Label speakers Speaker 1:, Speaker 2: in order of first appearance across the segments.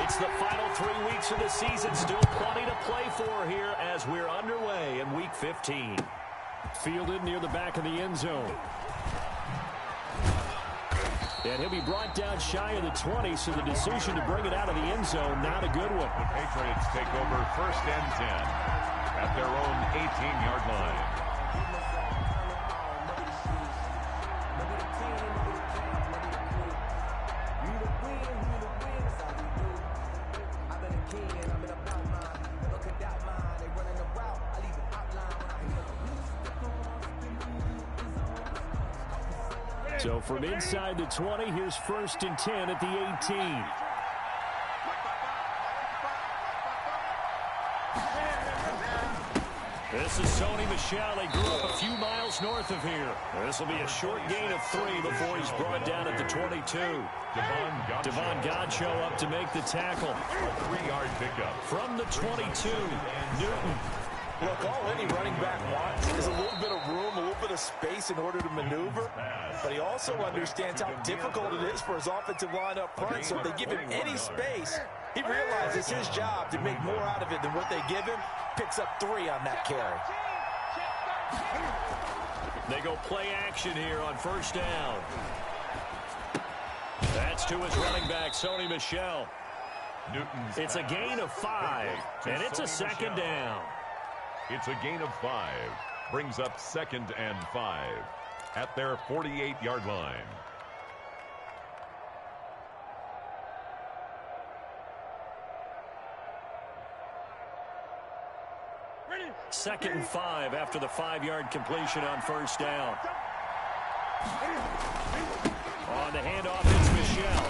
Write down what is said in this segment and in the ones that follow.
Speaker 1: It's the final 3 weeks of the season. Still plenty to play for here as we're underway in Week 15.
Speaker 2: Fielded near the back of the end zone. And he'll be brought down shy of the 20, so the decision to bring it out of the end zone, not a good one.
Speaker 3: The Patriots take over 1st and 10 at their own 18-yard line.
Speaker 2: So from inside the 20, here's 1st and 10 at the 18. This is Sony Michel. They grew up a few miles north of here. This will be a short gain of 3 before he's brought down at the 22. Devon Godchaux up to make the tackle.
Speaker 3: A 3-yard pickup.
Speaker 2: From the 22, Newton.
Speaker 4: Look, all any running back wants is a little bit of room, a little bit of space in order to maneuver. But he also understands how difficult it is for his offensive line up front. So if they give him any space, he realizes his job to make more out of it than what they give him. Picks up 3 on that carry.
Speaker 2: They go play action here on 1st down. That's to his running back, Sony Michel. It's a gain of 5, and it's a 2nd down.
Speaker 3: It's a gain of 5. Brings up 2nd and 5 at their 48-yard line.
Speaker 2: Second and 5 after the 5-yard completion on 1st down. On the handoff, it's Michel.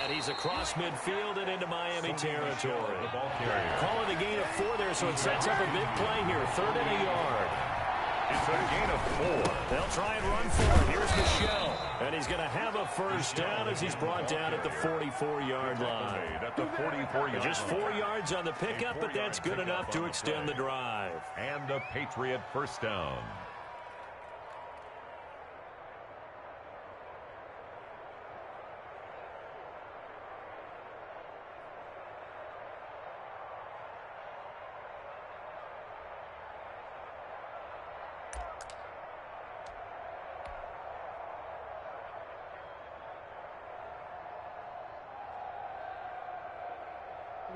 Speaker 2: And he's across midfield and into Miami territory. Call it a gain of 4 there, so it sets up a big play here. 3rd and a yard.
Speaker 3: It's a gain of 4.
Speaker 2: They'll try and run for it. Here's Michel. And he's going to have a 1st down as he's brought down at the 44-yard line.
Speaker 3: At the 44-yard
Speaker 2: Just 4 yards on the pickup, but that's good enough to extend the drive.
Speaker 3: And a Patriot 1st down.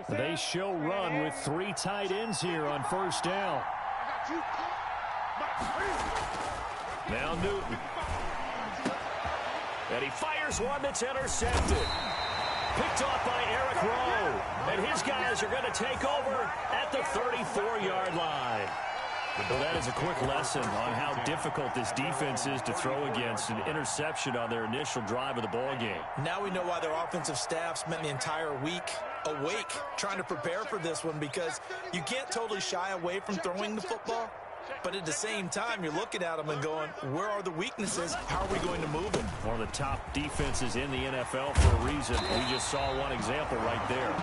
Speaker 2: They show run with 3 tight ends here on 1st down. Now Newton. And he fires one that's intercepted. Picked off by Eric Rowe. And his guys are going to take over at the 34-yard line. Well, that is a quick lesson on how difficult this defense is to throw against. An interception on their initial drive of the ball game.
Speaker 4: Now we know why their offensive staff spent the entire week awake trying to prepare for this one, because you can't totally shy away from throwing the football. But at the same time, you're looking at them and going, where are the weaknesses? How are we going to move them?
Speaker 2: One of the top defenses in the NFL for a reason. We just saw one example right there.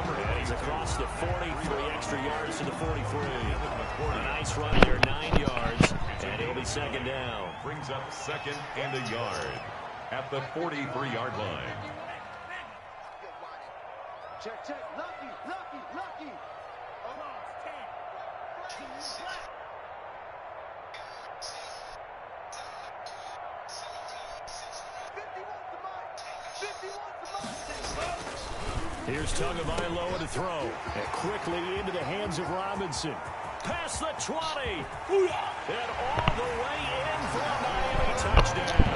Speaker 2: And he's across the 40, 3 extra yards to the 43. A nice run here, 9 yards, and it'll be 2nd down.
Speaker 3: Brings up 2nd and a yard at the 43-yard line.
Speaker 5: Check, check. Lucky, lucky, lucky. Almost 10.
Speaker 2: Here's Tagovailoa to throw. And quickly into the hands of Robinson. Past the 20. And all the way in for a Miami touchdown.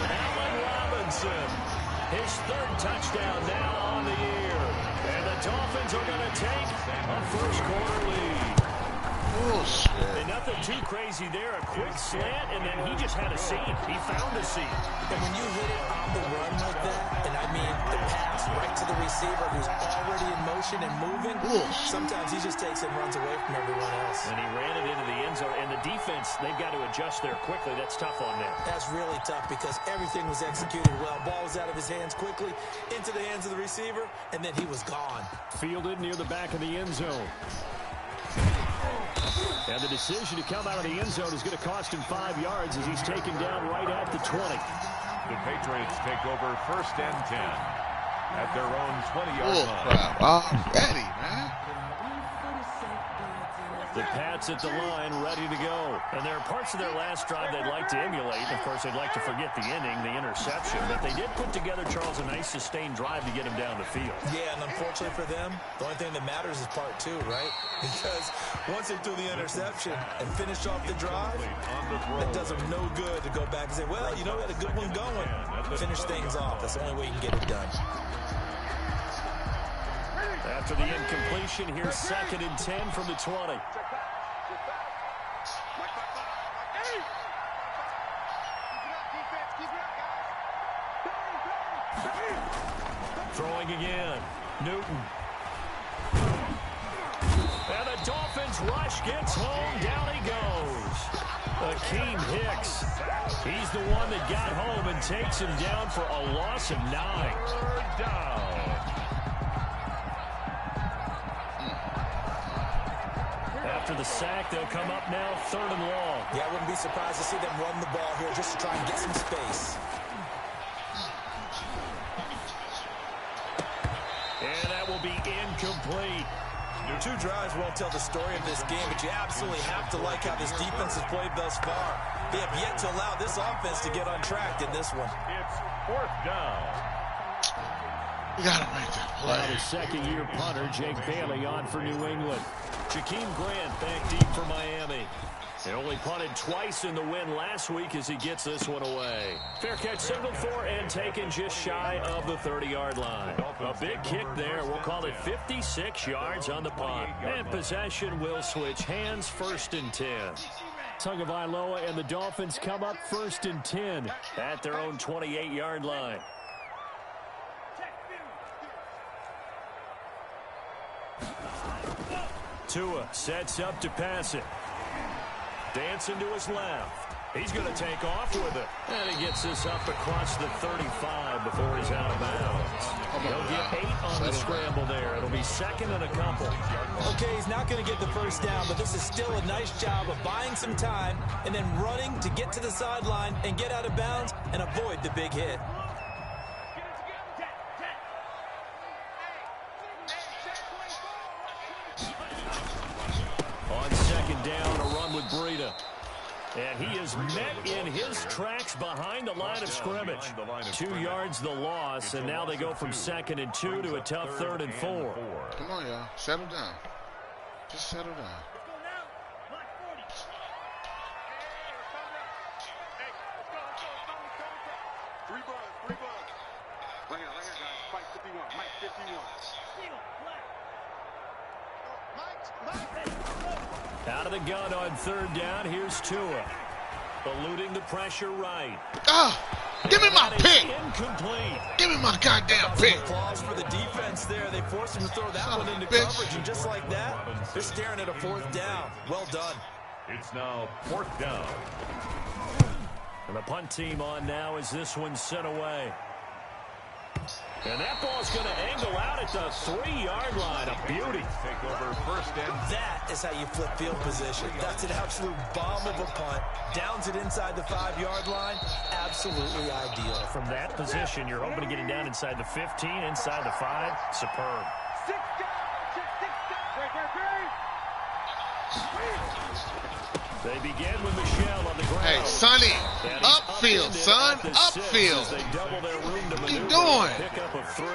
Speaker 2: Allen Robinson. His 3rd touchdown now on the year. And the Dolphins are going to take a 1st-quarter lead.
Speaker 6: Oh, shit.
Speaker 2: And nothing too crazy there. A quick slant, and then he just had a seam. He found a seam.
Speaker 4: And when you hit it on the run like that, and I mean the pass right to the receiver who's already in motion and moving, sometimes he just takes it and runs away from everyone else.
Speaker 2: And he ran it into the end zone. And the defense, they've got to adjust there quickly. That's tough on them.
Speaker 4: That's really tough because everything was executed well. Ball was out of his hands quickly, into the hands of the receiver, and then he was gone.
Speaker 2: Fielded near the back of the end zone. And the decision to come out of the end zone is going to cost him 5 yards as he's taken down right at the 20.
Speaker 3: The Patriots take over 1st and 10 at their own 20-yard
Speaker 2: Bull
Speaker 3: line.
Speaker 2: crap. Already, man.
Speaker 1: The Pats at the line, ready to go. And there are parts of their last drive they'd like to emulate. Of course, they'd like to forget the inning, the interception. But they did put together, Charles, a nice sustained drive to get him down the field.
Speaker 4: Yeah, and unfortunately for them, the only thing that matters is part two, right? Because once they threw the interception and finished off the drive, it does them no good to go back and say, well, you know, we had a good one going. Finish things off. That's the only way you can get it done.
Speaker 1: After the incompletion, here's 2nd and 10 from the 20. Throwing again. Newton. And the Dolphins rush gets home. Down he goes. Akeem Hicks. He's the one that got home and takes him down for a loss of 9.
Speaker 3: Third down.
Speaker 1: After the sack, they'll come up now 3rd and long.
Speaker 4: Yeah, I wouldn't be surprised to see them run the ball here just to try and get some space.
Speaker 1: And that will be incomplete.
Speaker 4: Your 2 drives won't tell the story of this game, but you absolutely have to like how this defense has played thus far. They have yet to allow this offense to get on track in this one.
Speaker 3: It's 4th down.
Speaker 2: You gotta make that play.
Speaker 1: Now the second-year punter, Jake Bailey, on for New England. Jakeem Grant back deep for Miami. They only punted twice in the win last week as he gets this one away. Fair catch signaled for and taken just shy of the 30-yard line. A big kick there. We'll call it 56 yards on the punt. And possession will switch hands, 1st and 10. Tagovailoa and the Dolphins come up 1st and 10 at their own 28-yard line. Tua sets up to pass it. Dancing to his left. He's going to take off with it. And he gets this up across the 35 before he's out of bounds. He'll get 8 on the scramble there. It'll be 2nd and a couple.
Speaker 4: Okay, he's not going to get the first down, but this is still a nice job of buying some time and then running to get to the sideline and get out of bounds and avoid the big hit.
Speaker 1: On 2nd down, a run with Breida. And he is met in his tracks behind the line of scrimmage. 2 yards the loss, and now they go from 2nd and 2 to a tough 3rd and 4.
Speaker 2: Come on, y'all. Settle down. Just settle down.
Speaker 5: Three bugs. Right here, guys. Fight 51. Mike 51.
Speaker 1: Out of the gun on 3rd down. Here's Tua. Eluding the pressure right.
Speaker 2: Give me my pick.
Speaker 1: Incomplete.
Speaker 2: Give me my goddamn pick.
Speaker 4: Applause for the defense there. They forced him to throw that one into coverage, and just like that, they're staring at a 4th down. Well done.
Speaker 3: It's now 4th down.
Speaker 1: And the punt team on now as this one's sent away. And that ball's going to angle out at the 3-yard line. A beauty.
Speaker 3: Take over 1st and
Speaker 4: That is how you flip field position. That's an absolute bomb of a punt. Downs it inside the 5-yard line. Absolutely ideal.
Speaker 1: From that position, you're hoping to get it down inside the 15, inside the 5. Superb.
Speaker 5: 6
Speaker 1: They begin with Michelle on the ground.
Speaker 2: Hey, Sonny, upfield, son, upfield.
Speaker 1: They double their room to
Speaker 2: What you
Speaker 1: maneuver.
Speaker 2: doing?
Speaker 1: Pick up of 3.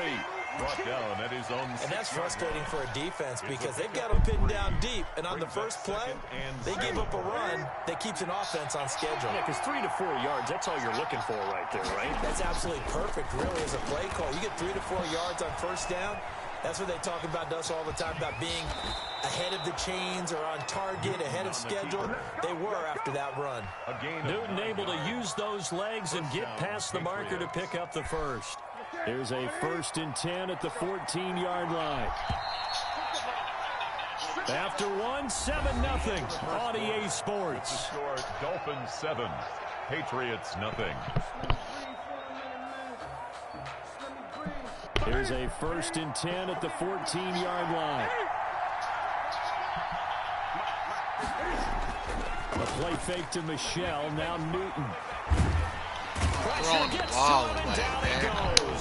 Speaker 3: brought down at his own 6.
Speaker 4: And that's frustrating for a defense because they've got them pinned down deep. And on the first play, they gave up a run that keeps an offense on schedule.
Speaker 1: Yeah, because 3 to 4 yards, that's all you're looking for right there, right?
Speaker 4: That's absolutely perfect, really, as a play call. You get 3 to 4 yards on first down. That's what they talk about to us all the time, about being ahead of the chains or on target, ahead of schedule. They were after that run.
Speaker 1: Newton able to use those legs and get past the marker to pick up the first. Here's a 1st and 10 at the 14-yard line. After one, 7-0 on EA Sports.
Speaker 3: Score Dolphins 7, Patriots nothing.
Speaker 1: Here's a 1st and 10 at the 14-yard line. A play fake to Michelle, now Newton.
Speaker 2: Throwing the ball away, man.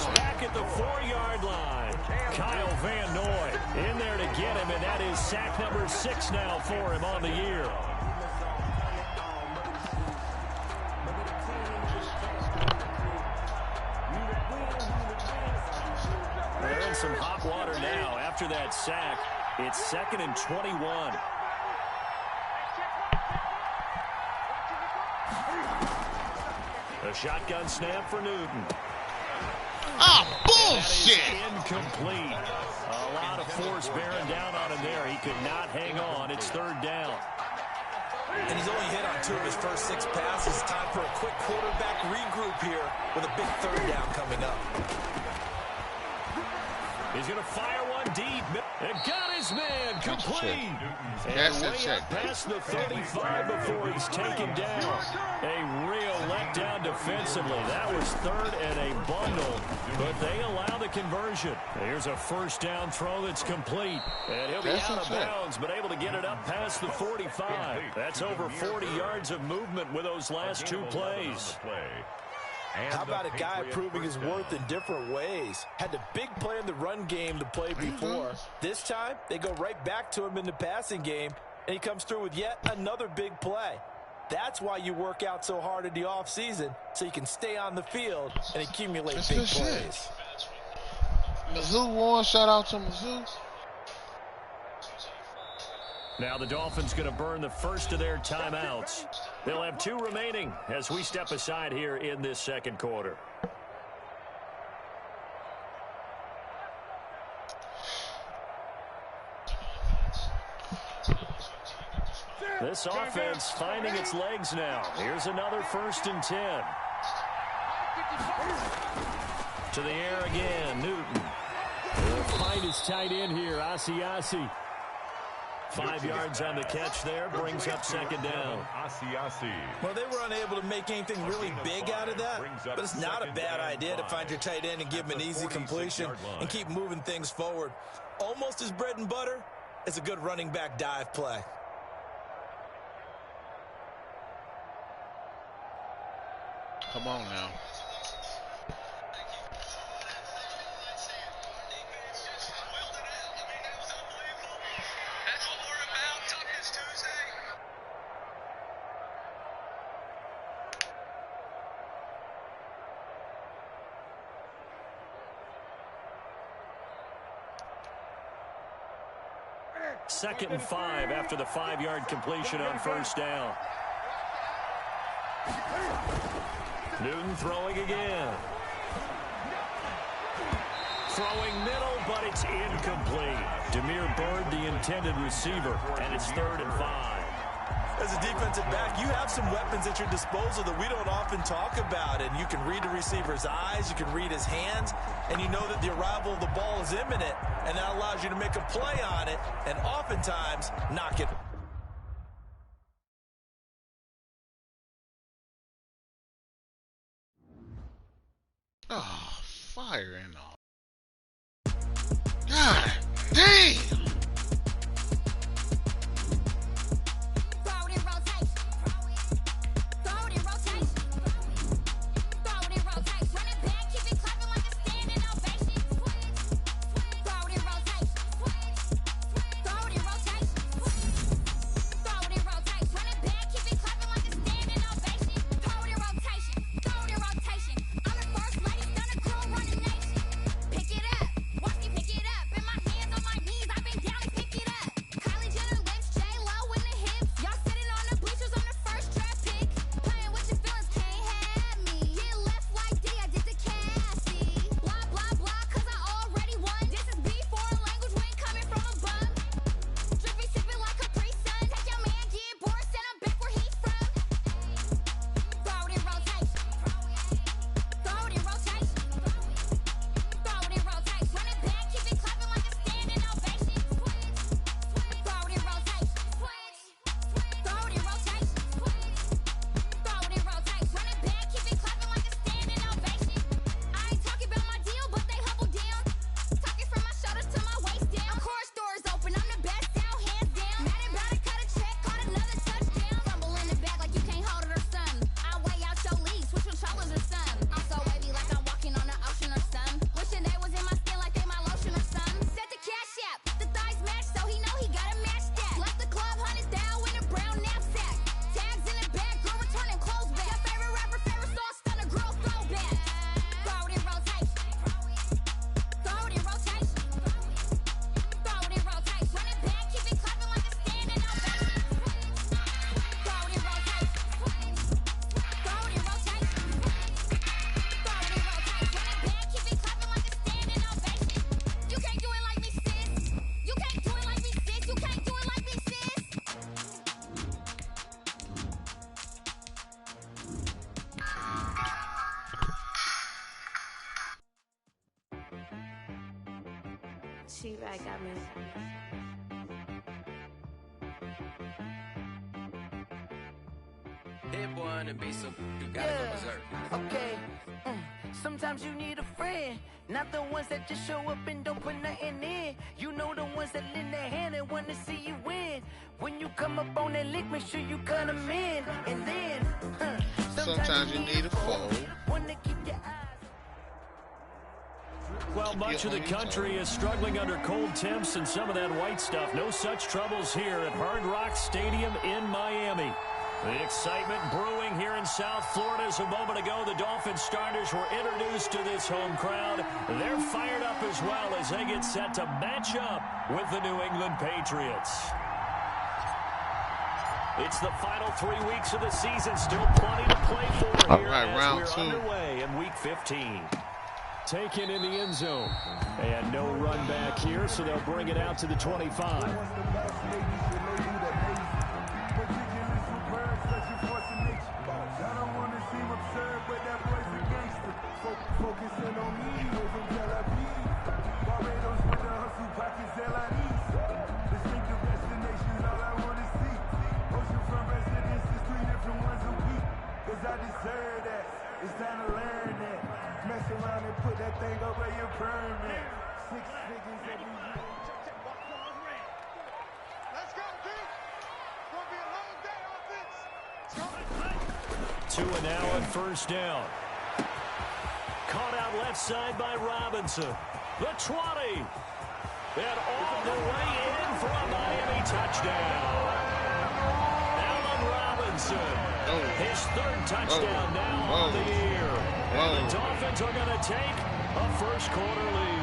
Speaker 1: He's back at the 4-yard line. Kyle Van Noy in there to get him, and that is sack number 6 now for him on the year. They're in some hot water now after that sack. It's 2nd and 21. A shotgun snap for Newton.
Speaker 6: Ah, bullshit!
Speaker 1: Incomplete. A lot of force bearing down on him there. He could not hang on. It's 3rd down.
Speaker 4: And he's only hit on 2 of his first 6 passes. Time for a quick quarterback regroup here with a big 3rd down coming up.
Speaker 1: He's going to fire one deep. And got his man complete.
Speaker 6: That's
Speaker 1: And
Speaker 6: a
Speaker 1: way
Speaker 6: check.
Speaker 1: up past the 35 before he's taken down. A real letdown defensively. That was 3rd and a bundle, but they allow the conversion. Here's a 1st down throw that's complete. And he'll be out of bounds, but able to get it up past the 45. That's over 40 yards of movement with those last 2 plays.
Speaker 4: How about a guy proving his worth in different ways? Had the big play in the run game to play before. This time, they go right back to him in the passing game, and he comes through with yet another big play. That's why you work out so hard in the offseason, so you can stay on the field and accumulate big plays.
Speaker 6: Mizzou won. Shout out to Mizzou.
Speaker 1: Now the Dolphins going to burn the first of their timeouts. They'll have 2 remaining as we step aside here in this 2nd quarter. This offense finding its legs now. Here's another 1st and 10. To the air again, Newton. They'll find his tight end here, Asiasi. 5 yards on the catch there, brings up 2nd down.
Speaker 4: Well, they were unable to make anything really big out of that, but it's not a bad idea to find your tight end and give him an easy completion and keep moving things forward. Almost his bread and butter is a good running back dive play.
Speaker 6: Come on now.
Speaker 1: Second and 5 after the 5-yard completion on 1st down. Newton throwing again. Throwing middle, but it's incomplete. Demir Bird, the intended receiver, and it's 3rd and 5.
Speaker 4: As a defensive back, you have some weapons at your disposal that we don't often talk about, and you can read the receiver's eyes, you can read his hands, and you know that the arrival of the ball is imminent, and that allows you to make a play on it, and oftentimes knock it.
Speaker 6: Oh, fire and all. God damn!
Speaker 7: She-Bag got me.
Speaker 8: That boy on the beat, so you gotta go berserk.
Speaker 9: Okay. Sometimes you need a friend, not the ones that just show up and don't put nothing in. You know the ones that lend their hand and want to see you win. When you come up on that lick, make sure you cut them in. And then,
Speaker 6: sometimes you need a foe.
Speaker 9: Wanna keep your eyes.
Speaker 1: Well, much of the country is struggling under cold temps and some of that white stuff. No such troubles here at Hard Rock Stadium in Miami. The excitement brewing here in South Florida. As a moment ago, the Dolphins starters were introduced to this home crowd. They're fired up as well as they get set to match up with the New England Patriots. It's the final 3 weeks of the season. Still plenty to play for here as we're underway in Week 15. Taken in the end zone. And no run back here, so they'll bring it out to the 25.
Speaker 10: Focusing on me, wasn't Tel Aviv. Barbados with the hustle pockets, LIDs. Distinctive destinations, all I want to see. Oceanfront residences, 3 different ones a week. Cause I deserve that, it's time to learn that. Mess around and put that thing over your permit. 6 figures every year.
Speaker 5: Let's go, Duke. Gonna be a long day on this.
Speaker 1: 2 and now on first down. Caught out left side by Robinson. The 20. And all the way in for a Miami touchdown. Allen Robinson. His 3rd touchdown now on the year. And the Dolphins are going to take a first-quarter lead.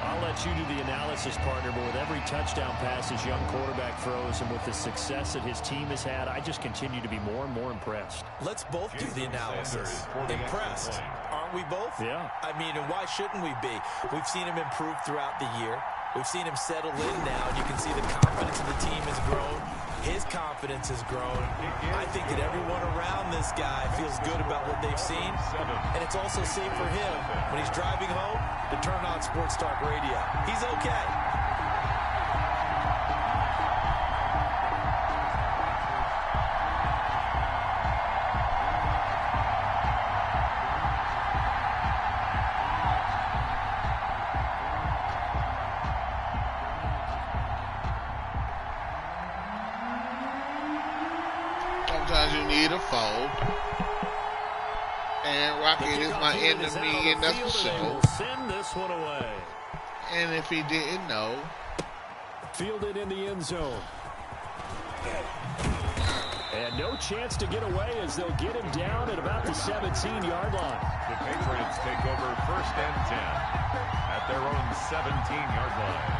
Speaker 1: I'll let you do the analysis, partner, but with every touchdown pass his young quarterback throws and with the success that his team has had, I just continue to be more and more impressed.
Speaker 4: Let's both do the analysis. Impressed. Aren't we both?
Speaker 1: Yeah.
Speaker 4: I mean, and why shouldn't we be? We've seen him improve throughout the year. We've seen him settle in now, and you can see the confidence of the team has grown. His confidence has grown. I think that everyone around this guy feels good about what they've seen. And it's also safe for him when he's driving home to turn on Sports Talk Radio. He's okay.
Speaker 6: Sometimes you need a foe. And Rocket is my enemy, and that's for sure.
Speaker 1: Send this one away.
Speaker 6: And if he didn't know,
Speaker 1: fielded in the end zone. And no chance to get away as they'll get him down at about the 17-yard line.
Speaker 3: The Patriots take over 1st and 10 at their own 17-yard line.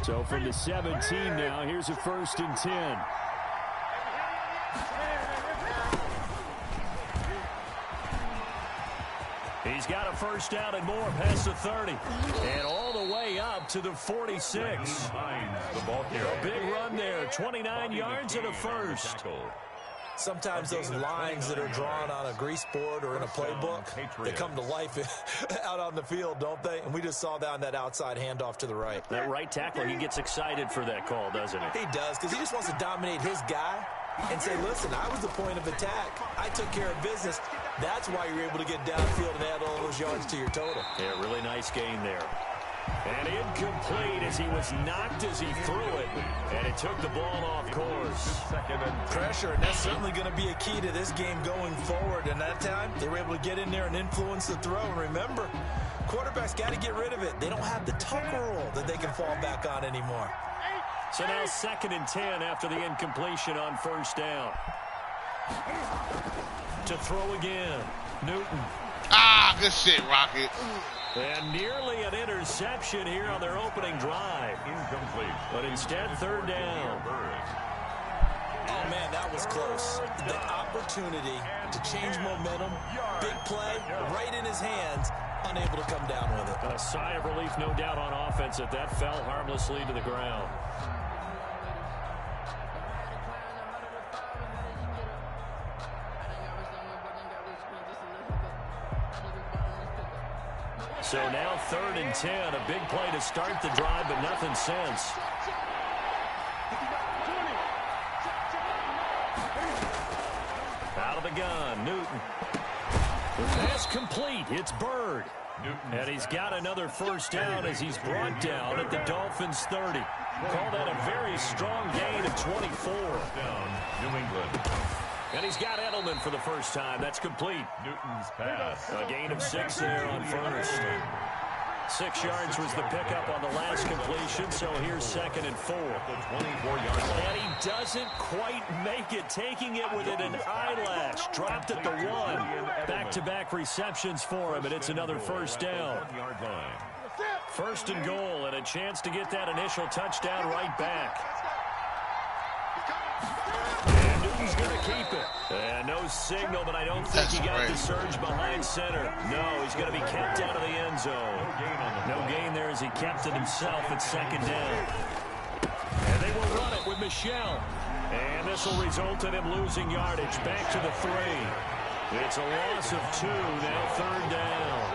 Speaker 1: So from the 17 now, here's a 1st and 10. He's got a first down and more past the 30. And all the way up to the 46. A big run there, 29 yards and a first.
Speaker 4: Sometimes those lines that are drawn on a grease board or in a playbook, they come to life out on the field, don't they? And we just saw that on that outside handoff to the right.
Speaker 1: That right tackle, he gets excited for that call, doesn't he?
Speaker 4: He does, because he just wants to dominate his guy and say, listen, I was the point of attack. I took care of business. That's why you're able to get downfield and add all those yards to your total.
Speaker 1: Yeah, really nice gain there. And incomplete as he was knocked as he threw it. And it took the ball off course.
Speaker 4: Pressure, and that's certainly going to be a key to this game going forward. And that time, they were able to get in there and influence the throw. And remember, quarterbacks got to get rid of it. They don't have the tucker roll that they can fall back on anymore.
Speaker 1: So now 2nd and 10 after the incompletion on first down. To throw again, Newton.
Speaker 6: Ah, good shit, Rocket.
Speaker 1: And nearly an interception here on their opening drive.
Speaker 3: Incomplete.
Speaker 1: But instead, 3rd down.
Speaker 4: Oh, man, that was close. The opportunity to change momentum, big play, right in his hands, unable to come down with it.
Speaker 1: A sigh of relief, no doubt, on offense that fell harmlessly to the ground. So now 3rd and 10, a big play to start the drive, but nothing since. Out of the gun, Newton. The pass complete. It's Bird. And he's got another first down as he's brought down at the Dolphins' 30. Call that a very strong gain of 24.
Speaker 3: Down, New England.
Speaker 1: And he's got Edelman for the first time. That's complete.
Speaker 3: Newton's pass.
Speaker 1: A gain of 6 there on first. 6 yards was the pickup on the last completion, so here's 2nd and 4.
Speaker 3: The 24-yard line.
Speaker 1: And he doesn't quite make it, taking it within an eyelash. Dropped at the 1. Back-to-back receptions for him, and it's another first down.
Speaker 3: 1-yard line.
Speaker 1: 1st and goal, and a chance to get that initial touchdown right back. And Newton's going to keep it. And no signal, but I don't think he got the surge behind center. No, he's going to be kept out of the end zone. No gain there as he kept it himself at 2nd down. And they will run it with Michel. And this will result in him losing yardage. Back to the 3. It's a loss of 2, now 3rd down.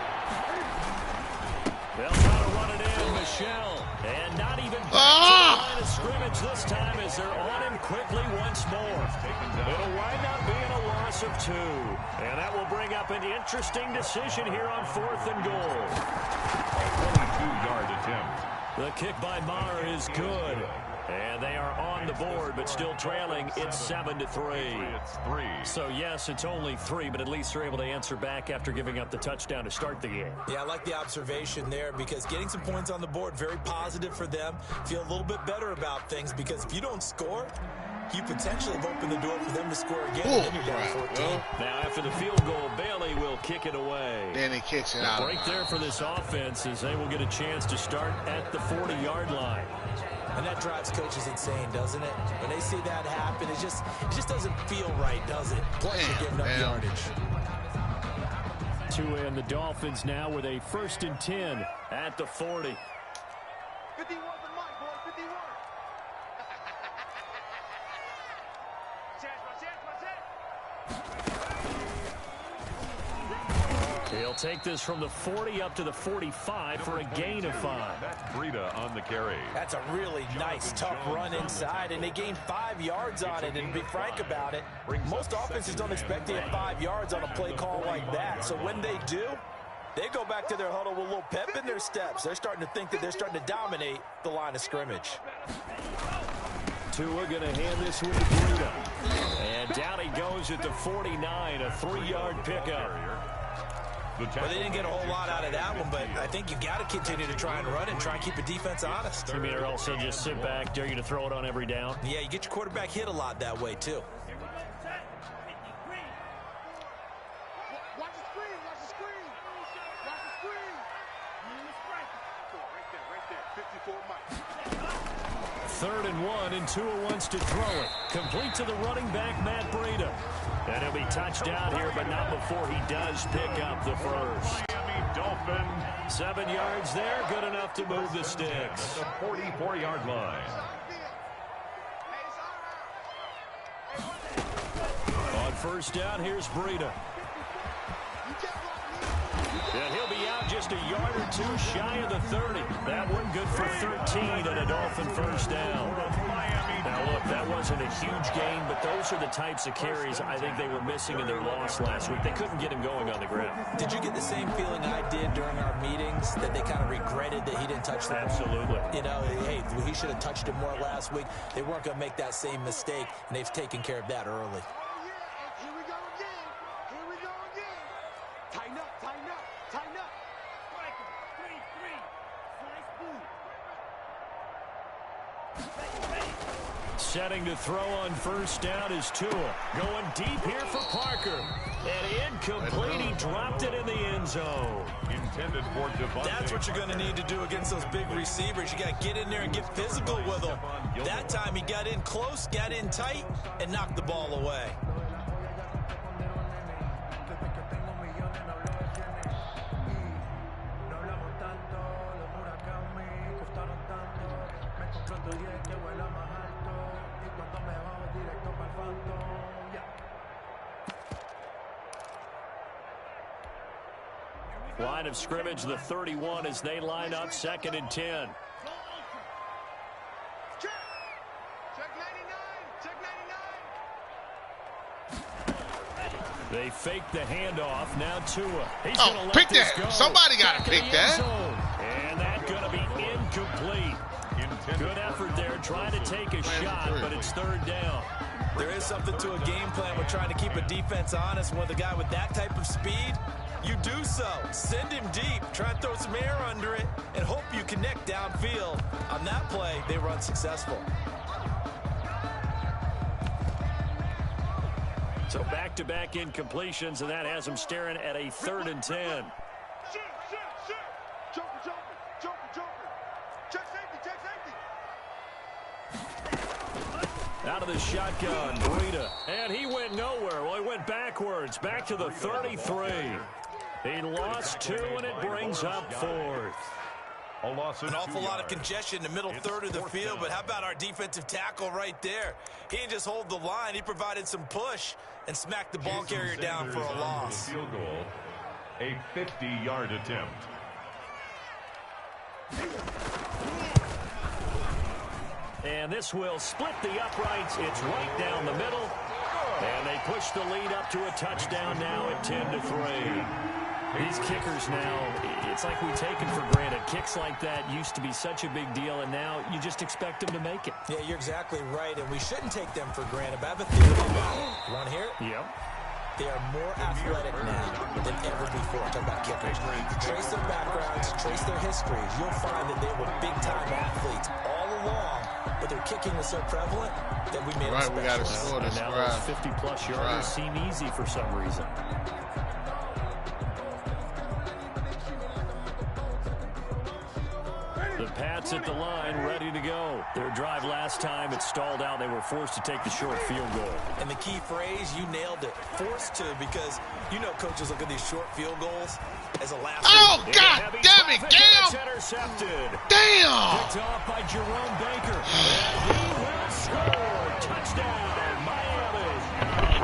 Speaker 1: They'll try to run it in, Michel. And not even back to the line of scrimmage this time as they're on him quickly once more. It'll wind up being a loss of 2. And that will bring up an interesting decision here on 4th and goal.
Speaker 3: 22-yard attempt.
Speaker 1: The kick by Maher is good. And they are on the board, but still trailing. It's 7-3.
Speaker 3: It's 3.
Speaker 1: So, yes, it's only 3, but at least they're able to answer back after giving up the touchdown to start the game.
Speaker 4: Yeah, I like the observation there because getting some points on the board, very positive for them. Feel a little bit better about things because if you don't score, you potentially have opened the door for them to score again. And then you're down 14.
Speaker 1: Now, after the field goal, Bailey will kick it away.
Speaker 6: Then he kicks it out.
Speaker 1: Break there for this offense as they will get a chance to start at the 40-yard line.
Speaker 4: And that drives coaches insane, doesn't it? When they see that happen, it just doesn't feel right, does it? Players are giving up yardage.
Speaker 1: Tua and the Dolphins now with a 1st and 10 at the 40.
Speaker 5: 51 for Mike, boy, 51.
Speaker 1: He'll take this from the 40 up to the 45 for a gain of 5.
Speaker 3: That's Breida on the carry.
Speaker 4: That's a really nice, tough run inside, and they gained 5 yards on it. And to be frank about it, most offenses don't expect to get 5 yards on a play call like that. So when they do, they go back to their huddle with a little pep in their steps. They're starting to think that they're starting to dominate the line of scrimmage.
Speaker 1: Tua going to hand this one to Breida. And down he goes at the 49, a 3-yard pickup.
Speaker 4: Well, they didn't get a whole lot out of that one, but I think you've got to continue to try and run and try and keep the defense honest.
Speaker 1: You mean or also just sit back, dare you to throw it on every down?
Speaker 4: Yeah, you get your quarterback hit a lot that way, too.
Speaker 5: Watch the screen, watch the screen. Watch the screen. Right there, 54 Mike.
Speaker 1: 3rd and 1, and Tua wants to throw it. Complete to the running back, Matt Breida. And he'll be touched down here, but not before he does pick up the first.
Speaker 3: Miami Dolphin.
Speaker 1: 7 yards there, good enough to move the sticks.
Speaker 3: The 44-yard line.
Speaker 1: On 1st down, here's Breida. And he'll be out just a yard or 2 shy of the 30. That one good for 13 and a Dolphin first down. Now, look, that wasn't a huge gain, but those are the types of carries I think they were missing in their loss last week. They couldn't get him going on the ground.
Speaker 4: Did you get the same feeling I did during our meetings, that they kind of regretted that he didn't touch the ball?
Speaker 1: Absolutely.
Speaker 4: You know, hey, he should have touched it more last week. They weren't going to make that same mistake, and they've taken care of that early.
Speaker 5: Here we go again. Here we go again. Tighten up, tighten up, tighten up. Strike him. 3-3. Slice boot.
Speaker 1: setting to throw on first down is Tua. Going deep here for Parker. And incomplete. He dropped it in the end zone.
Speaker 3: Intended for Devontae.
Speaker 4: That's what you're going to need to do against those big receivers. You got to get in there and get physical with them. That time he got in close, got in tight, and knocked the ball away.
Speaker 1: Line of scrimmage, the 31 as they line up 2nd and 10.
Speaker 5: Check 99.
Speaker 1: They fake the handoff. Now Tua. He's
Speaker 6: Oh,
Speaker 1: gonna let
Speaker 6: pick
Speaker 1: this
Speaker 6: that.
Speaker 1: go.
Speaker 6: Somebody got to
Speaker 1: Back in
Speaker 6: pick
Speaker 1: the end
Speaker 6: that.
Speaker 1: zone. And that's going to be incomplete. Good effort there, trying to take a shot, but it's 3rd down.
Speaker 4: There is something to a game plan with trying to keep a defense honest. With a guy with that type of speed, you do so. Send him deep, try and throw some air under it, and hope you connect downfield. On that play, they run successful.
Speaker 1: So back-to-back incompletions, and that has them staring at a 3rd and 10.
Speaker 5: Joker. Check safety.
Speaker 1: Out of the shotgun, Breida. And he went nowhere. Well, he went backwards, back to the 33. He lost 2, and it brings up 4th.
Speaker 3: A loss of
Speaker 4: An awful
Speaker 3: 2
Speaker 4: lot of
Speaker 3: yards.
Speaker 4: congestion in the middle third of the field, but how about our defensive tackle right there? He didn't just hold the line. He provided some push and smacked the ball carrier down for a loss.
Speaker 3: Field goal, a 50-yard attempt.
Speaker 1: And this will split the uprights. It's right down the middle. And they push the lead up to a touchdown now at 10-3. These kickers now, it's like we take them for granted. Kicks like that used to be such a big deal, and now you just expect them to make it.
Speaker 4: Yeah, you're exactly right, and we shouldn't take them for granted. But I have a theory about it. You want to hear it?
Speaker 1: Yep.
Speaker 4: They are more athletic now than ever before. Talk about kickers. Trace their backgrounds, trace their histories. You'll find that they were big-time athletes all along, but their kicking was so prevalent that we made them special.
Speaker 6: We got to score this
Speaker 1: And now those 50-plus yarders seem easy for some reason. The Pats at the line, ready to go. Their drive last time, it stalled out. They were forced to take the short field goal.
Speaker 4: And the key phrase, you nailed it. Forced to, because you know coaches look at these short field goals as a last.
Speaker 6: Oh, God damn it, Cam!
Speaker 1: Intercepted.
Speaker 6: Damn!
Speaker 1: Picked off by Jerome Baker. And he will score. Touchdown, Miami.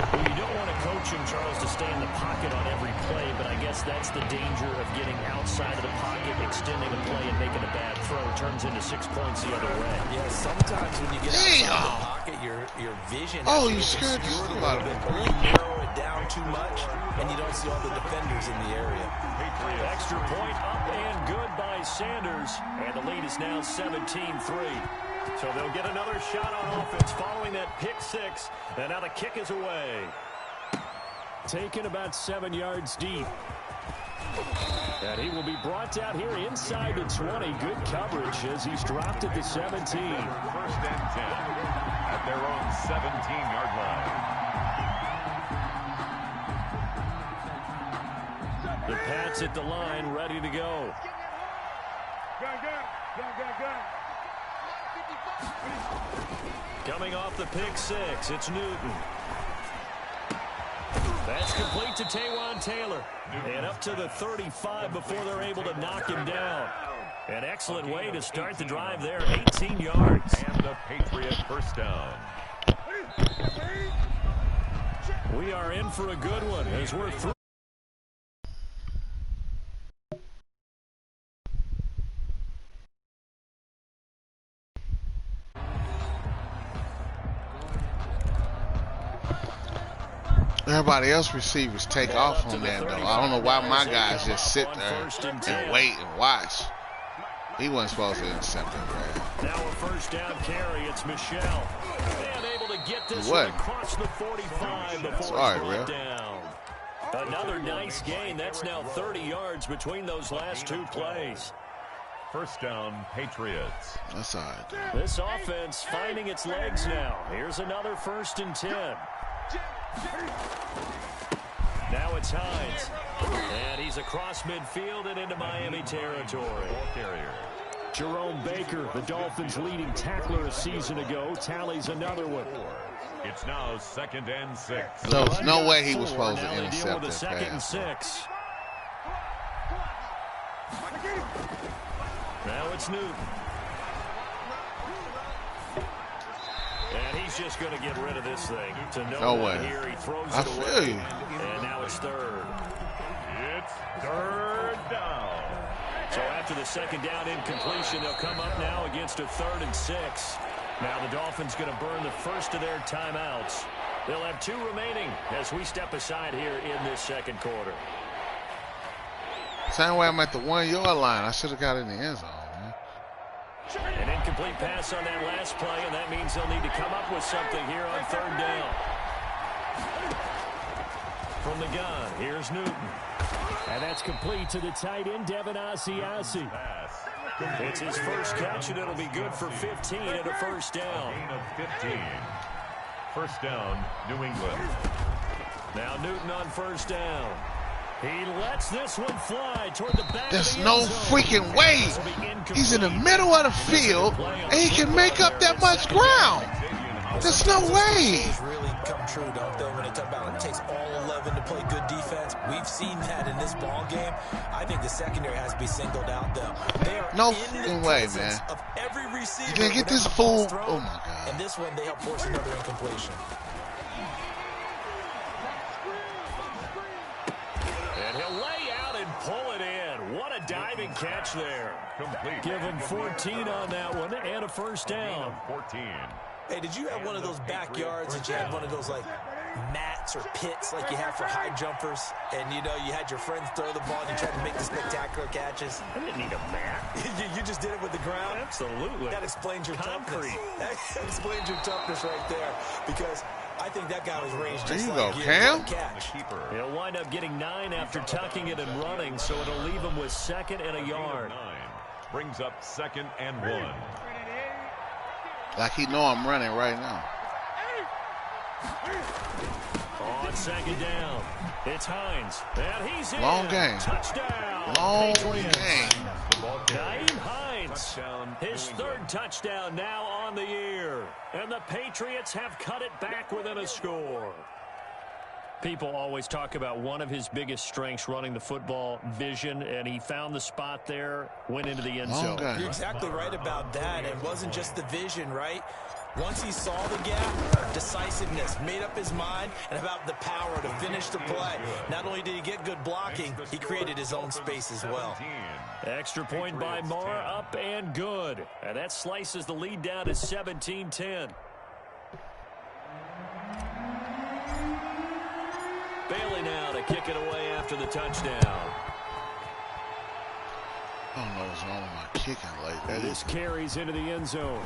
Speaker 1: Well, you don't want to coach him, Charles, to stay in the pocket on every play, but I guess that's the danger of getting outside of the pocket, extending a play, and making a bad throw. Turns into 6 points the other way.
Speaker 4: Yeah, sometimes when you get outside the pocket, your vision
Speaker 6: you scared the
Speaker 4: obscured a
Speaker 6: shit out
Speaker 4: little
Speaker 6: of
Speaker 4: bit.
Speaker 6: me.
Speaker 4: You narrow it down too much, and you don't see all the defenders in the area.
Speaker 1: Extra point up and good by Sanders. And the lead is now 17-3. So they'll get another shot on offense following that pick 6. And now the kick is away. Taken about 7 yards deep. And he will be brought out here inside the 20. Good coverage as he's dropped at the 17.
Speaker 3: 1st and 10 at their own 17-yard line.
Speaker 1: The Pats at the line, ready to go. Coming off the pick 6, it's Newton. That's complete to Taywan Taylor. And up to the 35 before they're able to knock him down. An excellent way to start the drive there, 18 yards.
Speaker 3: And the Patriot first down.
Speaker 1: We are in for a good one as we're through.
Speaker 6: Everybody else receivers take off on that, though. I don't know why my guys just sit there and wait and watch. He wasn't supposed to intercept him, man.
Speaker 1: Now a first down carry. It's Michelle. And able to get this
Speaker 6: What?
Speaker 1: one across the 45 before
Speaker 6: Sorry,
Speaker 1: it's brought
Speaker 6: Will.
Speaker 1: down. Another nice gain. That's now 30 yards between those last 2 plays.
Speaker 3: First down, Patriots.
Speaker 6: That's all right.
Speaker 1: This offense finding its legs now. Here's another 1st and 10. Now it's Hines. And he's across midfield and into Miami territory.
Speaker 3: Ball carrier.
Speaker 2: Jerome Baker, the Dolphins' leading tackler a season ago, tallies another one.
Speaker 3: It's now 2nd and 6.
Speaker 6: There's no way he was supposed to
Speaker 1: Now they deal
Speaker 6: intercept
Speaker 1: with a
Speaker 6: that
Speaker 1: 2nd and
Speaker 6: pass.
Speaker 1: 6. Now it's Newton. And he's just going to get rid of this thing. To
Speaker 6: No way.
Speaker 1: Here he throws
Speaker 6: I
Speaker 1: it
Speaker 6: feel
Speaker 1: away.
Speaker 6: you.
Speaker 1: And now it's 3rd.
Speaker 3: It's 3rd down.
Speaker 1: So after the 2nd down incompletion, they'll come up now against a 3rd and 6. Now the Dolphins going to burn the first of their timeouts. They'll have 2 remaining as we step aside here in this 2nd quarter.
Speaker 6: Same way I'm at the 1-yard line. I should have got in the end zone, man.
Speaker 1: An incomplete pass on that last play, and that means they'll need to come up with something here on 3rd down. From the gun, here's Newton.
Speaker 2: And that's complete to the tight end, Devin Asiasi.
Speaker 1: It's his first catch, and it'll be good for 15 and a 1st down.
Speaker 3: Gain of 15. First down, New England.
Speaker 1: Now Newton on 1st down. He lets this one fly toward the back
Speaker 6: There's
Speaker 1: of the
Speaker 6: no
Speaker 1: end zone.
Speaker 6: freaking way. He's in the middle of the field, and he can make up that much ground. There's no way.
Speaker 4: Really come true, don't they? When they talk about it takes all 11 to play good defense. We've seen that in this ball game. I think the secondary has to be singled out, though. They are
Speaker 6: No
Speaker 4: in
Speaker 6: fucking
Speaker 4: the
Speaker 6: way,
Speaker 4: presence
Speaker 6: man.
Speaker 4: of every receiver.
Speaker 6: You can't get
Speaker 4: whenever
Speaker 6: this
Speaker 4: the ball's
Speaker 6: fool.
Speaker 4: thrown.
Speaker 6: Oh, my God.
Speaker 4: And this one, they help force another incompletion.
Speaker 1: And he'll lay out and pull it in. What a diving catch there.
Speaker 3: Complete.
Speaker 1: Give him 14 on that one and a 1st down.
Speaker 3: 14.
Speaker 4: Hey, did you have one of those backyards that you had one of those, like, mats or pits like you have for high jumpers? And, you know, you had your friends throw the ball and you tried to make the spectacular catches?
Speaker 1: I didn't need a mat.
Speaker 4: You just did it with the ground?
Speaker 1: Absolutely.
Speaker 4: That explains your
Speaker 1: Concrete.
Speaker 4: toughness. That explains your toughness right there. Because I think that guy was raised
Speaker 6: There
Speaker 4: just
Speaker 6: you
Speaker 4: like
Speaker 6: go,
Speaker 4: you.
Speaker 6: Cam.
Speaker 4: Catch.
Speaker 3: Keeper.
Speaker 1: He'll wind up getting 9 after tucking it and running, so it'll leave him with 2nd and a yard.
Speaker 3: 9 brings up 2nd and 1.
Speaker 6: Like he know I'm running right now.
Speaker 1: On 2nd down, it's Hines. And he's in.
Speaker 6: Long game.
Speaker 1: Touchdown.
Speaker 6: Long
Speaker 1: Patriots.
Speaker 6: game.
Speaker 1: Naeem Hines,
Speaker 3: Touchdown,
Speaker 1: his
Speaker 3: New
Speaker 1: 3rd touchdown now on the year. And the Patriots have cut it back within a score. People always talk about one of his biggest strengths running the football, vision, and he found the spot there, went into the end zone.
Speaker 4: You're exactly right about that. It wasn't just the vision, right? Once he saw the gap, decisiveness, made up his mind, and about the power to finish the play. Not only did he get good blocking, he created his own space as well.
Speaker 1: Extra point by Marr, up and good. And that slices the lead down to 17-10. Bailey now to kick it away after the touchdown.
Speaker 6: I don't know what's wrong with my kicking lately.
Speaker 2: This carries into the end zone.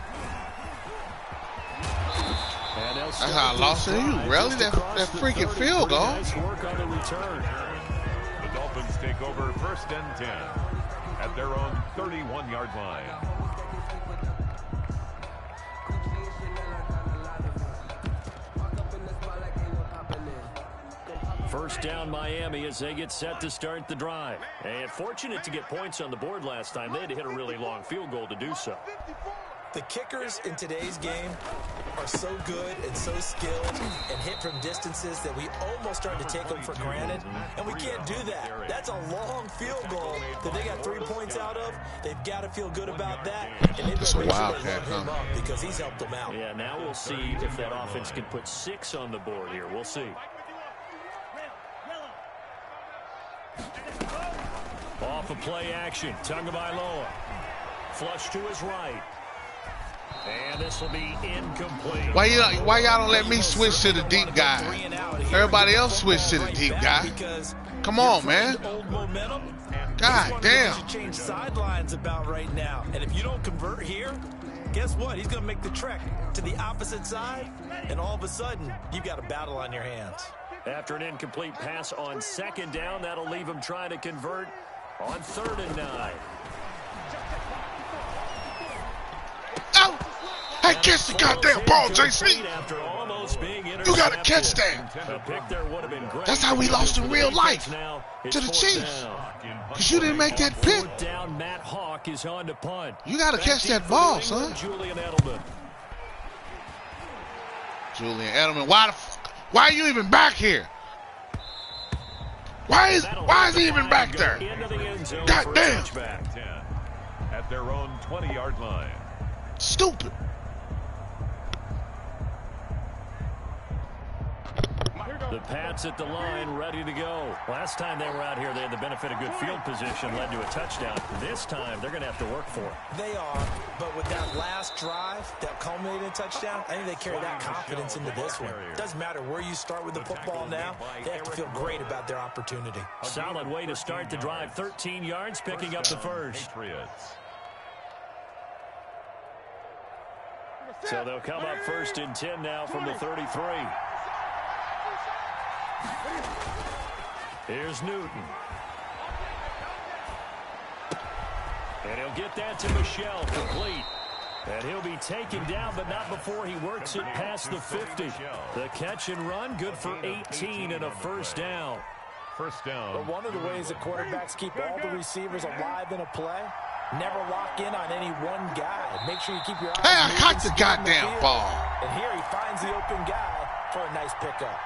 Speaker 1: And
Speaker 6: That's how I lost it. You rally that freaking field goal.
Speaker 1: Nice work on the return.
Speaker 3: The Dolphins take over 1st and 10 at their own 31-yard line.
Speaker 1: First down Miami as they get set to start the drive. And fortunate to get points on the board last time. They had to hit a really long field goal to do so.
Speaker 4: The kickers in today's game are so good and so skilled and hit from distances that we almost start to take them for granted. And we can't do that. That's a long field goal that they got 3 points out of. They've got to feel good about that. And they've got to make sure they love him up because he's helped them out.
Speaker 1: Yeah, now we'll see if that offense can put 6 on the board here. We'll see. Off of play action, Tagovailoa. Flush to his right. And this will be incomplete.
Speaker 6: Why y'all don't let me switch to the deep guy? Everybody else switch to the deep guy. Come on, man. God damn.
Speaker 4: Change sidelines about right now. And if you don't convert here, guess what? He's going to make the trek to the opposite side. And all of a sudden, you've got a battle on your hands.
Speaker 1: After an incomplete pass on 2nd down, that'll leave him trying to convert on 3rd and 9.
Speaker 6: Hey, catch the goddamn ball, JC. You gotta catch that. That's how we lost in real life to the Chiefs. Because you didn't make that pick. You gotta catch that ball, son. Julian Edelman, why are you even back here? Why is he even back there? God damn.
Speaker 3: At their own 20-yard line.
Speaker 6: Stupid.
Speaker 1: The Pats at the line, ready to go. Last time they were out here, they had the benefit of good field position, led to a touchdown. This time, they're going to have to work for it.
Speaker 4: They are, but with that last drive, that culminating touchdown, I think they carry that confidence into this one. Doesn't matter where you start with the football now, they have to feel great about their opportunity.
Speaker 1: Solid way to start the drive, 13 yards, picking up the first. So they'll come up 1st and 10 now from the 33. Here's Newton. And he'll get that to Michel, complete. And he'll be taken down, but not before he works it past the 50. The catch and run, good for 18 and a first down.
Speaker 3: First down.
Speaker 4: But one of the ways that quarterbacks keep all the receivers alive in a play, never lock in on any one guy. Make sure you keep your eyes
Speaker 6: Hey, I caught the goddamn ball.
Speaker 4: And here he finds the open guy for a nice pickup.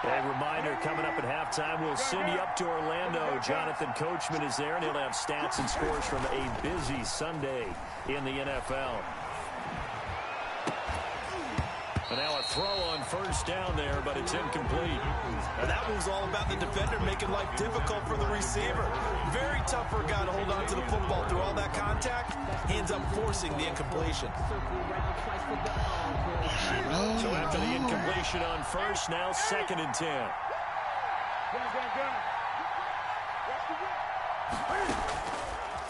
Speaker 1: A reminder, coming up at halftime, we'll send you up to Orlando. Jonathan Coachman is there, and he'll have stats and scores from a busy Sunday in the NFL. And now a throw on first down there, but it's incomplete.
Speaker 4: And that move's all about the defender making life difficult for the receiver. Very tough for a guy to hold on to the football through all that contact. He ends up forcing the incompletion.
Speaker 1: So after the incompletion on first, now 2nd and 10.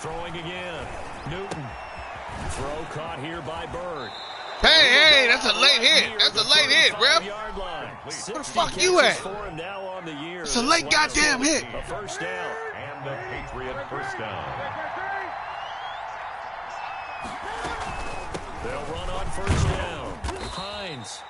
Speaker 1: Throwing again. Newton. Throw caught here by Bird.
Speaker 6: Hey, that's a late hit. That's a late hit, ref. Where the fuck you at? It's a late goddamn hit.
Speaker 1: A first down.
Speaker 3: And the Patriot first down.
Speaker 1: They'll run on first down. Hines.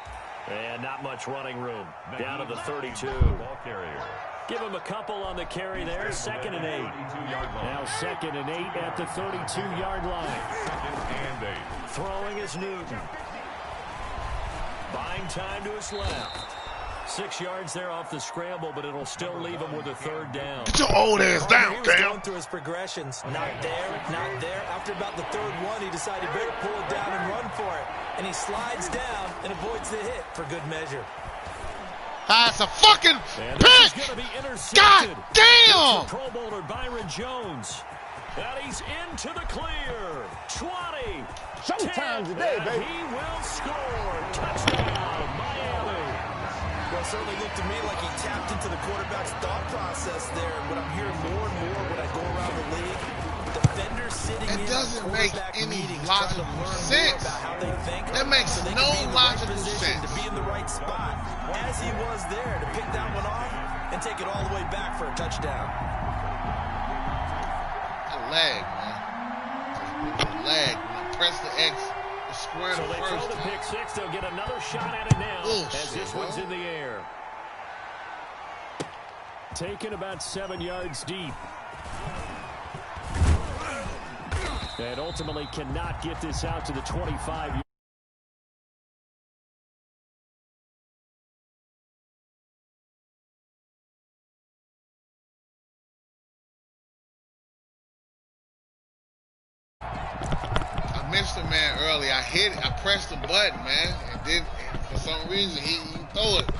Speaker 1: And not much running room. Down to the 32.
Speaker 3: Ball carrier.
Speaker 1: Give him a couple on the carry there. 2nd and 8. Now 2nd and 8 at the 32-yard line.
Speaker 3: 2nd and 8.
Speaker 1: Throwing is Newton. Buying time to his left. 6 yards there off the scramble, but it'll still leave him with a 3rd down.
Speaker 6: Get your old ass down,
Speaker 4: He was going through his progressions. Not there, not there. After about the 3rd one, he decided he better pull it down and run for it. And he slides down and avoids the hit for good measure.
Speaker 6: That's a fucking pick! God damn!
Speaker 1: Pro Bowler Byron Jones. And he's into the clear. 20.
Speaker 5: Showtime today, baby.
Speaker 1: He will score. Touchdown, Miami.
Speaker 4: Well, it certainly looked to me like he tapped into the quarterback's thought process there. And what I'm hearing more and more when I go around the league, defenders sitting
Speaker 6: It
Speaker 4: in
Speaker 6: doesn't make any
Speaker 4: meetings
Speaker 6: logical
Speaker 4: trying to learn
Speaker 6: sense.
Speaker 4: more about how they think.
Speaker 6: That makes
Speaker 4: so they
Speaker 6: no
Speaker 4: can be in the
Speaker 6: logical
Speaker 4: right position
Speaker 6: sense.
Speaker 4: to be in the right spot, as he was there to pick that one off and take it all the way back for a touchdown.
Speaker 6: A lag, man. A lag. Press the X. The square
Speaker 1: So
Speaker 6: the
Speaker 1: they
Speaker 6: first
Speaker 1: throw the
Speaker 6: time.
Speaker 1: pick six. They'll get another shot at it now as this one's in the air. Taken about 7 yards deep. And ultimately cannot get this out to the 25.
Speaker 6: I missed the man early. I hit it. I pressed the button, man. And for some reason, he threw it.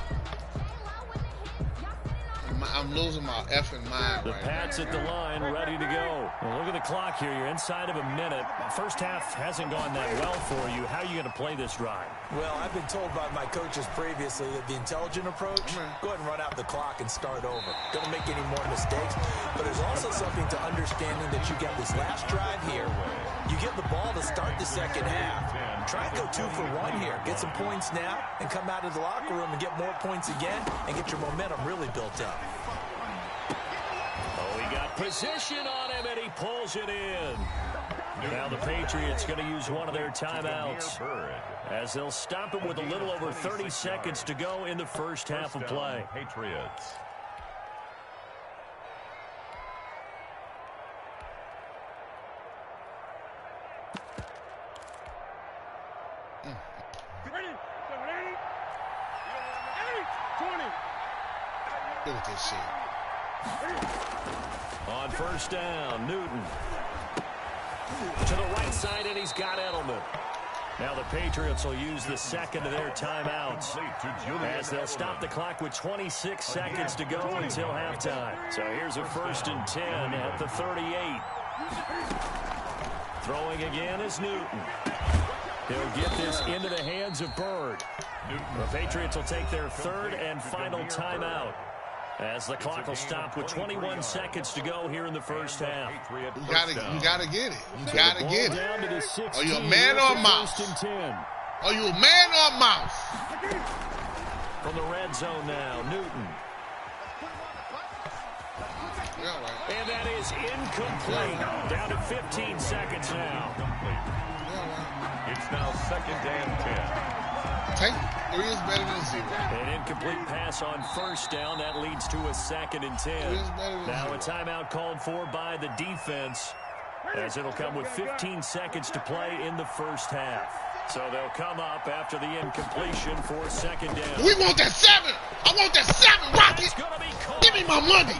Speaker 6: I'm losing my effing mind
Speaker 1: The
Speaker 6: right
Speaker 1: Pats
Speaker 6: now.
Speaker 1: at the line, ready to go. Well, look at the clock here. You're inside of a minute. First half hasn't gone that well for you. How are you going to play this drive?
Speaker 4: Well, I've been told by my coaches previously that the intelligent approach, go ahead and run out the clock and start over. Don't make any more mistakes. But there's also something to understanding that you get this last drive here. You get the ball to start the second half. Try and go 2 for 1 here. Get some points now and come out of the locker room and get more points again and get your momentum really built up.
Speaker 1: Oh, he got position on him, and he pulls it in. Now the Patriots going to use one of their timeouts as they'll stop it with a little over 30 seconds to go in the first half of play.
Speaker 3: Patriots.
Speaker 6: Look at this shit.
Speaker 1: On first down, Newton. To the right side, and he's got Edelman. Now the Patriots will use the second of their timeouts as they'll stop the clock with 26 seconds to go until halftime. So here's a 1st and 10 at the 38. Throwing again is Newton. He'll get this into the hands of Bird. The Patriots will take their 3rd and final timeout as the clock will stop with 21 seconds to go here in the first half.
Speaker 6: You gotta get it. You gotta get it. Are you a man or a mouse? Are you a man or a mouse?
Speaker 1: From the red zone now, Newton. And that is incomplete. Down to 15 seconds now.
Speaker 3: It's now 2nd and 10.
Speaker 6: 3 is better than 0.
Speaker 1: An incomplete pass on first down. That leads to a 2nd and 10. Now a timeout called for by the defense as it'll come with 15 seconds to play in the first half. So they'll come up after the incompletion for 2nd down.
Speaker 6: We want that 7. I want that 7, Rocket. Give me my money.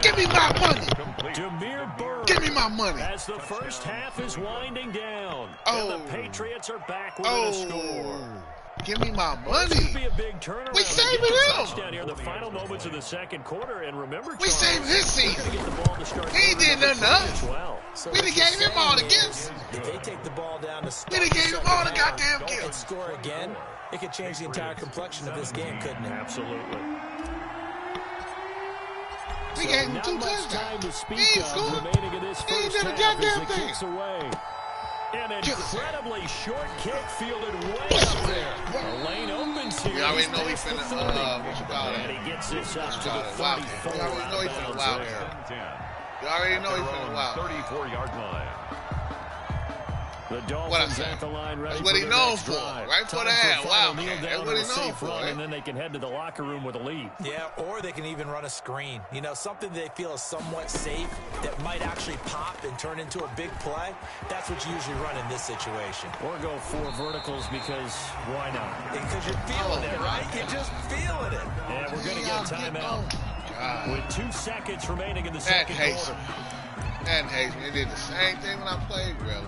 Speaker 6: Give me my money.
Speaker 1: Demir Bird.
Speaker 6: Give me my money.
Speaker 1: As the first half is winding down. And the Patriots are back with a score.
Speaker 6: Give me my money.
Speaker 1: This could be a big turnaround.
Speaker 6: We saving him.
Speaker 1: Down here in the final moments of the second quarter. And remember,
Speaker 6: we saving his season. He ain't did nothing to us.
Speaker 4: So
Speaker 6: we done gave him all the gifts.
Speaker 4: If they take the ball down to
Speaker 6: we done gave him all the goddamn
Speaker 4: and
Speaker 6: gifts.
Speaker 4: Score again, it could change the entire complexion of this game, couldn't it?
Speaker 1: Absolutely.
Speaker 6: We gave him 2 touchdowns. He ain't scored. He ain't done a goddamn thing.
Speaker 1: An incredibly short kick fielded way up there. The lane opens here.
Speaker 6: You already know he's finna, what you call it?
Speaker 1: And he gets this up to the 34.
Speaker 6: You already know he's finna wow here. You already know he's finna wow.
Speaker 3: 34-yard line.
Speaker 1: The Dolphins at the line ready.
Speaker 6: That's what he's known for. Right for the hand. Wow. That's what he's known for.
Speaker 1: And then they can head to the locker room with a lead.
Speaker 4: Yeah, or they can even run a screen. You know, something they feel is somewhat safe that might actually pop and turn into a big play. That's what you usually run in this situation.
Speaker 1: Or go 4 verticals because why not?
Speaker 4: Because you're feeling it, right? You're just feeling it.
Speaker 1: And we're going to get a timeout with 2 seconds remaining in the second quarter.
Speaker 6: That hates me. They did the same thing when I played, really.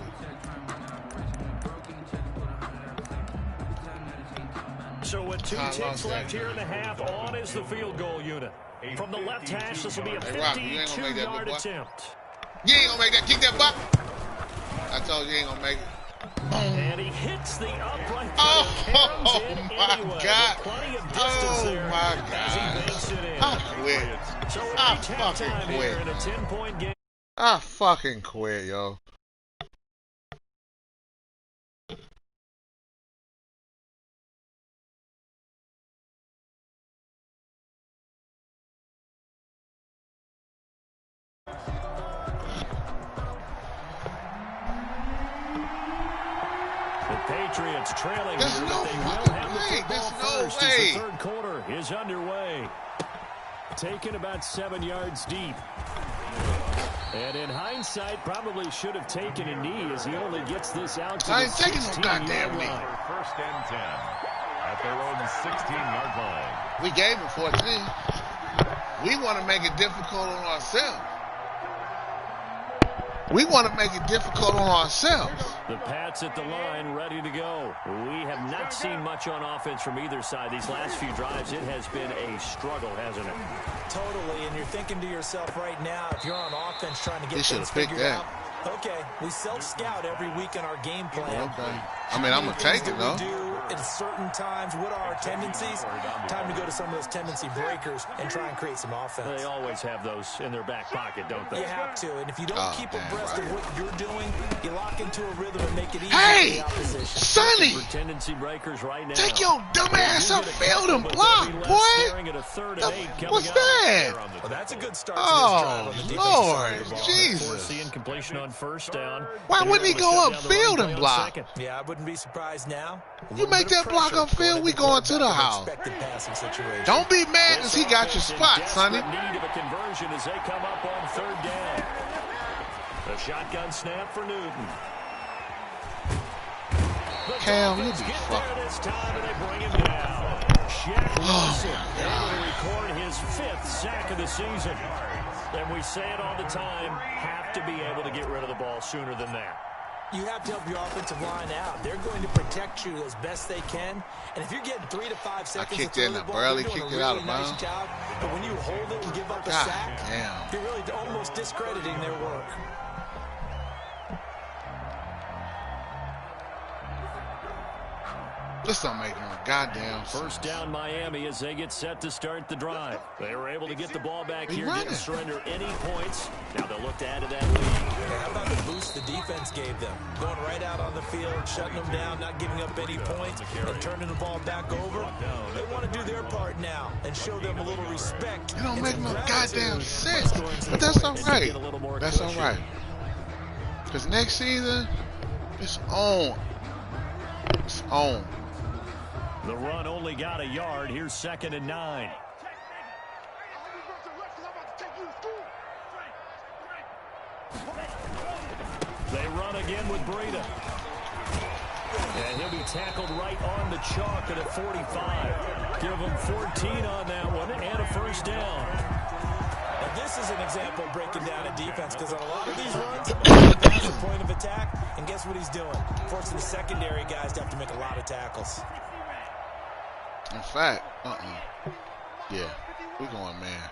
Speaker 1: So with 2 ticks left here in the half, on is the field goal unit. From the left hash, this will be a 52-yard attempt.
Speaker 6: You ain't gonna make that. Kick that butt. I told you, you ain't gonna make it.
Speaker 1: And he hits the upright.
Speaker 6: Oh my God. Oh my God. I quit. I fucking quit.
Speaker 1: In a 10-point game.
Speaker 6: I fucking quit, yo.
Speaker 1: Patriots trailing.
Speaker 6: There's no way. There's no way.
Speaker 1: The 3rd quarter is underway. Taken about 7 yards deep. And in hindsight, probably should have taken a knee as he only gets this out to
Speaker 6: I
Speaker 1: the
Speaker 6: ain't taking no goddamn knee.
Speaker 3: 1st and 10 at their own 16-yard line.
Speaker 6: We gave him 14. We want to make it difficult on ourselves. We want to make it difficult on ourselves.
Speaker 1: The Pats at the line, ready to go. We have not seen much on offense from either side. These last few drives, it has been a struggle, hasn't it?
Speaker 4: Totally, and you're thinking to yourself right now, if you're on offense trying to get
Speaker 6: things
Speaker 4: figured out, okay, we self-scout every week in our game plan.
Speaker 6: Okay. I mean, I'm going to take it, though.
Speaker 4: at certain times, what are our tendencies? Time to go to some of those tendency breakers and try and create some offense.
Speaker 1: They always have those in their back pocket, don't they?
Speaker 4: You have to, and if you don't keep abreast of what you're doing, you lock into a rhythm and make it easy
Speaker 6: hey,
Speaker 4: for the opposition.
Speaker 6: Sonny,
Speaker 1: tendency breakers right now.
Speaker 6: take your dumb ass up field and block, boy. What's that?
Speaker 4: Well, that's a good start.
Speaker 6: Oh, Lord, Jesus.
Speaker 1: The incompletion on first down.
Speaker 6: Why wouldn't he go upfield and block?
Speaker 4: Yeah, I wouldn't be surprised now.
Speaker 6: You make that block upfield, we going to the house. Don't be mad because he got your spot, Sonny.
Speaker 1: Need of a conversion as they come up on third down. A shotgun snap for Newton.
Speaker 6: Cam, you be fucking.
Speaker 1: This time and they bring him down. Shaq Wilson able to record his 5th sack of the season. And we say it all the time, have to be able to get rid of the ball sooner than that.
Speaker 4: You have to help your offensive line out. They're going to protect you as best they can. And if you're getting 3 to 5 seconds,
Speaker 6: I kicked in and barely kicked it out of bounds.
Speaker 4: But when you hold it and give up a sack, you're really almost discrediting their work.
Speaker 6: This don't make no goddamn sense.
Speaker 1: First down Miami as they get set to start the drive. They were able to get the ball back here, didn't surrender any points. Now they'll look to add to that lead.
Speaker 4: How about the boost the defense gave them? Going right out on the field, shutting them down, not giving up any points, and turning the ball back over. They want to do their part now and show them a little respect.
Speaker 6: It don't make no goddamn sense. But that's all right. That's all right. Because next season, it's on. It's on.
Speaker 1: The run only got a yard. Here's 2nd and 9. They run again with Breida. And he'll be tackled right on the chalk at a 45. Give him 14 on that one and a first down.
Speaker 4: Now this is an example of breaking down a defense because on a lot of these runs, that's the point of attack. And guess what he's doing? Forcing the secondary guys to have to make a lot of tackles.
Speaker 6: In fact, yeah, we going man.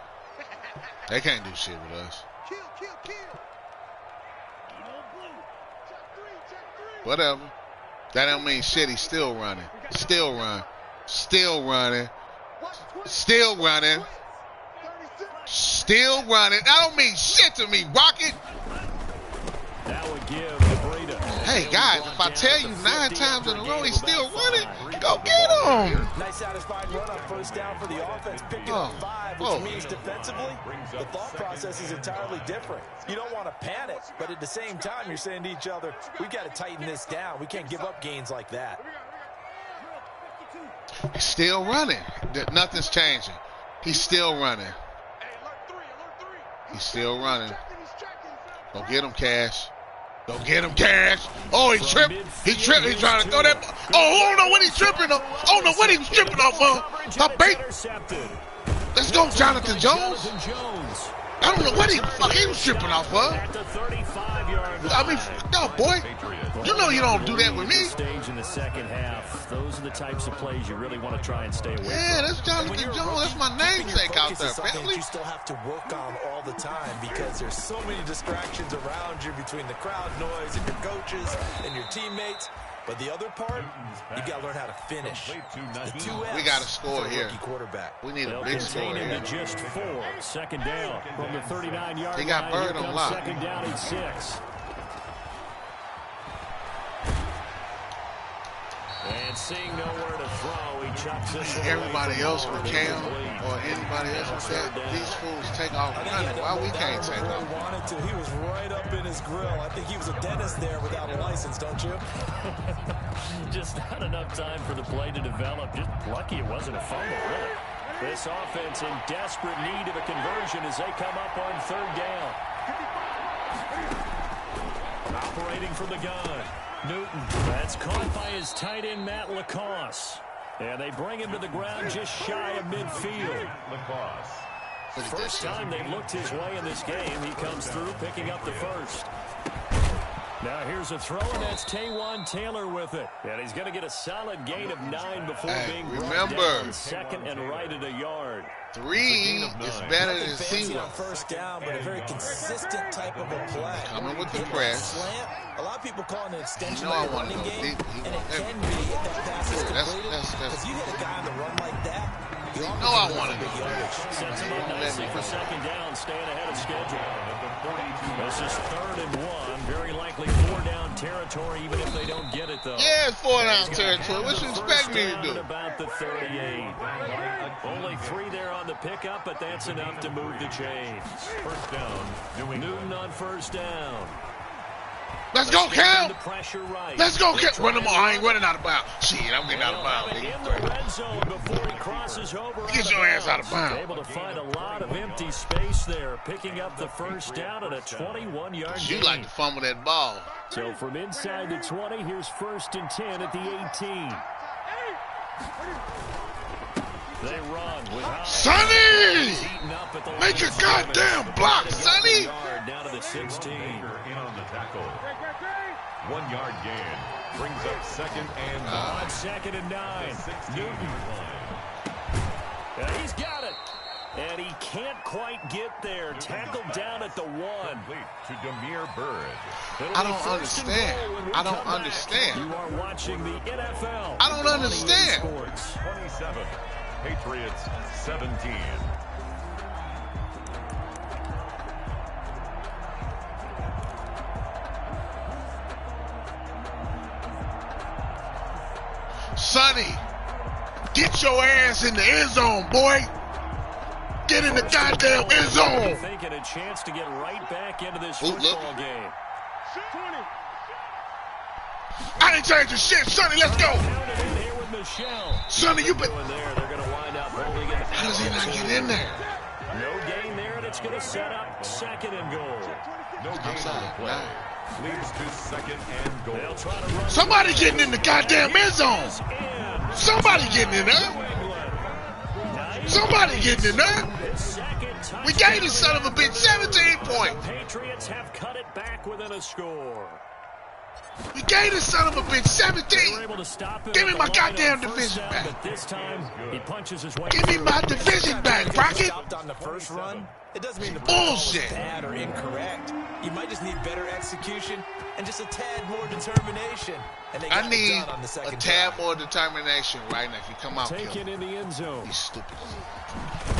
Speaker 6: They can't do shit with us. Whatever. That don't mean shit. He's still running. Still run. Still running. Still running. Still running. That don't mean shit to me, Rocket.
Speaker 1: That would give Breida.
Speaker 6: Hey, guys, if I tell you 9 times in a row he's still running, go get him.
Speaker 4: Nice satisfying run on first down for the offense, picking up 5, which means defensively, the thought process is entirely different. You don't want to panic, but at the same time, you're saying to each other, we've got to tighten this down. We can't give up gains like that.
Speaker 6: He's still running. Nothing's changing. He's still running. He's still running. Go get him, Cash. Go get him, Cash. Oh, he tripped. He tripped. He's trying to throw that. Oh, I don't know what he's tripping on. I don't know what he was tripping off of. The bait. Let's go, Jonathan Jones. I don't know what he was tripping off of. I mean, no, boy. You know you don't do that with me.
Speaker 1: Stage in the second half. Those are the types of plays you really want to try and stay away from.
Speaker 6: Yeah, that's Jonathan Jones. That's my namesake out there, family.
Speaker 4: You still have to work on all the time because there's so many distractions around you between the crowd noise and your coaches and your teammates. But the other part, you got to learn how to finish.
Speaker 6: We got to score here. We need a big score here.
Speaker 1: Just 4. Second down from the 39-yard line.
Speaker 6: He got Bird on lock.
Speaker 1: Second down and 6. And seeing nowhere to throw, he chucks this.
Speaker 6: Everybody else with Cam or anybody else with that, these fools take off running. Why we can't take off?
Speaker 4: Wanted to. He was right up in his grill. I think he was a dentist there without a license, don't you?
Speaker 1: Just not enough time for the play to develop. Just lucky it wasn't a fumble, really. This offense in desperate need of a conversion as they come up on third down. Operating from the gun. Newton, that's caught by his tight end, Matt Lacoste. And they bring him to the ground just shy of midfield. First time they looked his way in this game. He comes through, picking up the first. Now here's a throw, and that's Taywan Taylor with it. And he's going to get a solid gain of 9 before being brought down second and right at a yard.
Speaker 6: 3 is better than 0.
Speaker 4: On first down, but a very consistent type of a play.
Speaker 6: Coming with the press.
Speaker 4: Slant. A lot of people call it an extension
Speaker 6: You know
Speaker 4: of the running game, and it can be if that pass is completed. Because you hit a guy on the run like that, you know I want to be yardage.
Speaker 1: Sets him up nicely for second down, staying ahead of schedule. This is 3rd and 1. Very likely 4-down territory, even if they don't get it, though.
Speaker 6: Yeah, it's 4-down territory. What you expect me to do?
Speaker 1: About the 38. Only 3 there on the pickup, but that's enough to move the chains.
Speaker 3: First down,
Speaker 1: Newton on first down.
Speaker 6: Let's go, Cal.
Speaker 1: Right.
Speaker 6: Let's go, Cal. Run them all. I ain't running out of bounds. Shit, I'm getting out of bounds.
Speaker 1: In the red zone before he crosses over.
Speaker 6: Get your ass out of bounds.
Speaker 1: Able to find a lot of empty space there, picking up the first down at a 21-yard gain.
Speaker 6: You like to fumble that ball.
Speaker 1: So from inside the 20, here's 1st and 10 at the 18. They run with
Speaker 6: Sonny! Make a goddamn block, Sonny!
Speaker 1: Down to the 16.
Speaker 3: in on the tackle. 1-yard gain brings up 2nd and 9.
Speaker 1: On 2nd and 9. Newton. He's got it. And he can't quite get there. Tackled down at the 1.
Speaker 3: To Demir Bird.
Speaker 6: I don't understand. I don't understand.
Speaker 1: You are watching the NFL.
Speaker 6: I don't understand.
Speaker 3: 27. Patriots 17.
Speaker 6: Sonny, get your ass in the end zone, boy. Get in the goddamn end zone.
Speaker 1: Thinking a chance to get right back into this football game.
Speaker 6: I ain't changing shit, Sonny. Let's go. Sonny, you been. How does he not get in there?
Speaker 1: No gain there, and it's going to set up 2nd and goal.
Speaker 3: No gain on the play. Leads to 2nd and goal.
Speaker 6: Somebody getting in the goddamn end zone. Somebody getting in there. Somebody getting in there. We gave this son of a bitch 17 points.
Speaker 1: Patriots have cut it back within a score.
Speaker 6: We gave this son of a bitch 17. Give me my goddamn division back.
Speaker 1: This time, he punches his way.
Speaker 6: Give me my division back, Rocket.
Speaker 4: On the first run, it doesn't mean the
Speaker 6: bullshit.
Speaker 4: Bad or incorrect. You might just need better execution and just a tad more determination. And they got
Speaker 6: I need
Speaker 4: on the
Speaker 6: a tad more determination right now. If you come out,
Speaker 1: taken in the end zone.
Speaker 6: He's stupid.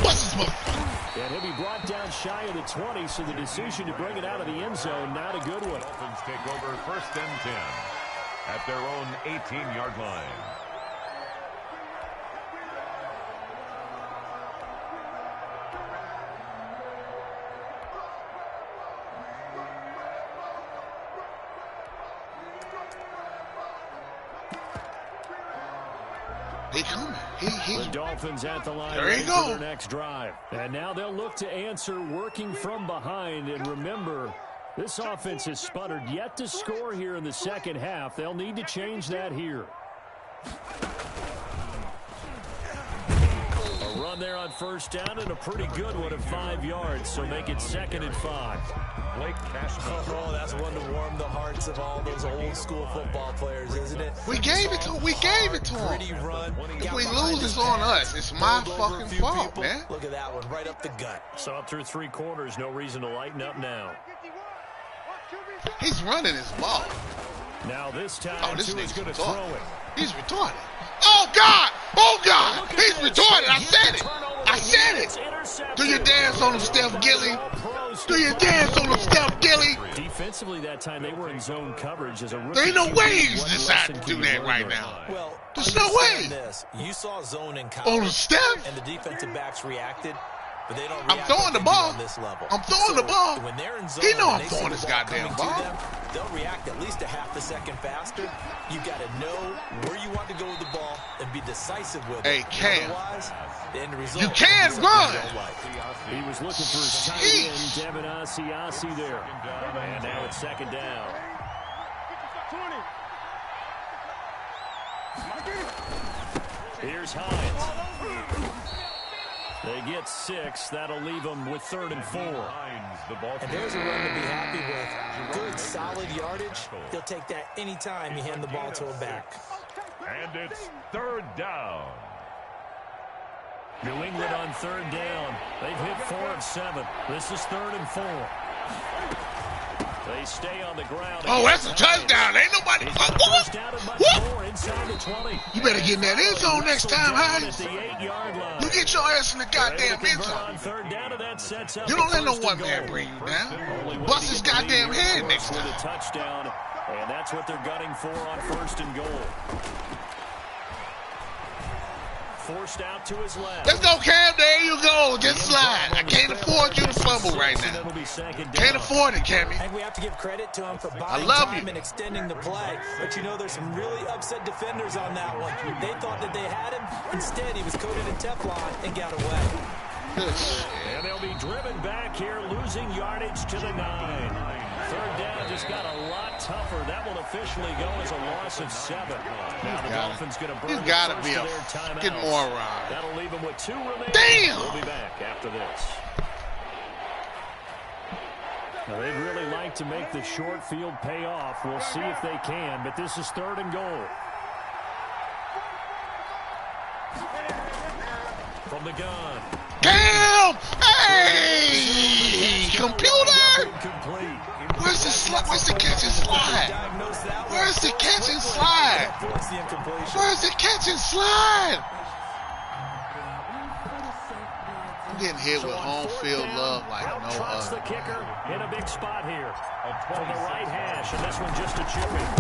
Speaker 6: What's this motherfucker?
Speaker 1: And he'll be brought down shy of the 20, so the decision to bring it out of the end zone, not a good one.
Speaker 3: Dolphins take over 1st and 10 at their own 18-yard line.
Speaker 6: He coming.
Speaker 1: The Dolphins at the line
Speaker 6: there you
Speaker 1: for
Speaker 6: go.
Speaker 1: Their next drive. And now they'll look to answer working from behind. And remember, this offense has sputtered yet to score here in the second half. They'll need to change that here. A run there on first down and a pretty good one at 5 yards. So make it 2nd and 5.
Speaker 3: Blake Cashman.
Speaker 4: Oh, that's one to warm the hearts of all those old school football players, isn't it?
Speaker 6: We gave it to him. We gave it to him. If we lose, it's on us. It's my fucking fault, man.
Speaker 4: Look at that one, right up the gut.
Speaker 1: Saw it through 3 quarters. No reason to lighten up now.
Speaker 6: He's running his ball.
Speaker 1: Now this time,
Speaker 6: this
Speaker 1: Tua's
Speaker 6: nigga's
Speaker 1: going to
Speaker 6: retarded.
Speaker 1: throw it.
Speaker 6: He's retarded. Oh, God. Oh, God. He's retarded. I said it. I said it. Do your dance on him, Steph Gilly. Do your dance on him, Steph Gilly.
Speaker 1: Defensively that time, they were in zone coverage as a rookie.
Speaker 6: There ain't no way he's deciding to do that right now.
Speaker 4: Well,
Speaker 6: there's no way.
Speaker 4: You saw zone in college.
Speaker 6: On Steph?
Speaker 4: And the defensive backs reacted. But they don't
Speaker 6: I'm throwing the ball.
Speaker 4: This level.
Speaker 6: I'm throwing the ball.
Speaker 4: When they're in zone,
Speaker 6: he know I'm throwing this goddamn ball.
Speaker 4: They'll react at least a half a second faster. You got to know where you want to go with the ball and be decisive with it.
Speaker 6: Hey, Cam.
Speaker 4: Otherwise, the end result
Speaker 6: you can run.
Speaker 1: He was looking for his tight end, Devin Asiasi there. And now it's 2nd down. Here's Hines. They get 6. That'll leave them with 3rd and 4.
Speaker 4: And there's a run to be happy with. Good, solid yardage. He'll take that anytime you hand the ball to him back.
Speaker 3: And it's 3rd down.
Speaker 1: New England on 3rd down. They've hit 4 of 7. This is 3rd and 4. They stay on the ground.
Speaker 6: Oh, that's a touchdown. Ain't nobody. What? You better get in that end zone next time, Hines. You get your ass in the goddamn end zone. You don't let no one man bring you down. Bust his goddamn head next time.
Speaker 1: Touchdown, and that's what they're gunning for on 1st and goal. Forced out to his left.
Speaker 6: Let's go, Cam. There you go. Just slide. I can't afford you to fumble right now. Can't afford it, Cammy.
Speaker 4: I think we have to give credit to him for buying time and extending the play. But you know, there's some really upset defenders on that one. They thought that they had him. Instead, he was coated in Teflon and got away.
Speaker 1: And they'll be driven back here, losing yardage to the 9. 3rd down just got a lot tougher. That will officially go as a loss of 7. Now the Dolphins going to burn
Speaker 6: He's got to be a fucking moron.
Speaker 1: That'll leave them with 2 remaining.
Speaker 6: Damn!
Speaker 1: We'll be back after this. Now they'd really like to make the short field pay off. We'll see if they can, but this is 3rd and goal. From the gun.
Speaker 6: Damn! Hey! Computer! Where's the slide? Where's the catch and slide? Where's the catch and slide? Where's the catch and slide? I'm getting hit with home field love like no other.
Speaker 1: The kicker in a big spot here from the right hash, and this one just a chipping.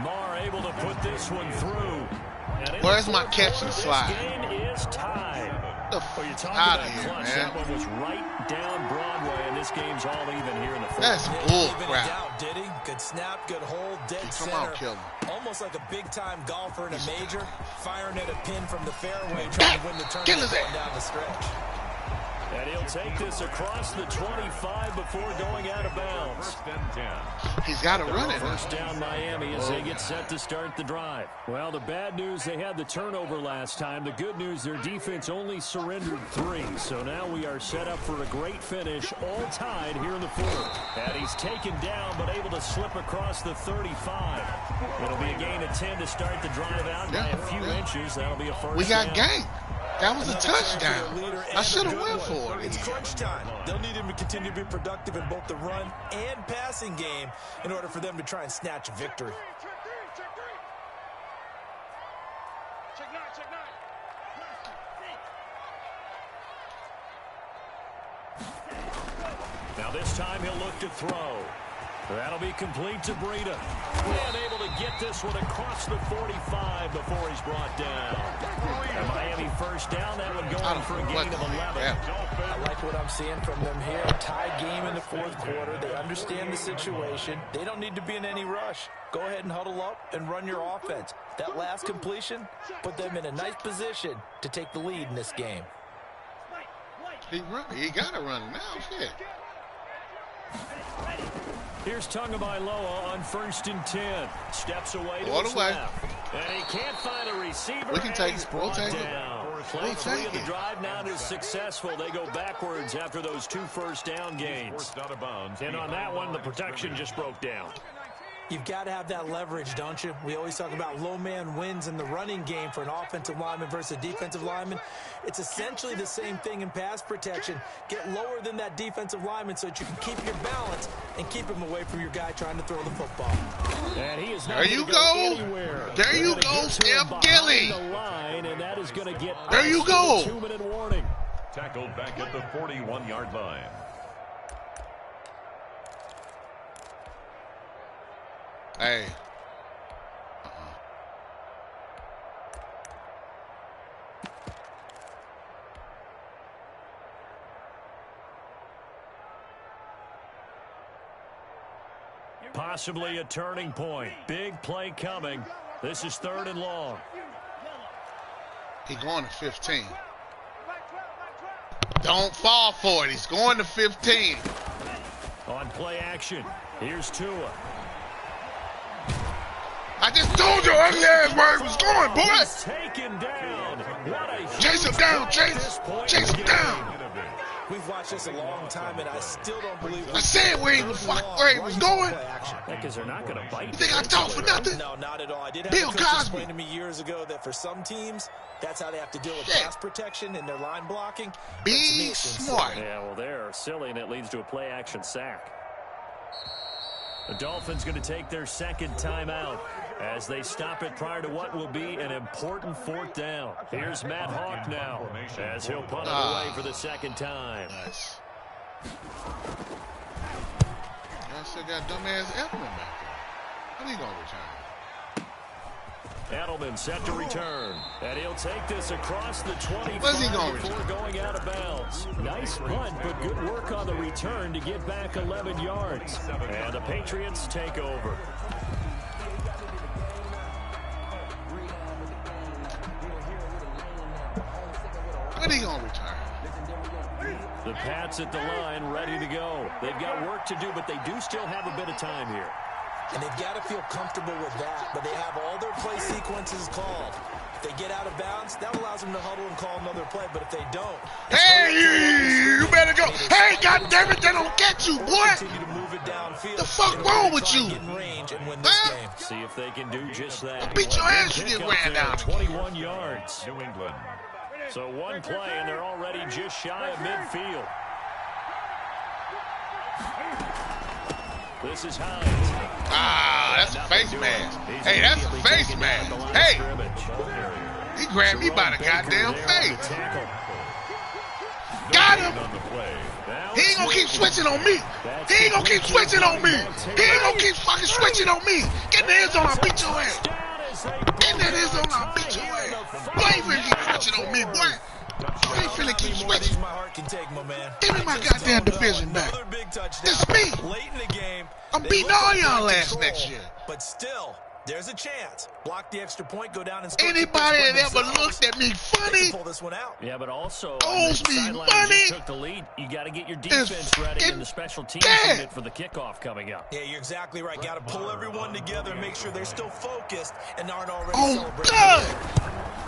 Speaker 1: Marr able to put this one through.
Speaker 6: Where's my catch and slide?
Speaker 1: This game is tied.
Speaker 6: Out of here, man.
Speaker 1: That one was right down Broadway, and this game's all even here in the 4th.
Speaker 6: That's bull crap.
Speaker 4: Did he? Good snap, good hold, dead center.
Speaker 6: Come on, kill him.
Speaker 4: Almost like a big-time golfer in a major, firing at a pin from the fairway, trying to win the tournament down the stretch.
Speaker 1: And he'll take this across the 25 before going out of bounds.
Speaker 6: He's got to run it.
Speaker 1: First down Miami as they get set to start the drive. Well, the bad news, they had the turnover last time. The good news, their defense only surrendered 3. So now we are set up for a great finish, all tied here in the 4th. And he's taken down, but able to slip across the 35. It'll be a gain of 10 to start the drive out by a few inches. That'll be a first
Speaker 6: We got
Speaker 1: down.
Speaker 6: game. That was a touchdown. I should have went for it.
Speaker 4: It's crunch time. They'll need him to continue to be productive in both the run and passing game in order for them to try and snatch a victory.
Speaker 1: Now this time he'll look to throw. That'll be complete to Breida. And able to get this one across the 45 before he's brought down. And Miami first down. That one going for a gain of 11.
Speaker 4: I like what I'm seeing from them here. A tied game in the 4th quarter. They understand the situation. They don't need to be in any rush. Go ahead and huddle up and run your offense. That last completion put them in a nice position to take the lead in this game.
Speaker 6: He got to run now. Shit.
Speaker 1: Here's Tagovailoa on 1st and 10. Steps away to his
Speaker 6: away.
Speaker 1: left. And he can't find a receiver.
Speaker 6: We can take it. We'll take it.
Speaker 1: Play 3 of the drive now is successful. They go backwards after those 2 first down gains. And on that one, the protection just broke down.
Speaker 4: You've got to have that leverage, don't you? We always talk about low man wins in the running game for an offensive lineman versus a defensive lineman. It's essentially the same thing in pass protection. Get lower than that defensive lineman so that you can keep your balance and keep him away from your guy trying to throw the football.
Speaker 1: And he is
Speaker 6: there you go. There you go, Steph Gilly.
Speaker 1: There
Speaker 6: you go.
Speaker 1: 2-minute warning.
Speaker 3: Tackled back at the 41-yard line.
Speaker 6: Hey.
Speaker 1: Possibly a turning point. Big play coming. This is 3rd and long.
Speaker 6: He's going to 15. Don't fall for it. He's going to 15.
Speaker 1: On play action, here's Tua.
Speaker 6: I just told your ugly ass where he was going, boy.
Speaker 1: He's taken down. What a
Speaker 6: Chase him down, Chase. Chase him down.
Speaker 4: We've watched this a long time, and I still don't believe.
Speaker 6: I said where he was going.
Speaker 1: Because they're not going to bite.
Speaker 6: You think I talk for nothing?
Speaker 4: No, not at all. I did have
Speaker 6: Bill
Speaker 4: a coach
Speaker 6: Cosby
Speaker 4: explain to me years ago that for some teams, that's how they have to deal with pass protection and their line blocking.
Speaker 6: Be smart.
Speaker 1: Yeah, well, they're silly, and it leads to a play-action sack. The Dolphins going to take their second timeout as they stop it prior to what will be an important fourth down. Here's Matt Hawk now as he'll punt it away for the second time.
Speaker 6: Nice. Y'all still got dumbass Edelman back there. How he going to return?
Speaker 1: Edelman set to return, and he'll take this across the 25 before going out of bounds. Nice punt, but good work on the return to get back 11 yards. And the Patriots take over.
Speaker 6: When he going to return?
Speaker 1: The Pats at the line, ready to go. They've got work to do, but they do still have a bit of time here.
Speaker 4: And they've got to feel comfortable with that, but they have all their play sequences called. If they get out of bounds, that allows them to huddle and call another play, but if they don't...
Speaker 6: Hey, you better go. Hey, goddammit, they don't get you, boy.
Speaker 4: Continue to move it downfield.
Speaker 6: The fuck wrong with you?
Speaker 4: Get in range and win this game.
Speaker 1: See if they can do just that.
Speaker 6: I'll beat your ass you get ran down.
Speaker 1: 21 yards.
Speaker 3: New England.
Speaker 1: So one play, and they're already just shy of midfield. This is Hines.
Speaker 6: Ah, that's a face mask. Hey, that's a face mask. Hey, he grabbed me by the goddamn face. Got him. He ain't gonna keep switching on me. He ain't gonna keep switching on me. He ain't gonna keep fucking switching on me. Get in the end zone, I'll beat your ass. Get in the end zone, I'll beat your ass. Boy, you finna keep switching on me, boy. You ain't finna keep switching. Give me my goddamn division back. That's me. I'm beating all y'all ass next year.
Speaker 4: But still, there's a chance. Block the extra point, go down and score.
Speaker 6: Anybody that ever looked at me funny
Speaker 4: pull this one out.
Speaker 1: Yeah, but also
Speaker 6: owes me money.
Speaker 1: Took the lead. You got to get your defense ready in the special teams unit for the kickoff coming up.
Speaker 4: Yeah, you're exactly right. Got to pull everyone together and make sure they're still focused and aren't already celebrating.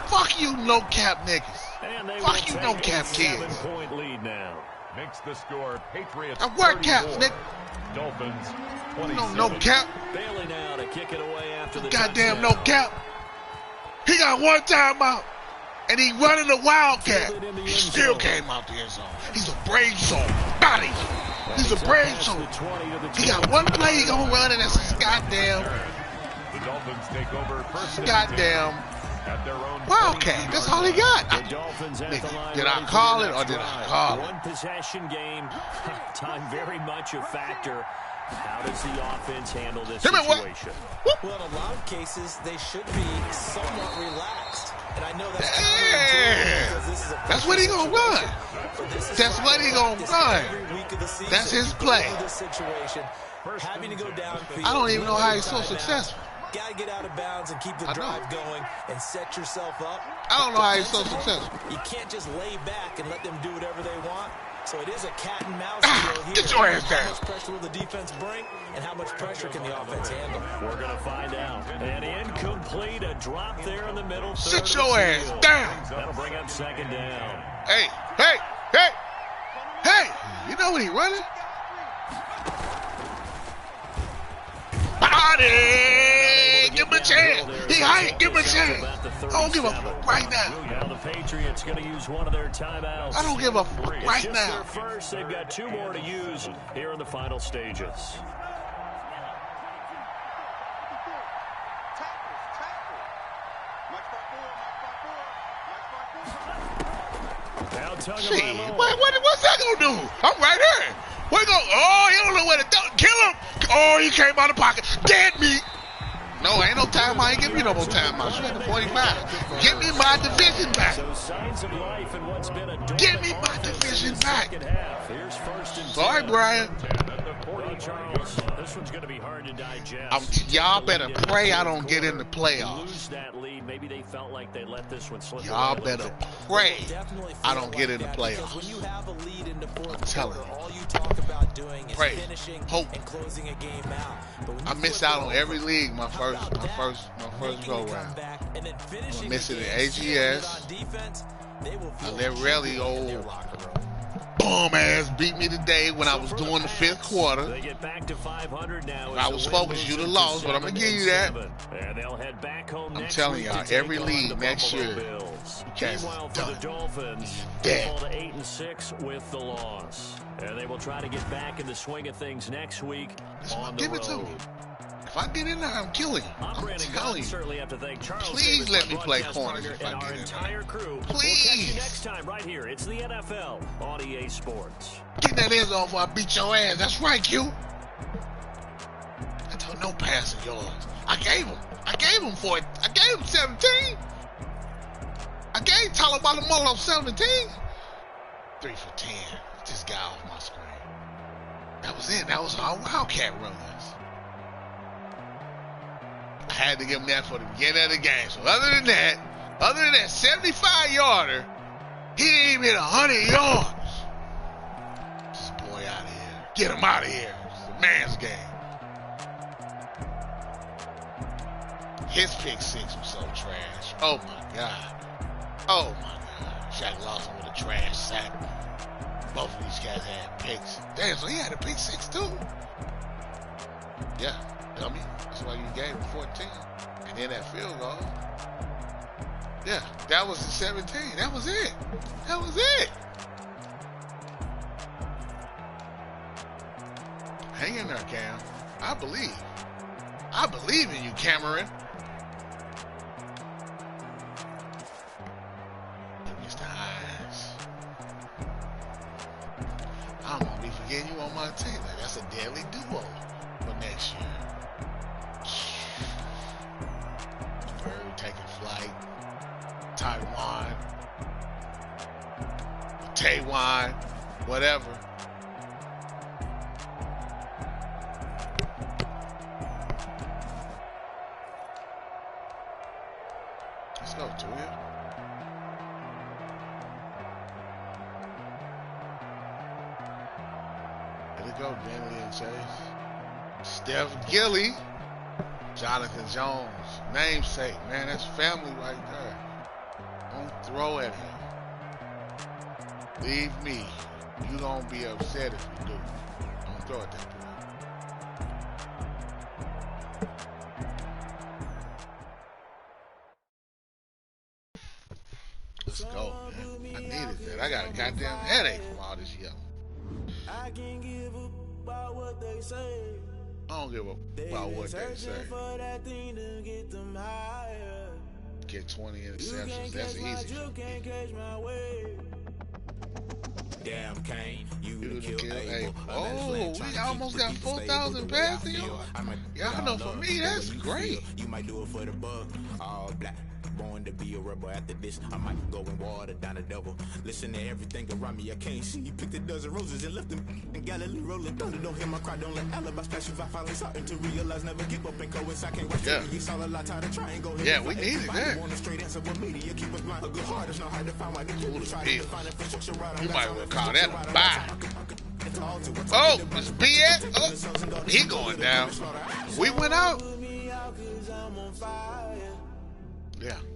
Speaker 6: Fuck you, no cap niggas. Fuck you, no cap kids.
Speaker 1: 7-point lead now.
Speaker 3: Makes the score Patriots.
Speaker 6: I work caps, nigga.
Speaker 3: Dolphins.
Speaker 6: No cap.
Speaker 1: Bailey now to kick it away after the
Speaker 6: goddamn no cap. He got one timeout, and he running the wildcat. He still came out the end zone. He's a brave soul. Body. He's a brave soul. He got one play he gonna run, and that's his goddamn.
Speaker 3: The Dolphins take over first.
Speaker 6: Goddamn. Wildcat, that's all he got. Did I call it or did I call it?
Speaker 1: One possession game, time very much a factor. How does the offense handle this situation?
Speaker 4: Well, in a lot of cases, they should be somewhat relaxed. And I know that's
Speaker 6: that's what he gonna run. That's what he gonna run. That's his play.
Speaker 4: Having to go down.
Speaker 6: I don't even know how he's so successful.
Speaker 4: Got to get out of bounds and keep the drive going and set yourself up.
Speaker 6: I don't know how he's so successful.
Speaker 4: You can't just lay back and let them do whatever they want. So it is a cat and mouse deal here.
Speaker 6: Get your ass down.
Speaker 4: How much pressure will the defense bring, and how much pressure can the offense handle?
Speaker 1: We're going to find out. An incomplete, a drop there in the middle.
Speaker 6: Sit your ass down.
Speaker 1: That'll bring up second down.
Speaker 6: Hey. You know what he running? Body! Give him a chance. He high. Give him a chance. I don't give a fuck right now.
Speaker 1: Now the Patriots going to use one of their timeouts.
Speaker 6: I don't give a fuck right now.
Speaker 1: First, they've got 2 more to use here in the final stages. Now
Speaker 6: what's that gonna do? I'm right here. He don't know where to do. Kill him. Oh, he came out of the pocket. Dead meat. No, ain't no time. I ain't giving you no more time. I'm straight to 45. Give me my division back. Give me my division back. Sorry, Brian.
Speaker 1: This one's going to be hard to digest.
Speaker 6: Y'all better pray I don't get in the playoffs.
Speaker 1: Maybe they felt like they let this one slip.
Speaker 6: Y'all better pray I don't get in the playoffs. I'm telling you.
Speaker 4: doing is
Speaker 6: pray,
Speaker 4: finishing
Speaker 6: hope.
Speaker 4: and closing a game out.
Speaker 6: I missed out on every league my first go round.
Speaker 4: And then finishing
Speaker 6: missing
Speaker 4: the
Speaker 6: the
Speaker 4: game,
Speaker 6: AGS.
Speaker 4: on defense, they will feel
Speaker 6: And then really old
Speaker 4: locker room.
Speaker 6: bum ass beat me today when I was doing the 5th quarter.
Speaker 1: They get back to 500 now.
Speaker 6: If I was focused, you'd have lost, but I'm gonna give you that.
Speaker 1: And they'll head back home
Speaker 6: I'm
Speaker 1: next
Speaker 6: telling
Speaker 1: week
Speaker 6: y'all,
Speaker 1: to take
Speaker 6: every
Speaker 1: on
Speaker 6: league
Speaker 1: the
Speaker 6: next
Speaker 1: Buffalo
Speaker 6: year,
Speaker 1: Bills.
Speaker 6: Cats
Speaker 1: Meanwhile,
Speaker 6: is
Speaker 1: for the
Speaker 6: done.
Speaker 1: Dolphins,
Speaker 6: Dead.
Speaker 1: they fall to 8-6 with the loss, and they will try to get back in the swing of things next week on the
Speaker 6: Give it to
Speaker 1: road.
Speaker 6: me. If I get in there, I'm killing you. I'm
Speaker 1: Brandon
Speaker 6: telling
Speaker 1: Gunn,
Speaker 6: you.
Speaker 1: certainly have to thank Charles
Speaker 6: Please
Speaker 1: Davis,
Speaker 6: let
Speaker 1: my
Speaker 6: me play
Speaker 1: broadcast
Speaker 6: corners
Speaker 1: partner,
Speaker 6: if I
Speaker 1: and
Speaker 6: get
Speaker 1: our
Speaker 6: in
Speaker 1: entire crew.
Speaker 6: Please.
Speaker 1: We'll catch you next time right here. It's the NFL on EA Sports.
Speaker 6: Get that end off or I beat your ass. That's right, Q. I told no passing yards. I gave him 17. I gave Talibala 17. 3 for 10. Get this guy off my screen. That was it. That was our Wildcat runs. I had to give him that for the beginning of the game. So other than that 75-yarder, he didn't even hit 100 yards. Get this boy out of here. Get him out of here. It's a man's game. His pick 6 was so trash. Oh my God. Oh my God. Shaq Lawson with a trash sack. Both of these guys had picks. Damn, so he had a pick 6 too. Yeah, dummy. That's why you gave him 14. And then that field goal. Yeah, that was the 17. That was it. That was it. Hang in there, Cam. I believe. I believe in you, Cameron. Mr. Hines. I'm gonna be forgetting you on my team. Like, that's a deadly duo for next year. Bird taking flight. Taiwan, whatever. Let's go, Tuya. There we go, Bentley and Chase. Steph Gilly. Jonathan Jones. Namesake, man. That's family right there. Don't throw at him. Leave me. You gonna be upset if you do. Don't throw at that boy. Let's go, man. I needed that. I got a goddamn headache from all this yelling.
Speaker 10: I can't give up about what they say.
Speaker 6: I don't give a about what they say.
Speaker 10: For that thing to get them higher.
Speaker 6: Get 20 interceptions. That's easy.
Speaker 10: You can't catch my way.
Speaker 8: Damn, Kane, you
Speaker 6: You
Speaker 8: the
Speaker 6: kill
Speaker 8: kill
Speaker 6: Abel.
Speaker 8: Abel.
Speaker 6: Oh, we almost got 4,000 passing yards. Y'all know for me, that's great.
Speaker 8: You might do it for the bug. All black. Born to be a rebel after this. I might go and water down the devil. Listen to everything around me. I can't see. You picked a dozen roses and left them in Galilee rolling thunder. Don't hear my cry. Don't let alibis pass you. I finally starting to realize never give up and coincide. Can't watch
Speaker 6: Yeah.
Speaker 8: You saw a lot tired of trying. Go ahead.
Speaker 6: Yeah, we needed that.
Speaker 8: Want a straight answer with media. Keep us blind. A good heart. It's not hard to find why they try to find infrastructure right.
Speaker 6: You might well call that a buy. Oh, it's BS. Oh, he going down. We went out. Yeah.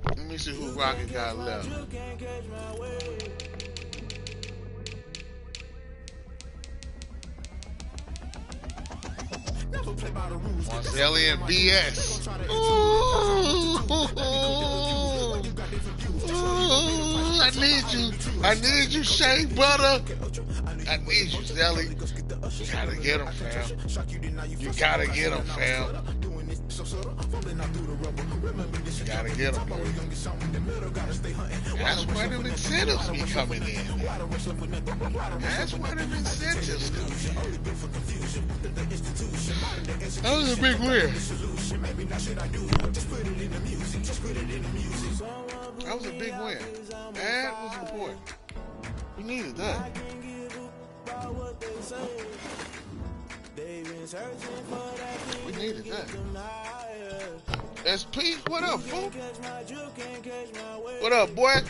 Speaker 6: Let me see who Rocket got left. Marcelli and BS. Ooh, I need you, Shea Butter. I need you, Zelly. You gotta get him, fam. You gotta get him, fam. You gotta get him, boy. That's where them incentives be coming in. That's where them incentives come in. That was a big win. That was a big win. That was important. We needed that. We needed that. SP, what up, fool? What up, boy?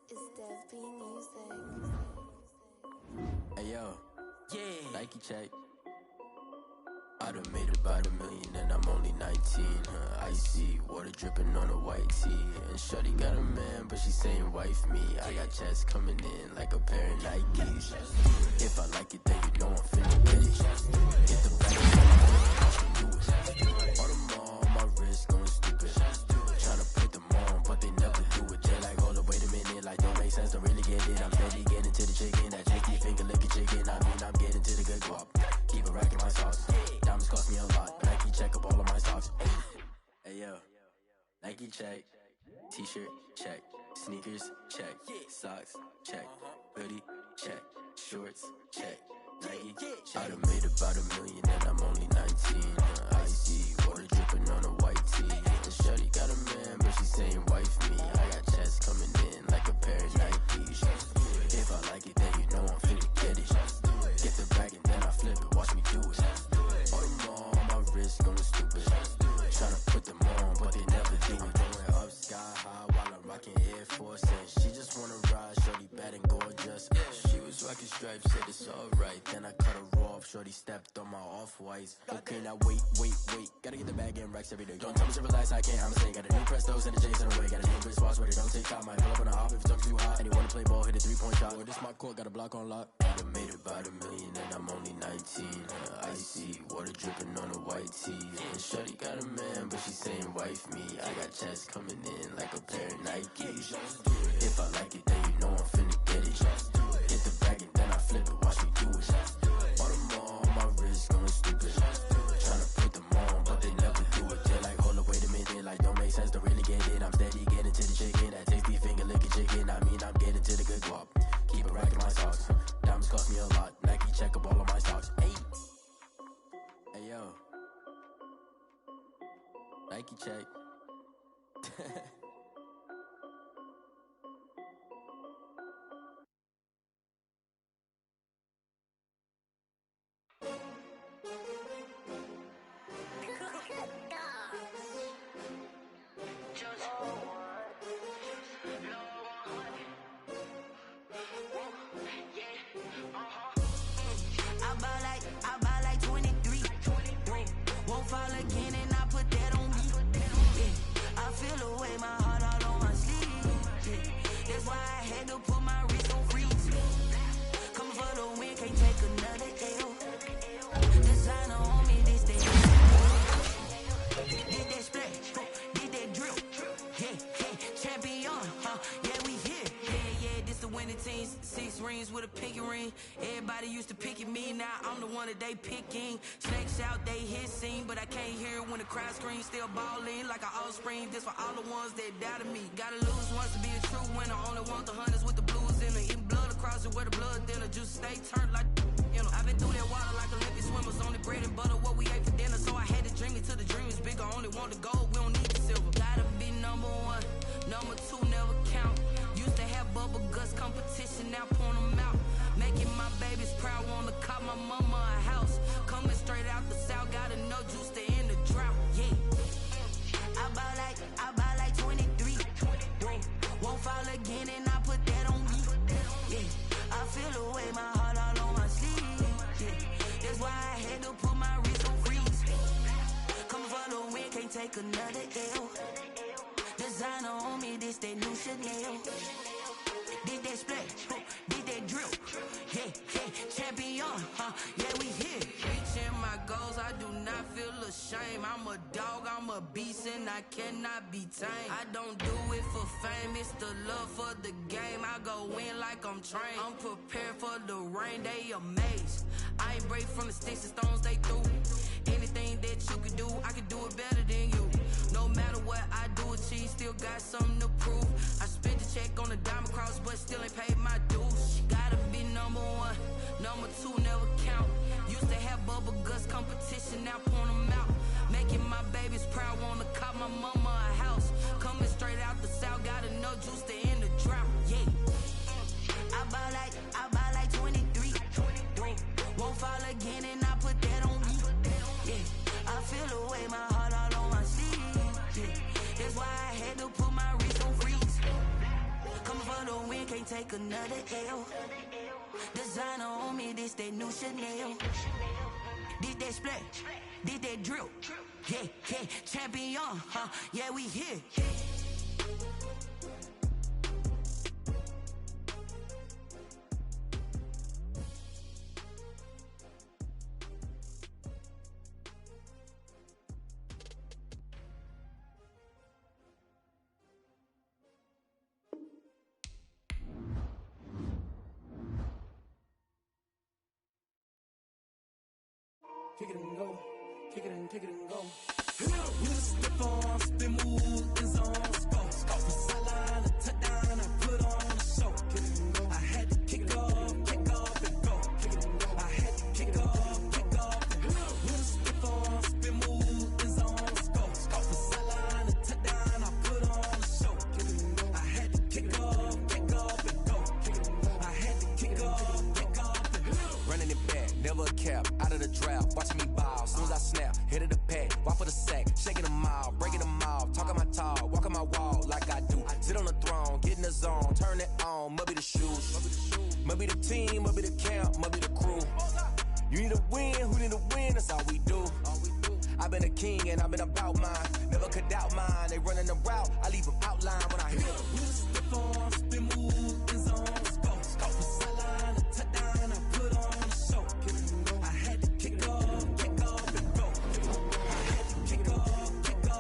Speaker 7: This is Dev B Music.
Speaker 11: Hey yo, yeah, Nike check. I done made about $1 million and I'm only 19. Icy water dripping on a white tee. And shorty got a man, but she saying wife me. I got checks coming in like a pair of Nikes. If I like it, then you know I'm finna get it. Hit the back of all the mall, my wrist going stupid. Tryna put them on, but they never do it. They're like, hold up, wait a minute, like don't make sense, don't really get it. I'm steady getting to the chicken, that tasty finger licking chicken. I mean, I'm getting to the good guap. Keep it racking my sauce. Diamonds cost me a lot. Nike check up all of my socks. Hey yo, Nike check. T-shirt check. Sneakers check. Socks check. Hoodie check. Shorts check. Nike check. I done made about $1 million and I'm only 19. Icy water dripping on a white tee. And shorty got a man, but she saying wife me. I got checks coming in like a pair of Nikes. If I like it, then you know I'm finna get it. Get the bag and then I flip it. Watch me do it. All them all, my wrist going stupid. Tryna put them on, but they never do it. Going up sky high while I'm rocking Air Force. And she just wanna ride, shorty bad and gorgeous. She was rocking stripes, said it's alright. Then I cut her off, shorty stepped on my off-whites. Okay, now wait. Gotta get the bag and racks every day. Don't tell me to relax, I can't, I'm saying. Got a new Prestos and a Jason away. Got a new wristwatch where they don't take time. Might pull up on a hop if it's talking too hot. And he wanna play ball, hit a 3-point shot. Well, this my court, got a block on lock. I done made about $1 million and I'm only 19. Icy water dripping on a white tee. And shorty got a man, but she saying wife me. I got checks coming in like a pair of Nikes. If I like it, then you know I'm finna get it. Hit the bag and then I flip it. Watch me do it. All them all, my wrist going stupid. Tryna put them on, but they never do it. They're like, hold up, wait a minute, like don't make sense, don't really get it. I'm steady getting to the chicken, that tasty finger licking chicken. I mean, I'm getting to the good guap. Keep it racking my socks. Diamonds cost me a lot. Nike check up all of my socks. Hey yo, Nike check.
Speaker 9: I buy like 23. Won't fall again and I put that on me. Yeah. I feel away, my heart all on my sleeve. Yeah. That's why I had to put my wrist on freeze. Coming for the win, can't take another L. Designer on me, this day. Did that splash, did that drill. Yeah, champion, yeah, we here. Yeah, this the winning team. 6 rings with a pinky ring. Everybody used to pick at me, now I'm the one that they picking. Snakes out, they hit scene, but I can't hear it when the crowd screams. Still balling like an offspring. This for all the ones that doubted me. Gotta lose once to be a true winner. Only want the hunters with the blues in it. Eating blood across it where the blood thinner. Just stay turned like you know. I've been through that water like Olympic swimmers. Only bread and butter what we ate for dinner. So I had to dream it till the dream is bigger. Only want the gold, we don't need the silver. Gotta be number 1, number 2 never count. Used to have bubble guts competition, now point them out. Make Making my babies proud, wanna call my mama a house. Coming straight out the south, got enough juice to end the drought. Yeah. I buy like 23. Won't fall again and I put that on me. Yeah. I feel the way, my heart all on my sleeve. Yeah. That's why I had to put my wrist on freeze. Coming for the win, can't take another L. Designer on me, this that new Chanel. Did that splash, did that drill. Yeah, champion, yeah, we here. Reaching my goals, I do not feel ashamed. I'm a dog, I'm a beast, and I cannot be tamed. I don't do it for fame, it's the love for the game. I go in like I'm trained. I'm prepared for the rain, they amazed. I ain't break from the sticks and stones they threw. Anything that you can do, I can do it better than you. No matter what I do, achieve, still got something to prove. I spent the check on the diamond cross, but still ain't paid my dues. Gotta be number one, number two never count. Used to have bubble guts competition, now point them out. Making my babies proud, wanna call my mama a house. Coming straight out the south, got enough juice to end the drought. Yeah. I buy like 23. Won't fall again and I put that on me. Yeah. I feel the way, my heart all on my sleeve. Yeah. That's why I had to put my wrist on freeze. Coming for the win, can't take another L. Designer on me, this that new Chanel. Did that splash, did that drill. Yeah, champion, yeah, we here.
Speaker 11: Kick it and go, kick it and go. With a step on, spin move, in zone, go. From sideline to touchdown, I put on a show. Kick it and go. I had to kick off and go. Kick it and go. I had to kick off and go. With a step on, spin move, in zone, go. From sideline to touchdown, I put on a show. Kick it and go. I had to kick off and go. Kick it and go. I had to kick off and go. Running it back, never a cap, out of the draft. Watching me ball, soon as I snap, hit of the pack, walk for the sack, shaking them all, breaking them off, talking my talk, walking my wall like I do. Sit on the throne, get in the zone, turn it on, must be the shoes, must be the team, must be the camp, must be the crew. You need a win, who need a win, that's all we do. I've been a king and I've been about mine, never could doubt mine, they running the route, I leave them outline when I hit them. We step on, spin move, in zone, go. From sideline to touchdown, I put on a show. I had to kick off and go. I had to kick off and go.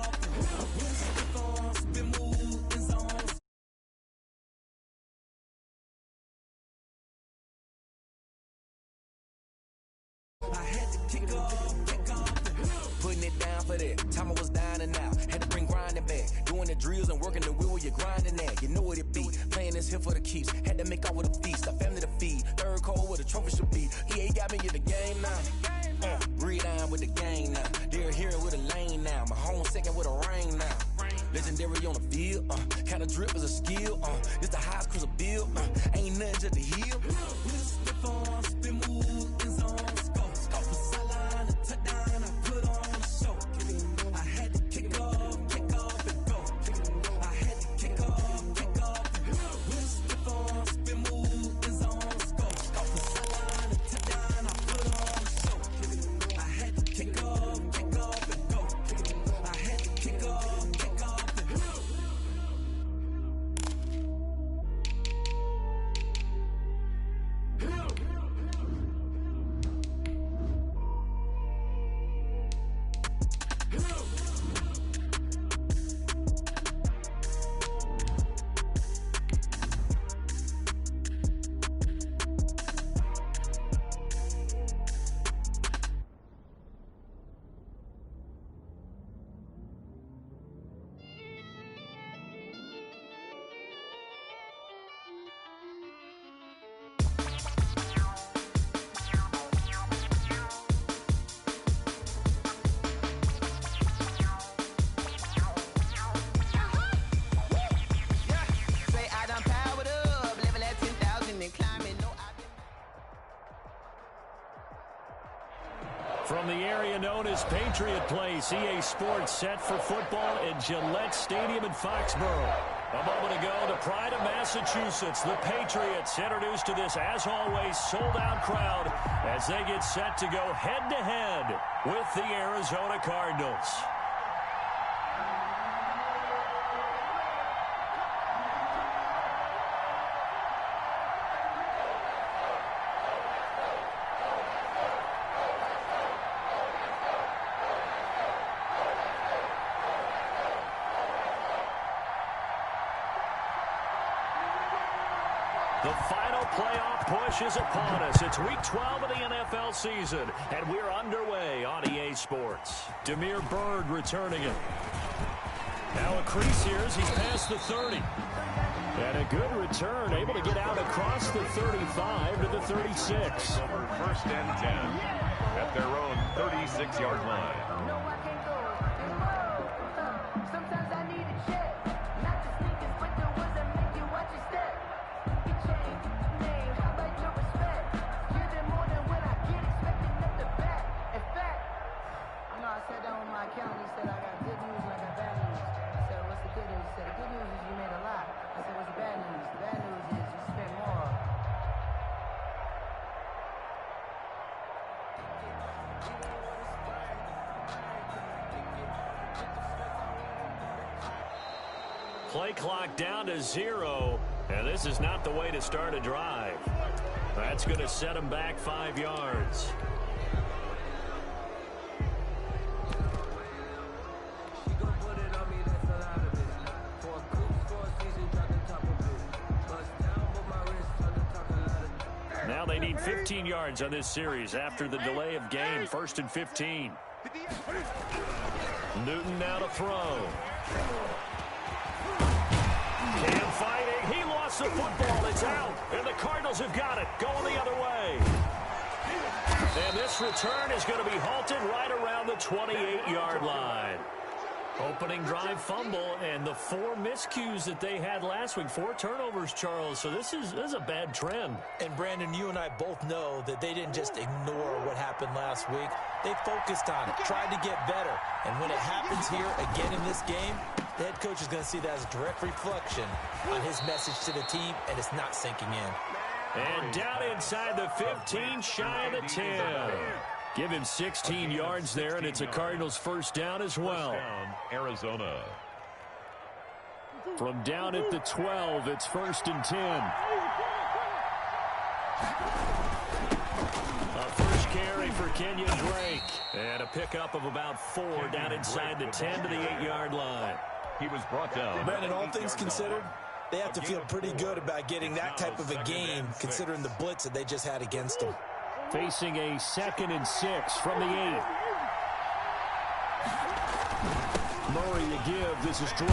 Speaker 11: We step on, spin move, in zone. I had to kick off and go. Putting it down for that. Time I was down and out. Had to bring grinding back. Doing the drills and working the wheel where you're grinding at. You know what it be. Playing this here for the keeps. Had to make out with a feast. A family to feed. Third cold where the trophy should be. EA got me in the game now. Breed on with the game now. They're hearing with a lane now. My home second with a rain now. Legendary on the field. Kind of drip is a skill. It's the highest cruiser bill. Ain't nothing just to heal. Step on, spin move, in zone, go. From sideline to touchdown, I put on a show. I had to kick off and go. I had to kick off and go. Step on, spin move, in zone, go. From sideline to touchdown, I put on a show. I had to kick off and go. I had to kick off and go.
Speaker 1: From the area known as Patriot Place, EA Sports set for football at Gillette Stadium in Foxborough. A moment ago, to Pride of Massachusetts, the Patriots introduced to this, as always, sold-out crowd as they get set to go head-to-head with the Arizona Cardinals. The final playoff push is upon us. It's Week 12 of the NFL season, and we're underway on EA Sports. Demir Bird returning it. Now a crease here as he's past the 30. And a good return, able to get out across the 35 to the 36.
Speaker 3: Over 1st and 10 at their own 36-yard line.
Speaker 9: Sometimes I need a check, not the sneakers, but the ones that make you watch your step. You change name, how about your respect? Give them more than when I get expecting at the back. In fact, I know I sat down with my accountant. He said I got good news and I got bad news. I said, what's the good news? He said, the good news is you made a lot. I said, what's the bad news? The bad news is you spent more.
Speaker 1: Play clock down to 0, and this is not the way to start a drive. That's going to set him back 5 yards. Now they need 15 yards on this series after the delay of game. 1st and 15. Newton now to throw. Cam fighting. He lost the football. It's out. And the Cardinals have got it. Going the other way. And this return is going to be halted right around the 28-yard line. Opening drive fumble, and the 4 miscues that they had last week. 4 turnovers, Charles. So this is a bad trend.
Speaker 4: And, Brandon, you and I both know that they didn't just ignore what happened last week. They focused on it, tried to get better. And when it happens here again in this game, the head coach is going to see that as a direct reflection on his message to the team, and it's not sinking in.
Speaker 1: And down inside the 15, shy of the 10. Give him 16 yards there, and it's a Cardinals first down as well.
Speaker 3: Arizona.
Speaker 1: From down at the 12, it's 1st and 10. A first carry for Kenyon Drake. And a pickup of about 4 down inside the 10 to the 8-yard line.
Speaker 3: He was brought down.
Speaker 4: Brandon, all things considered, they have to feel pretty good about getting that type of a game, considering the blitz that they just had against them.
Speaker 1: Facing a 2nd and 6 from the 8. Murray to give. This is Drake.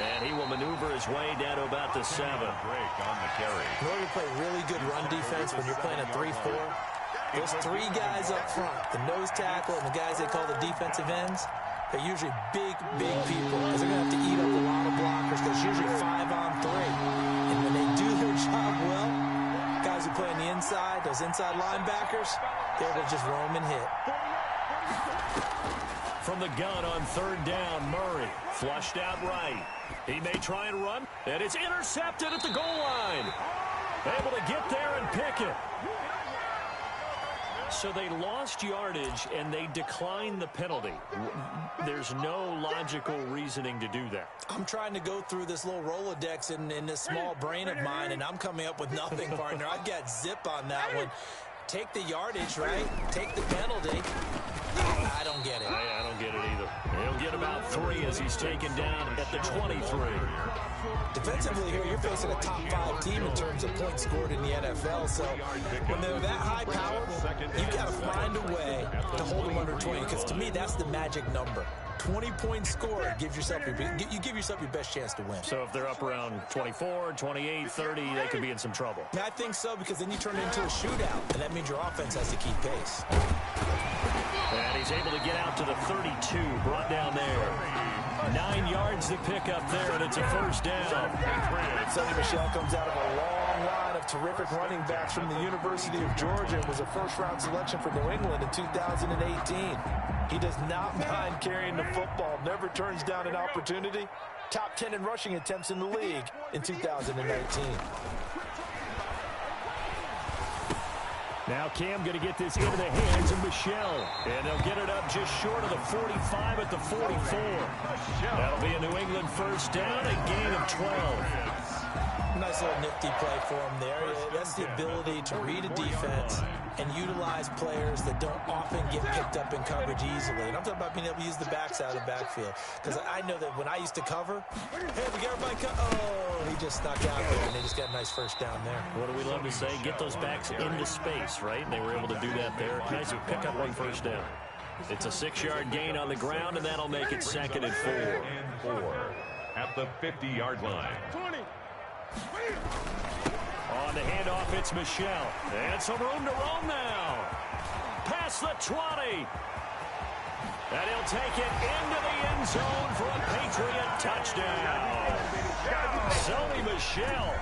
Speaker 1: And he will maneuver his way down to about the 7.
Speaker 3: Drake on the carry.
Speaker 4: In order to play really good run defense when you're playing a 3-4, those 3 guys up front, the nose tackle and the guys they call the defensive ends, they're usually big people. Because they're going to have to eat up a lot of blockers because it's usually 5-on-3. And when they do their job well, guys who play on the inside, those inside linebackers, they're able to just roam and hit.
Speaker 1: From the gun on 3rd down, Murray flushed out right. He may try and run, and it's intercepted at the goal line. Able to get there and pick it. So they lost yardage, and they declined the penalty. There's no logical reasoning to do that.
Speaker 4: I'm trying to go through this little Rolodex in this small brain of mine, and I'm coming up with nothing, partner. I've got zip on that one. Take the yardage, right? Take the penalty. I don't get it.
Speaker 1: I don't get it either. He'll get about 3 as he's taken down at the 23.
Speaker 4: Defensively here, you're facing a top 5 team in terms of points scored in the NFL. So when they're that high powered, you've got to find a way to hold them under 20. Because to me, that's the magic number. 20-point score gives yourself you give yourself your best chance to win.
Speaker 1: So if they're up around 24, 28, 30, they could be in some trouble.
Speaker 4: Yeah, I think so, because then you turn it into a shootout, and that means your offense has to keep pace.
Speaker 1: And he's able to get out to the 32, brought down there. 9 yards to pick up there, and it's a first down.
Speaker 4: Sonny Michel comes out of a long line of terrific running backs from the University of Georgia and was a first-round selection for New England in 2018. He does not mind carrying the football, never turns down an opportunity. Top 10 in rushing attempts in the league in 2019.
Speaker 1: Now Cam going to get this into the hands of Michelle. And they'll get it up just short of the 45 at the 44. That'll be a New England first down, a gain of 12.
Speaker 4: Nice little nifty play for him there. That's the ability to read a defense and utilize players that don't often get picked up in coverage easily. And I'm talking about being able to use the backs out of the backfield. Because I know that when I used to cover, hey, we got everybody oh, he just snuck out there, and they just got a nice first down there.
Speaker 1: What do we love to say? Get those backs into space, right? And they were able to do that there. Nice pick up on first down. It's a 6-yard gain on the ground, and that'll make it 2nd and 4.
Speaker 3: At the 50-yard line.
Speaker 5: 20.
Speaker 1: On the handoff, it's Michelle. And some room to roam now. Past the 20. And he'll take it into the end zone for a Patriot touchdown. Sony Michel,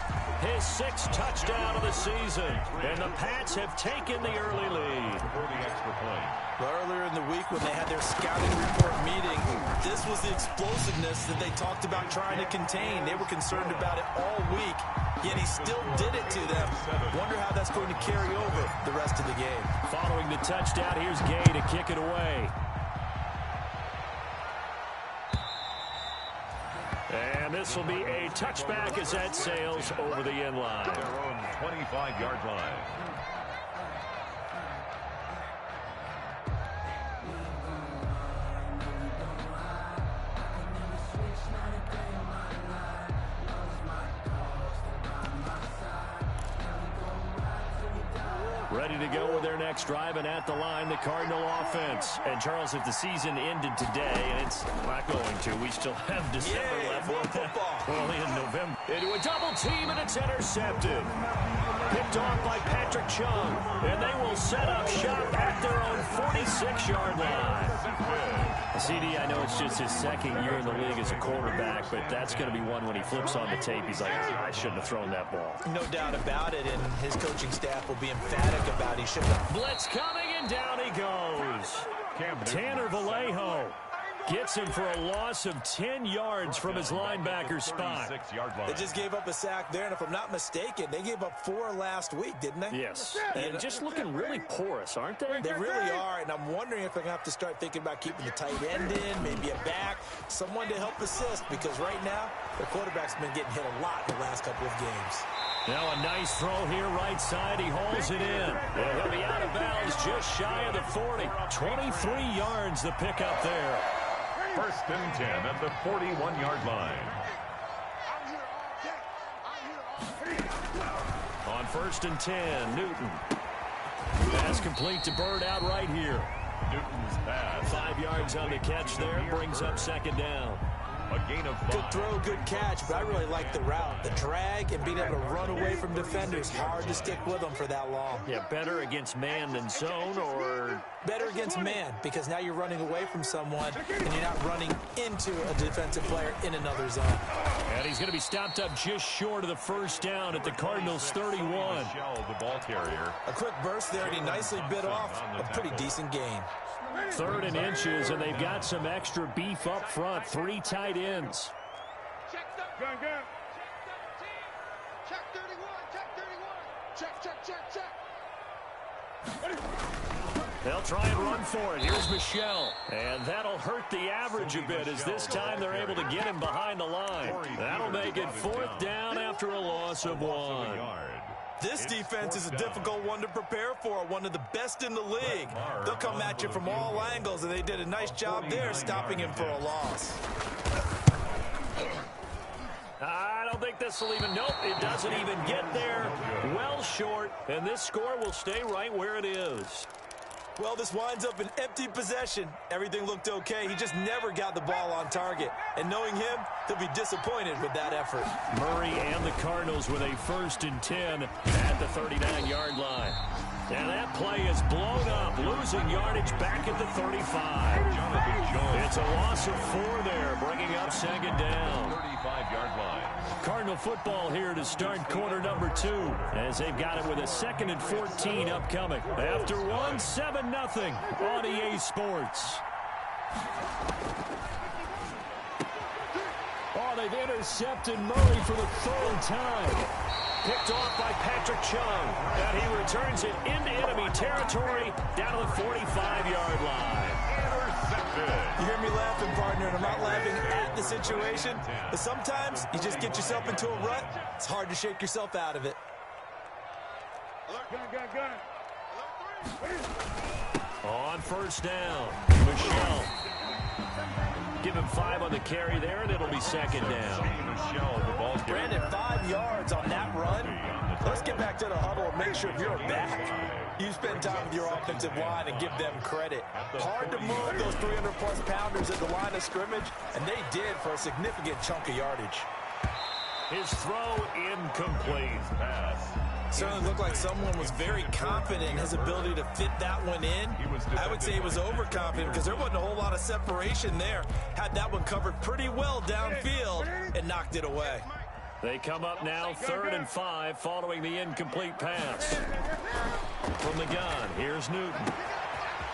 Speaker 1: his 6th touchdown of the season. And the Pats have taken the early lead.
Speaker 3: For the extra point.
Speaker 4: Earlier in the week when they had their scouting report meeting, this was the explosiveness that they talked about trying to contain. They were concerned about it all week, yet he still did it to them. Wonder how that's going to carry over the rest of the game.
Speaker 1: Following the touchdown, here's Gay to kick it away. And this will be a touchback as that sails over the end line.
Speaker 3: Their own 25-yard line.
Speaker 1: Ready to go with their next drive, and at the line, the Cardinal offense. And, Charles, if the season ended today, and it's not going to, we still have December left.
Speaker 4: More football.
Speaker 1: Only in November. Into a double team, and it's intercepted. Picked off by Patrick Chung, and they will set up shop at their own 46-yard line. CD, I know it's just his 2nd year in the league as a quarterback, but that's going to be one when he flips on the tape. He's like, I shouldn't have thrown that ball.
Speaker 4: No doubt about it, and his coaching staff will be emphatic about he shouldn't have.
Speaker 1: Blitz coming, and down he goes. Tanner Vallejo gets him for a loss of 10 yards from his linebacker spot.
Speaker 4: They just gave up a sack there, and if I'm not mistaken, they gave up 4 last week, didn't they?
Speaker 1: Yes. And just looking really porous, aren't they?
Speaker 4: They really are, and I'm wondering if they're going to have to start thinking about keeping the tight end in, maybe a back, someone to help assist, because right now, their quarterback's been getting hit a lot in the last couple of games.
Speaker 1: Now a nice throw here right side. He hauls it in. And he'll be out of bounds just shy of the 40. 23 yards the pickup there.
Speaker 3: 1st and 10 at the 41-yard line.
Speaker 1: On 1st and 10, Newton. Pass complete to Bird out right here.
Speaker 3: Newton's pass.
Speaker 1: 5 yards on the catch there. Brings up 2nd down.
Speaker 3: A gain of 5.
Speaker 4: Good throw, good catch, but I really like the route. The drag and being able to run away from defenders. Hard to stick with them for that long.
Speaker 1: Yeah, better against man than zone, or?
Speaker 4: Better against man, because now you're running away from someone and you're not running into a defensive player in another zone.
Speaker 1: And he's going to be stopped up just short of the first down at the Cardinals' 31.
Speaker 3: The ball carrier.
Speaker 4: A quick burst there, and he nicely bit off a pretty decent gain.
Speaker 1: 3rd and inches, and they've got some extra beef up front. 3 tight ends.
Speaker 5: Check 31. Check.
Speaker 1: They'll try and run for it. Here's Michelle. And that'll hurt the average a bit, as this time they're able to get him behind the line. That'll make it 4th down after a loss of 1.
Speaker 4: This defense is a difficult one to prepare for, one of the best in the league. They'll come at you from all angles, and they did a nice job there stopping him for a loss.
Speaker 1: I don't think this will even, nope, it doesn't even get there. Well short, and this score will stay right where it is.
Speaker 4: Well, this winds up an empty possession. Everything looked okay. He just never got the ball on target. And knowing him, he'll be disappointed with that effort.
Speaker 1: Murray and the Cardinals with a 1st and 10 at the 39-yard line. And that play is blown up. Lose losing yardage back at the 35. It's a loss of 4 there, bringing up second down.
Speaker 3: 35-yard line.
Speaker 1: Cardinal football here to start quarter number 2, as they've got it with a 2nd and 14 upcoming. After 1, 7-0 on EA Sports. Oh, they've intercepted Murray for the 3rd time. Picked off by Patrick Chung. And he returns it into enemy territory down to the 45-yard line.
Speaker 3: Intercepted.
Speaker 4: You hear me laughing, partner, and I'm not laughing at the situation, but sometimes you just get yourself into a rut. It's hard to shake yourself out of it.
Speaker 1: On first down, Michelle. Give him 5 on the carry there, and it'll be second down.
Speaker 4: Brandon, 5 yards on that run. Let's get back to the huddle and make sure you're back. You spend time with your offensive line and give them credit. Hard to move those 300-plus pounders at the line of scrimmage, and they did for a significant chunk of yardage.
Speaker 1: His throw incomplete.
Speaker 4: Certainly looked like someone was very confident in his ability to fit that one in. I would say he was overconfident because there wasn't a whole lot of separation there. Had that one covered pretty well downfield and knocked it away.
Speaker 1: They come up now 3rd and 5 following the incomplete pass. From the gun, here's Newton.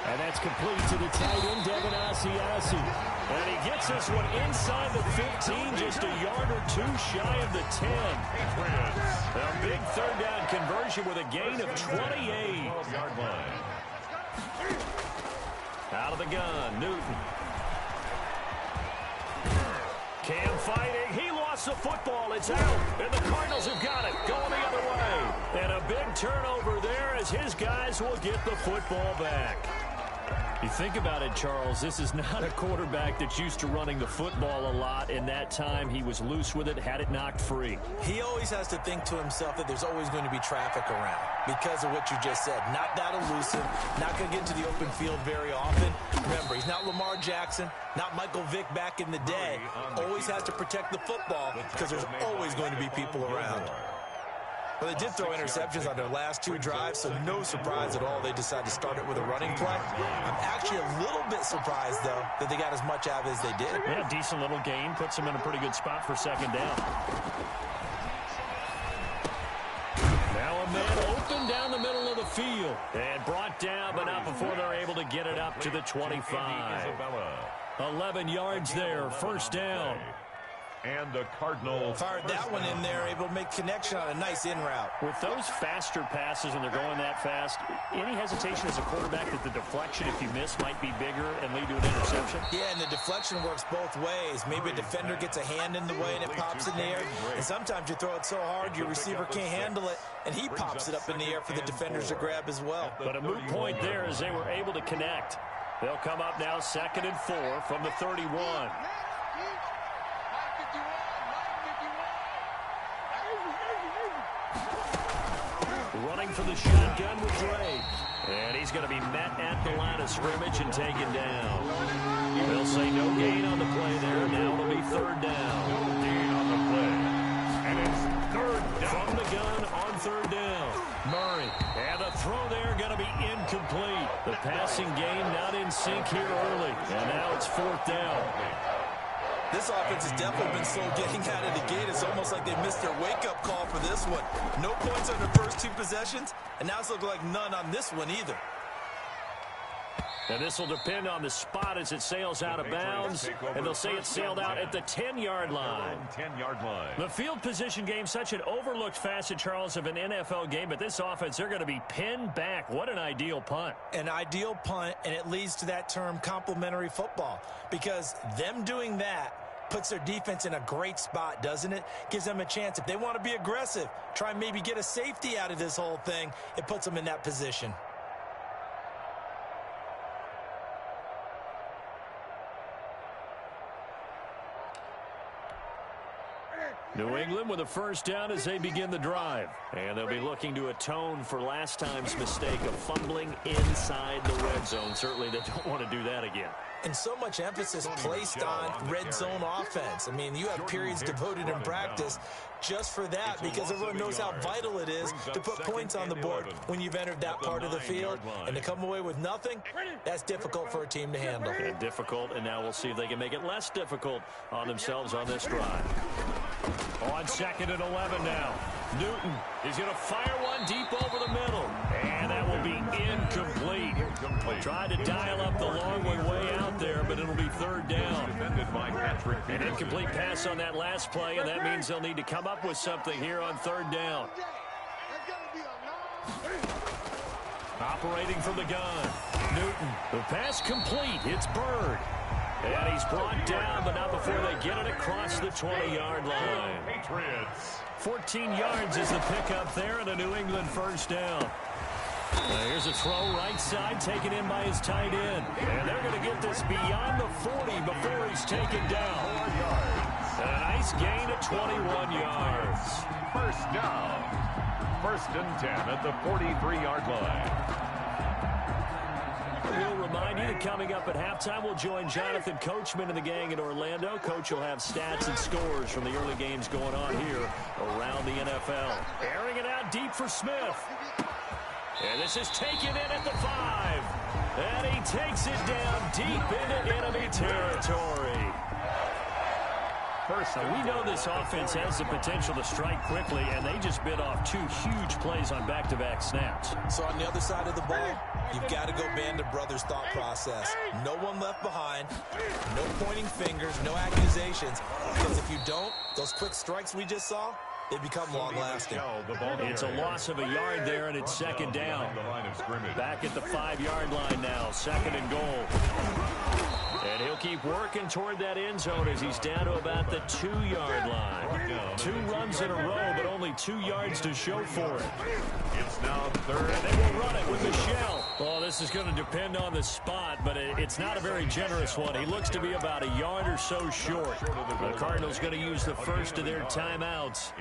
Speaker 1: And that's complete to the tight end, Devin Asiasi. And he gets this one inside the 15, just a yard or 2 shy of the 10. A big 3rd down conversion with a gain of 28. Out of the gun, Newton. Cam fighting. He lost the football. It's out. And the Cardinals have got it. Going the other way. And a big turnover there as his guys will get the football back. You think about it, Charles, this is not a quarterback that's used to running the football a lot. In that time, he was loose with it, had it knocked free.
Speaker 4: He always has to think to himself that there's always going to be traffic around because of what you just said. Not that elusive, not going to get into the open field very often. Remember, he's not Lamar Jackson, not Michael Vick back in the day. Always has to protect the football because there's always going to be people around. Well, they did throw interceptions on their last 2 drives, so no surprise at all they decided to start it with a running play. I'm actually a little bit surprised, though, that they got as much out of it as they did.
Speaker 1: Yeah, decent little gain. Puts them in a pretty good spot for second down. Now a man open down the middle of the field. And brought down, but not before they're able to get it up to the 25. 11 yards there, first down.
Speaker 3: And the Cardinals
Speaker 4: fired that one in there, able to make connection on a nice in route.
Speaker 1: With those faster passes when they're going that fast, any hesitation as a quarterback that the deflection, if you miss, might be bigger and lead to an interception?
Speaker 4: Yeah, and the deflection works both ways. Maybe a defender gets a hand in the way and it pops in the air. And sometimes you throw it so hard your receiver can't handle it, and he pops it up in the air for the defenders to grab as well.
Speaker 1: But a moot point there as they were able to connect. They'll come up now 2nd and 4 from the 31. Running for the shotgun with Drake. And he's going to be met at the line of scrimmage and taken down. They'll say no gain on the play there. Now it'll be 3rd down.
Speaker 3: No gain on the play. And it's 3rd down.
Speaker 1: From the gun on 3rd down. Murray. And the throw there going to be incomplete. The passing game not in sync here early. And now it's 4th down.
Speaker 4: This offense has definitely been slow getting out of the gate. It's almost like they missed their wake-up call for this one. No points on their first 2 possessions, and now it's looking like none on this one either.
Speaker 1: And this will depend on the spot as it sails out of bounds. And they'll say it sailed out at the 10-yard line.
Speaker 3: 10-yard line.
Speaker 1: The field position game, such an overlooked facet, Charles, of an NFL game. But this offense, they're going to be pinned back. What an ideal punt.
Speaker 4: An ideal punt, and it leads to that term complementary football. Because them doing that puts their defense in a great spot, doesn't it? Gives them a chance. If they want to be aggressive, try and maybe get a safety out of this whole thing, it puts them in that position.
Speaker 1: New England with a first down as they begin the drive. And they'll be looking to atone for last time's mistake of fumbling inside the red zone. Certainly they don't want to do that again.
Speaker 4: And so much emphasis placed on red zone offense. I mean, you have periods devoted in practice just for that because everyone knows how vital it is to put points on the board when you've entered that part of the field. And to come away with nothing, that's difficult for a team to handle.
Speaker 1: And difficult, and now we'll see if they can make it less difficult on themselves on this drive. On 2nd and 11 now. Newton is going to fire one deep over the middle. And that will be incomplete. Tried to dial up the long way out there, but it'll be 3rd down. An incomplete pass on that last play, and that means they'll need to come up with something here on 3rd down. Operating from the gun. Newton, the pass complete. It's Bird. And he's brought down, but not before they get it across the 20-yard line.
Speaker 3: Patriots.
Speaker 1: 14 yards is the pickup there, and a New England first down. Here's a throw right side, taken in by his tight end. And they're going to get this beyond the 40 before he's taken down. And a nice gain of 21 yards.
Speaker 3: First down. 1st and 10 at the 43-yard line.
Speaker 1: We'll remind you that coming up at halftime, we'll join Jonathan Coachman and the gang in Orlando. Coach will have stats and scores from the early games going on here around the NFL. Airing it out deep for Smith. And this is taken in at the 5. And he takes it down deep into enemy territory. First, we know this offense has the potential to strike quickly, and they just bit off 2 huge plays on back-to-back snaps.
Speaker 4: So on the other side of the ball, you've got to go band of brothers thought process. No one left behind, no pointing fingers, no accusations. Because if you don't, those quick strikes we just saw, they become long-lasting.
Speaker 1: It's a loss of a yard there, and it's 2nd down. Back at the 5-yard line now, 2nd and goal. And he'll keep working toward that end zone as he's down to about the 2-yard line. 2 runs in a row, but only 2 yards to show for it.
Speaker 3: It's now 3rd.
Speaker 1: And they will run it with Michelle. Well, this is going to depend on the spot, but it's not a very generous one. He looks to be about a yard or so short. The Cardinals going to use the first of their timeouts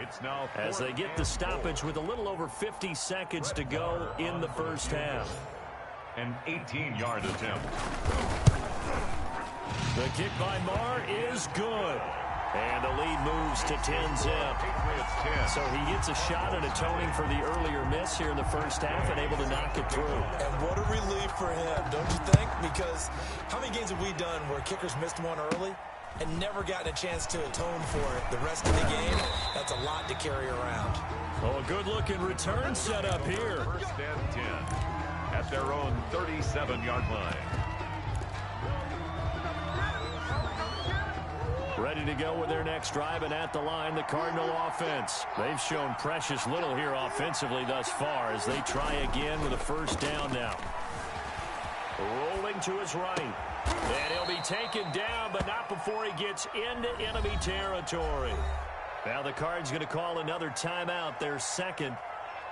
Speaker 1: as they get the stoppage with a little over 50 seconds to go in the first half.
Speaker 3: An 18-yard attempt.
Speaker 1: The kick by Marr is good. And the lead moves to 10-zip. So he gets a shot at atoning for the earlier miss here in the first half and able to knock it through.
Speaker 4: And what a relief for him, don't you think? Because how many games have we done where kickers missed one early and never gotten a chance to atone for it the rest of the game? That's a lot to carry around.
Speaker 1: Oh, a good-looking return set up here.
Speaker 3: 1st and 10 at their own 37-yard line.
Speaker 1: Ready to go with their next drive, and at the line, the Cardinal offense. They've shown precious little here offensively thus far as they try again with a first down now. Rolling to his right. And he'll be taken down, but not before he gets into enemy territory. Now the Cards going to call another timeout, their 2nd,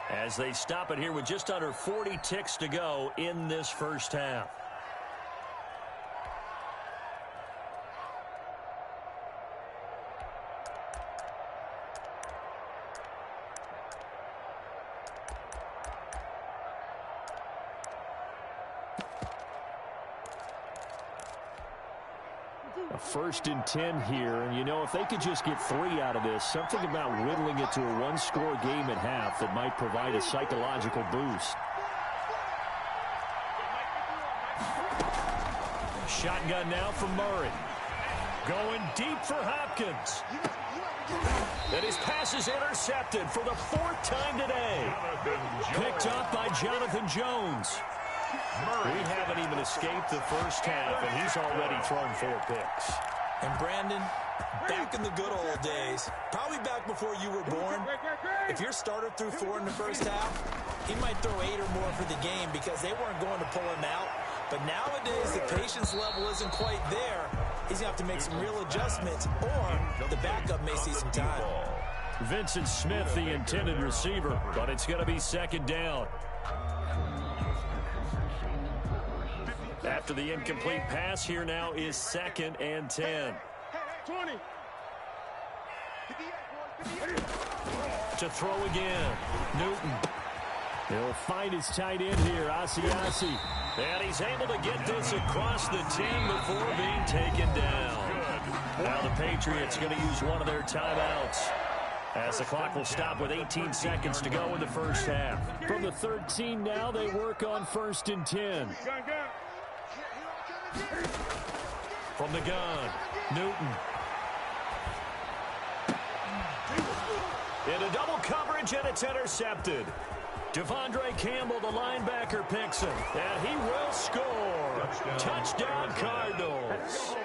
Speaker 1: as they stop it here with just under 40 ticks to go in this first half. A 1st and 10 here, and you know, if they could just get 3 out of this, something about whittling it to a 1-score game at half that might provide a psychological boost. Shotgun now from Murray. Going deep for Hopkins. And his pass is intercepted for the 4th time today. Picked up by Jonathan Jones. We haven't even escaped the first half, and he's already thrown 4 picks.
Speaker 4: And Brandon, back in the good old days, probably back before you were born, if your starter threw 4 in the first half, he might throw 8 or more for the game because they weren't going to pull him out. But nowadays, the patience level isn't quite there. He's going to have to make some real adjustments, or the backup may see some time.
Speaker 1: Vincent Smith, the intended receiver, but it's going to be 2nd down. After the incomplete pass, here now is 2nd and 10. To throw again. Newton. He'll find his tight end here, Asiasi. And he's able to get this across the 10 before being taken down. Now the Patriots going to use one of their timeouts, as the clock will stop with 18 seconds to go in the first half. From the 13 now, they work on 1st and 10. From the gun, Newton. Into double coverage, and it's intercepted. Devondre Campbell, the linebacker, picks him, and he will score. Touchdown, Cardinals.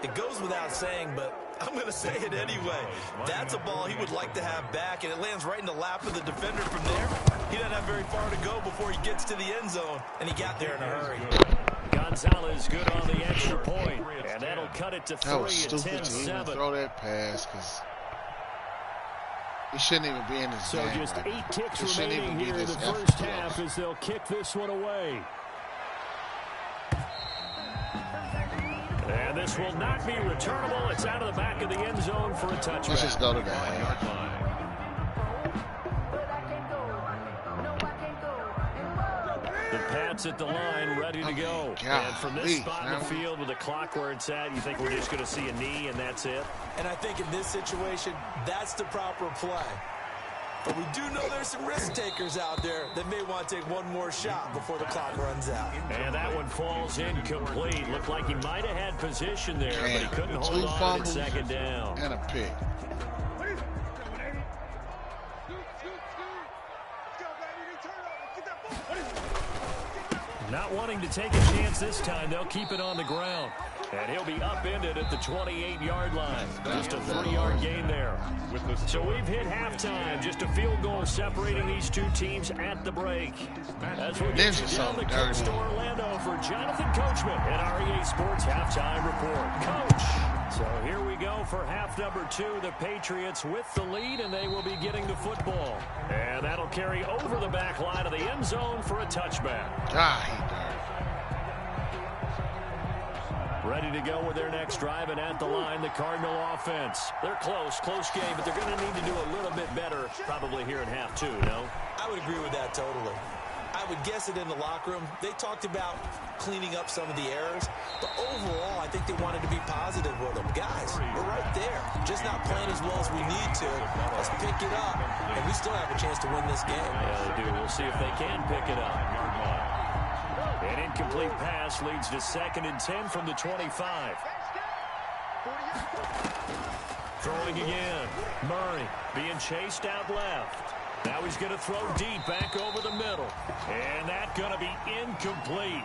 Speaker 4: It goes without saying, but I'm going to say it anyway. That's a ball he would like to have back, and it lands right in the lap of the defender from there. He doesn't have very far to go before he gets to the end zone, and he got there in a hurry.
Speaker 1: Gonzalez good on the extra point, and that'll cut it to 3
Speaker 6: That was
Speaker 1: at
Speaker 6: stupid to even
Speaker 1: 10-7.
Speaker 6: throw that pass, because he shouldn't even be in this
Speaker 1: So
Speaker 6: game.
Speaker 1: just 8
Speaker 6: He
Speaker 1: kicks
Speaker 6: shouldn't
Speaker 1: remaining
Speaker 6: even be
Speaker 1: here in the
Speaker 6: this
Speaker 1: first
Speaker 6: effort
Speaker 1: half
Speaker 6: close.
Speaker 1: as they'll kick this one away. And this will not be returnable. It's out of the back of the end zone for a touchback.
Speaker 6: Let's just go to that.
Speaker 1: The Pats at the line, ready to go. And from this spot in the field with the clock where it's at, you think we're just going to see a knee and that's it?
Speaker 4: And I think in this situation, that's the proper play. But we do know there's some risk takers out there that may want to take one more shot before the clock runs out.
Speaker 1: And that one falls incomplete. Looked like he might have had position there, but he couldn't hold on at second down.
Speaker 6: And a pick.
Speaker 1: Not wanting to take a chance this time, they'll keep it on the ground. And he'll be upended at the 28-yard line. Just a 3-yard gain there. So we've hit halftime. Just a field goal separating these two teams at the break. As we get you down the coast to Orlando for Jonathan Coachman at REA Sports Halftime Report. Coach. So here we go for half number 2. The Patriots with the lead, and they will be getting the football. And that'll carry over the back line of the end zone for a touchback. Ready to go with their next drive, and at the line, the Cardinal offense. They're close game, but they're going to need to do a little bit better probably here in half 2, no?
Speaker 4: I would agree with that totally. I would guess it in the locker room. They talked about cleaning up some of the errors, but overall, I think they wanted to be positive with them. Guys, we're right there. Just not playing as well as we need to. Let's pick it up, and we still have a chance to win this game.
Speaker 1: Yeah, they do. We'll see if they can pick it up. An incomplete pass leads to 2nd and 10 from the 25. Throwing again. Murray being chased out left. Now he's going to throw deep back over the middle. And that's going to be incomplete.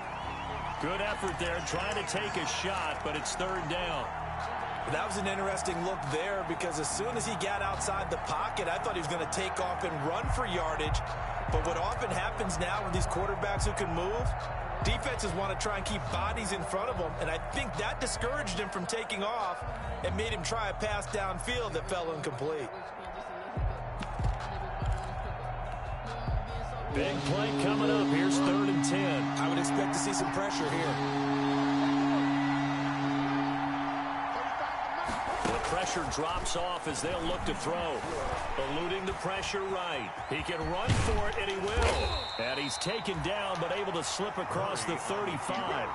Speaker 1: Good effort there trying to take a shot, but it's 3rd down.
Speaker 4: That was an interesting look there because as soon as he got outside the pocket, I thought he was going to take off and run for yardage. But what often happens now with these quarterbacks who can move, defenses want to try and keep bodies in front of them, and I think that discouraged him from taking off and made him try a pass downfield that fell incomplete.
Speaker 1: Big play coming up. Here's 3rd and 10.
Speaker 4: I would expect to see some pressure here.
Speaker 1: The pressure drops off as they'll look to throw. Eluding the pressure right. He can run for it, and he will. And he's taken down, but able to slip across the 35.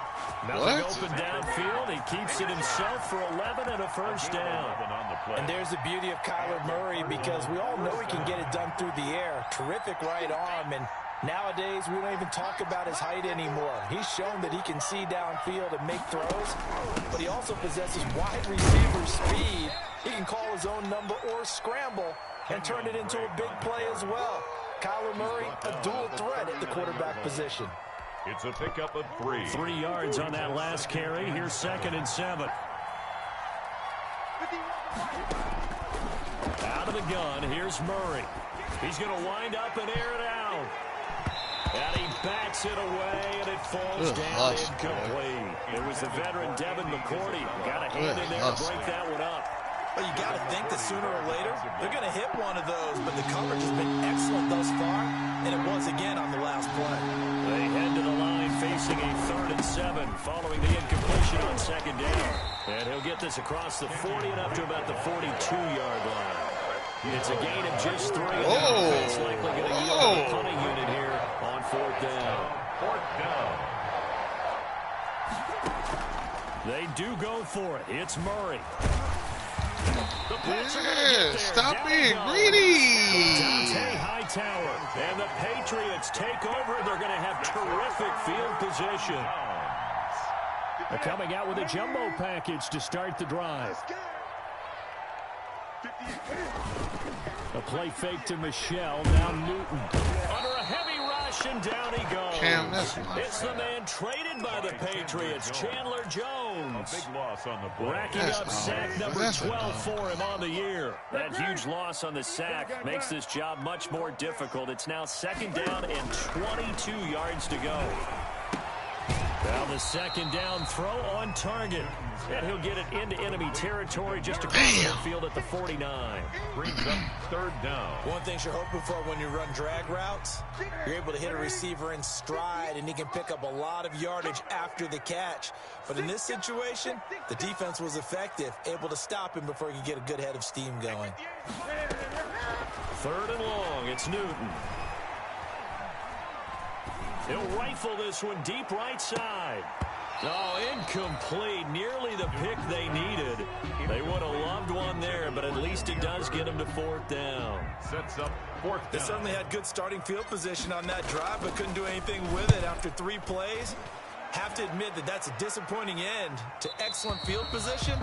Speaker 1: Nothing open downfield. He keeps it himself for 11 and a 1st down.
Speaker 4: And there's the beauty of Kyler Murray because we all know he can get it done through the air. Terrific right arm, and nowadays we don't even talk about his height anymore. He's shown that he can see downfield and make throws, but he also possesses wide receiver speed. He can call his own number or scramble and turn it into a big play as well. Kyler Murray, a dual threat at the quarterback position.
Speaker 3: It's a pickup of 3.
Speaker 1: 3 yards on that last carry. Here's 2nd and 7. Out of the gun, here's Murray. He's going to wind up and air it out. And he bats it away, and it falls down incomplete. It was the veteran Devin McCourty. Got a hand in there to break that one up.
Speaker 4: Well, you got to think that sooner or later, they're going to hit one of those, but the coverage has been excellent thus far, and it was again on the last play.
Speaker 1: They head to the line facing a 3rd and 7 following the incompletion on 2nd down. And he'll get this across the 40 and up to about the 42-yard line. It's a gain of just 3. It's likely going to yield a punting unit here on 4th down.
Speaker 3: 4th down.
Speaker 1: They do go for it. It's Murray.
Speaker 6: Yeah, stop being greedy.
Speaker 1: Dante Hightower. And the Patriots take over. They're going to have terrific field position. They're coming out with a jumbo package to start the drive. A play fake to Michelle. Now Newton. Under a heavy rush, and down he goes. It's the man traded by the Patriots, Chandler Jones.
Speaker 3: A big loss on the play.
Speaker 1: Racking up sack number 12 for him on the year. That huge loss on the sack makes this job much more difficult. It's now 2nd down and 22 yards to go. Now the 2nd down throw on target. And he'll get it into enemy territory just across the field at the 49.
Speaker 3: Brings up 3rd down.
Speaker 4: One thing you're hoping for when you run drag routes, you're able to hit a receiver in stride, and he can pick up a lot of yardage after the catch. But in this situation, the defense was effective, able to stop him before he could get a good head of steam going.
Speaker 1: 3rd and long. It's Newton. He'll rifle this one deep right side. Oh, incomplete. Nearly the pick they needed. They would have loved one there, but at least it does get them to 4th down.
Speaker 3: Sets up 4th down.
Speaker 4: They certainly had good starting field position on that drive, but couldn't do anything with it after 3 plays. Have to admit that that's a disappointing end to excellent field position.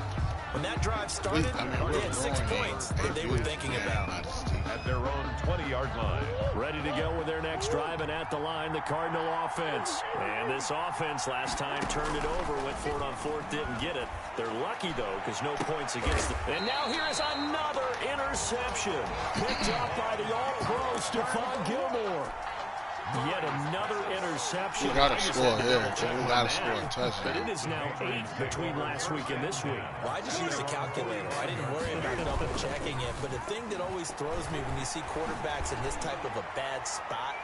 Speaker 4: When that drive started, they had 6 points that they were thinking about.
Speaker 3: At their own 20-yard line.
Speaker 1: Ready to go with their next drive, and at the line, the Cardinal offense. And this offense last time turned it over, went for it on 4th, didn't get it. They're lucky, though, because no points against them. And now here is another interception. Picked up by the all-pro Stephon Gilmore. Yet another interception.
Speaker 6: We got to score here. We got to score a touchdown.
Speaker 1: But it is now 8 between last week and this week.
Speaker 4: Well, I just used a calculator. I didn't worry about double checking it. But the thing that always throws me when you see quarterbacks in this type of a bad spot,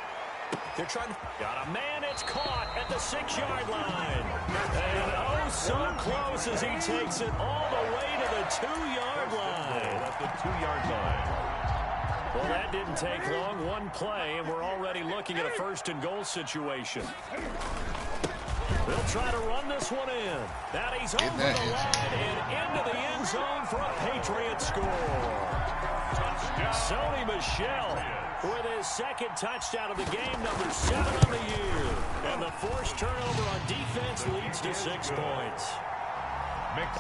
Speaker 4: they're trying to...
Speaker 1: Got a man, it's caught at the 6-yard line. And oh, so close as he takes it all the way to the 2-yard line.
Speaker 3: At the 2-yard line.
Speaker 1: Well, that didn't take long. One play, and we're already looking at a 1st and goal situation. They'll try to run this one in. Now he's over the line and into the end zone for a Patriot score. Sony Michel with his 2nd touchdown of the game, number 7 on the year. And the forced turnover on defense leads to 6 points.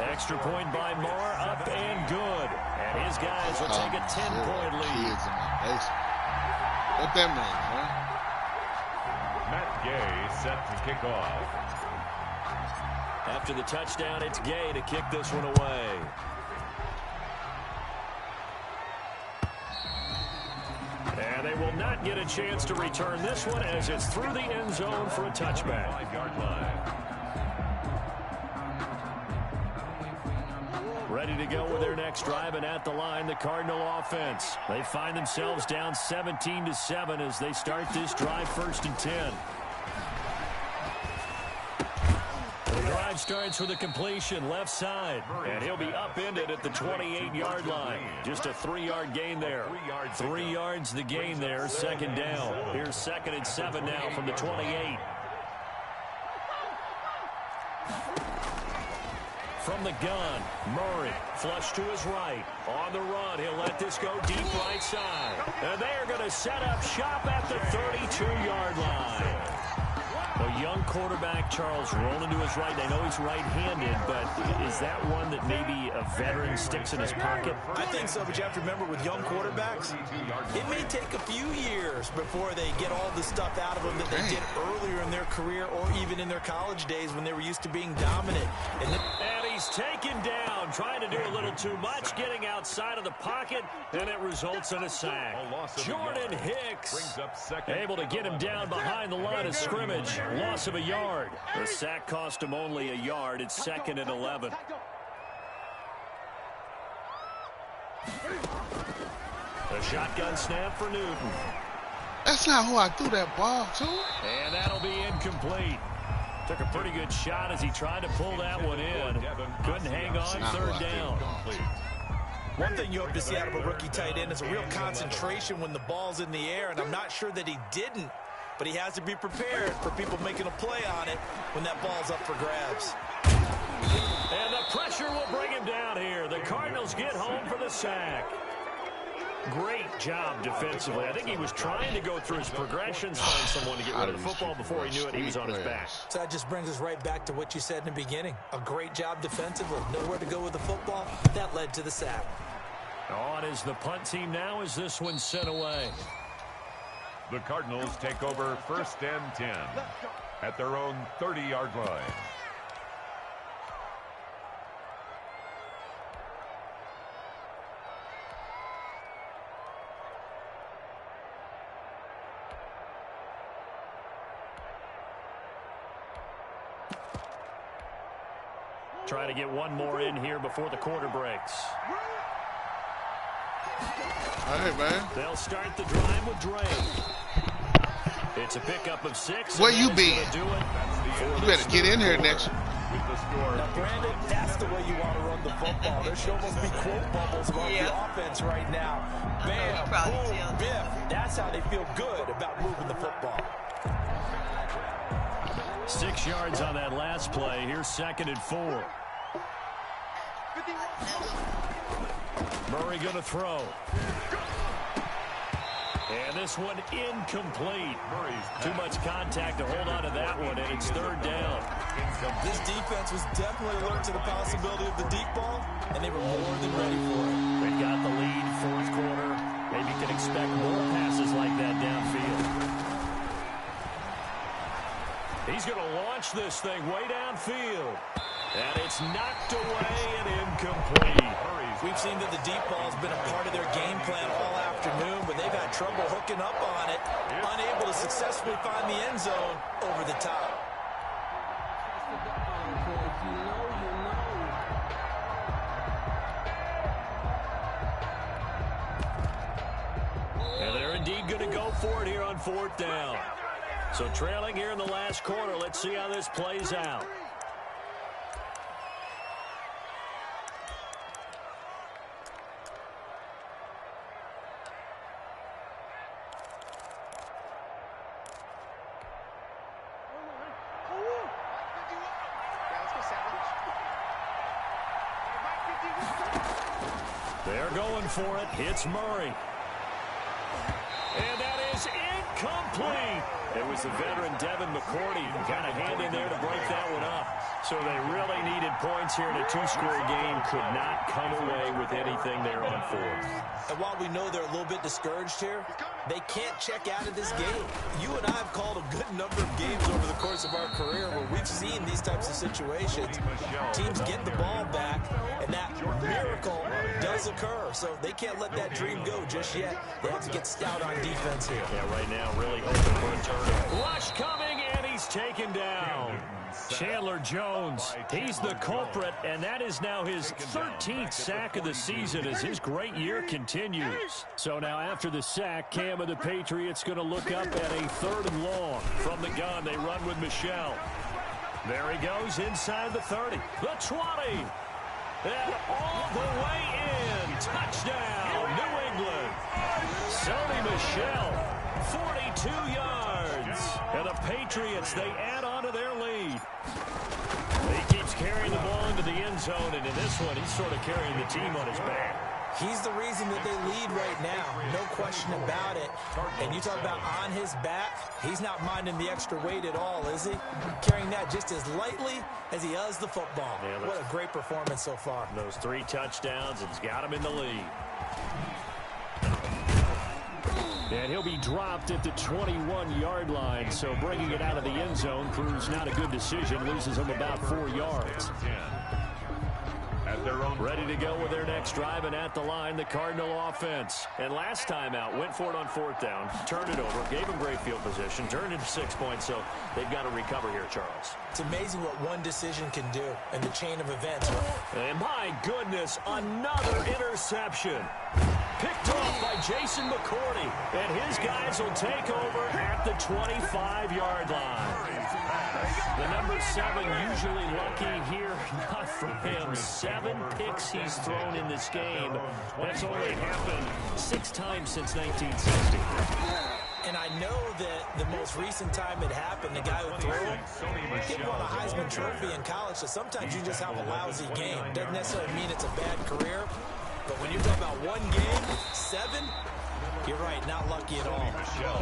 Speaker 1: Extra point by Moore, up and good. And his guys will take a 10-point lead.
Speaker 6: Kids in my basement. What that mean, man?
Speaker 3: Matt Gay set to kick off.
Speaker 1: After the touchdown, it's Gay to kick this one away. And they will not get a chance to return this one as it's through the end zone for a touchback.
Speaker 3: 5-yard line.
Speaker 1: Ready to go with their next drive, and at the line, the Cardinal offense. They find themselves down 17-7 as they start this drive 1st and 10. The drive starts with a completion left side, and he'll be upended at the 28-yard line. Just a 3-yard gain there. 3 yards the gain there, 2nd down. Here's 2nd and 7 now from the 28. From the gun, Murray, flush to his right. On the run, he'll let this go deep right side. And they are going to set up shop at the 32-yard line. A young quarterback, Charles, rolling to his right. I know he's right-handed, but is that one that maybe a veteran sticks in his pocket?
Speaker 4: I think so, but you have to remember with young quarterbacks, it may take a few years before they get all the stuff out of them that they did earlier in their career or even in their college days when they were used to being dominant.
Speaker 1: And he's taken down, trying to do a little too much, getting outside of the pocket, and it results in a sack. Jordan Hicks able to get him down behind the line of scrimmage. Loss of a yard. The sack cost him only a yard. It's 2nd and 11. The shotgun snap for Newton.
Speaker 6: That's not who I threw that ball to.
Speaker 1: And that'll be incomplete. Took a pretty good shot as he tried to pull that one in. Couldn't hang on, 3rd down.
Speaker 4: One thing you hope to see out of a rookie tight end is a real concentration when the ball's in the air, and I'm not sure that he didn't, but he has to be prepared for people making a play on it when that ball's up for grabs.
Speaker 1: And the pressure will bring him down here. The Cardinals get home for the sack. Great job defensively. I think he was trying to go through his progressions, find someone to get rid of the football. Before he knew it, he was on his back.
Speaker 4: So that just brings us right back to what you said in the beginning. A great job defensively. Nowhere to go with the football. That led to the sack.
Speaker 1: On is the punt team now as this one's sent away.
Speaker 3: The Cardinals take over 1st and 10 at their own 30-yard line.
Speaker 1: Try to get one more in here before the quarter breaks.
Speaker 6: Hey, man.
Speaker 1: They'll start the drive with Dre. It's a pickup of 6.
Speaker 6: Where you been? You better get in here next.
Speaker 4: Now, Brandon, that's the way you want to run the football. There should almost be quote bubbles about the offense right now. Bam, boom, biff. That's how they feel good about moving the football.
Speaker 1: 6 yards on that last play. Here's 2nd and 4. Murray going to throw. And this one incomplete. Too much contact to hold on to that one, and it's 3rd down.
Speaker 4: This defense was definitely alert to the possibility of the deep ball, and they were more than ready for it.
Speaker 1: They got the lead, 4th quarter. Maybe you can expect more passes like that downfield. He's going to launch this thing way downfield. And it's knocked away and incomplete.
Speaker 4: We've seen that the deep ball's been a part of their game plan all afternoon, but they've had trouble hooking up on it, unable to successfully find the end zone over the top.
Speaker 1: And they're indeed going to go for it here on 4th down. So trailing here in the last quarter. Let's see how this plays out. They're going for it. Hits Murray. And that is incomplete. It was the veteran Devin McCourty who got a hand in there to break that one up. So they really needed points here in a 2-score game. Could not come away with anything there on 4th.
Speaker 4: And while we know they're a little bit discouraged here, they can't check out of this game. You and I have called a good number of games over the course of our career where we've seen these types of situations. Teams get the ball back, and that miracle does occur. So they can't let that dream go just yet. They have to get stout on defense here.
Speaker 1: Yeah, right now really hoping for a turnover. Rush coming, and he's taken down. Chandler Jones, he's the culprit, and that is now his 13th sack of the season as his great year continues. So now after the sack, Cam of the Patriots going to look up at a 3rd and long. From the gun, they run with Michel. There he goes inside the 30, the 20, and all the way in. Touchdown, New England. Sony Michel, 42 yards. And the Patriots, they add on to their lead. He keeps carrying the ball into the end zone, and in this one, he's sort of carrying the team on his back.
Speaker 4: He's the reason that they lead right now. No question about it. And you talk about on his back, he's not minding the extra weight at all, is he? Carrying that just as lightly as he does the football. Yeah, what a great performance so far.
Speaker 1: Those 3 touchdowns, it's got him in the lead. And he'll be dropped at the 21-yard line, so bringing it out of the end zone proves not a good decision. Loses him about 4 yards.
Speaker 3: At their own
Speaker 1: ready to go with their next drive, and at the line, the Cardinal offense. And last time out, went for it on 4th down, turned it over, gave them great field position, turned it 6 points, so they've got to recover here, Charles.
Speaker 4: It's amazing what one decision can do in the chain of events.
Speaker 1: And my goodness, another interception. Picked off by Jason McCourty, and his guys will take over at the 25-yard line. The number 7 usually lucky here. Not for him. 7 picks he's thrown in this game. That's only happened 6 times since 1960.
Speaker 4: And I know that the most recent time it happened, the guy who threw him, he won a Heisman Trophy in college, so sometimes you just have a lousy game. Doesn't necessarily mean it's a bad career, but when you're talking about one game, 7, you're right, not lucky at all.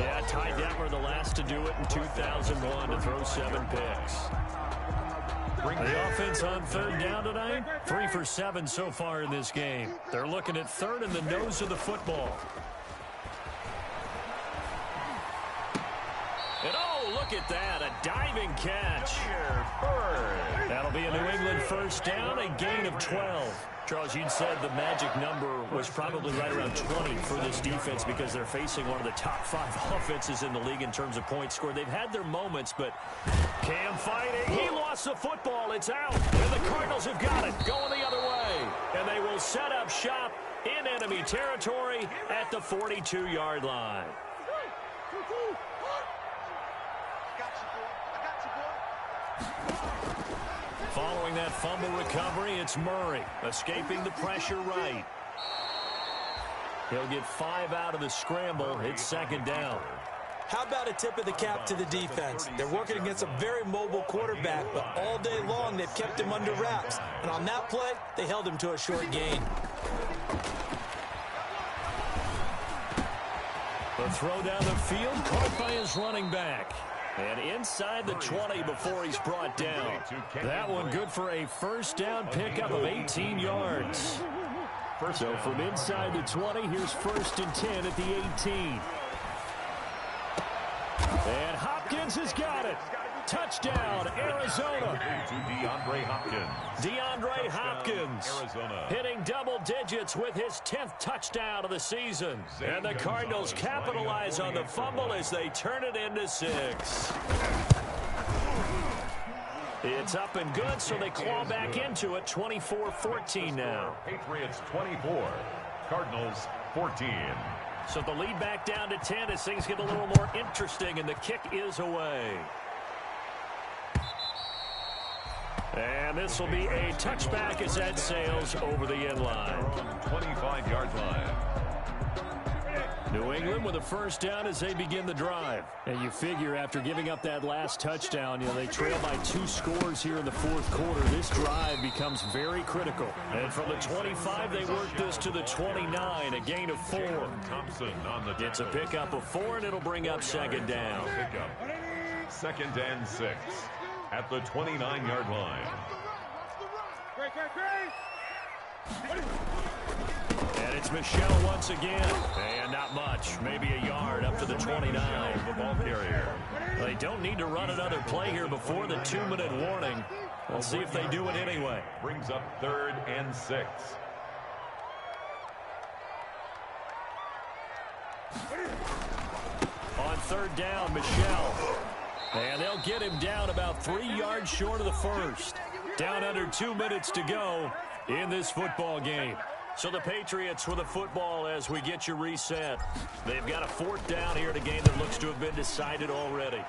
Speaker 1: Yeah, Ty Detmer the last to do it in 2001 to throw 7 picks. The offense on 3rd down tonight, 3 for 7 so far in this game. They're looking at 3rd in the nose of the football. And oh, look at that, a diving catch. That'll be a New England 1st down, a gain of 12. Charles, you'd said the magic number was probably right around 20 for this defense because they're facing one of the top 5 offenses in the league in terms of points scored. They've had their moments, but Cam fighting. He lost the football. It's out. And the Cardinals have got it. Going the other way. And they will set up shop in enemy territory at the 42-yard line. Following that fumble recovery, it's Murray escaping the pressure right. He'll get 5 out of the scramble. It's 2nd down.
Speaker 4: How about a tip of the cap to the defense? They're working against a very mobile quarterback, but all day long they've kept him under wraps. And on that play, they held him to a short gain.
Speaker 1: The throw down the field, caught by his running back. And inside the 20 before he's brought down. That one good for a 1st down pickup of 18 yards. So from inside the 20, here's 1st and 10 at the 18. And Hopkins has got it. Touchdown, Arizona. DeAndre Hopkins hitting double digits with his 10th touchdown of the season. And the Cardinals capitalize on the fumble as they turn it into 6. It's up and good, so they claw back into it. 24-14 now.
Speaker 3: Patriots 24, Cardinals 14.
Speaker 1: So the lead back down to 10 as things get a little more interesting, and the kick is away. And this will be a touchback as that sails over the end line.
Speaker 3: 25-yard line.
Speaker 1: New England with a 1st down as they begin the drive. And you figure after giving up that last touchdown, they trail by 2 scores here in the 4th quarter. This drive becomes very critical. And from the 25, they work this to the 29, a gain of 4. It's a pickup of 4, and it'll bring up 2nd down.
Speaker 3: 2nd and 6 at the 29-yard line.
Speaker 1: And it's Michel once again. And not much. Maybe a yard up to the 29.
Speaker 3: The ball carrier.
Speaker 1: They don't need to run another play here before the 2-minute warning. We'll see if they do it anyway.
Speaker 3: Brings up 3rd and 6.
Speaker 1: On 3rd down, Michel. And they'll get him down about 3 yards short of the 1st. Down under 2 minutes to go in this football game. So the Patriots with the football as we get you reset. They've got a 4th down here in a game that looks to have been decided already.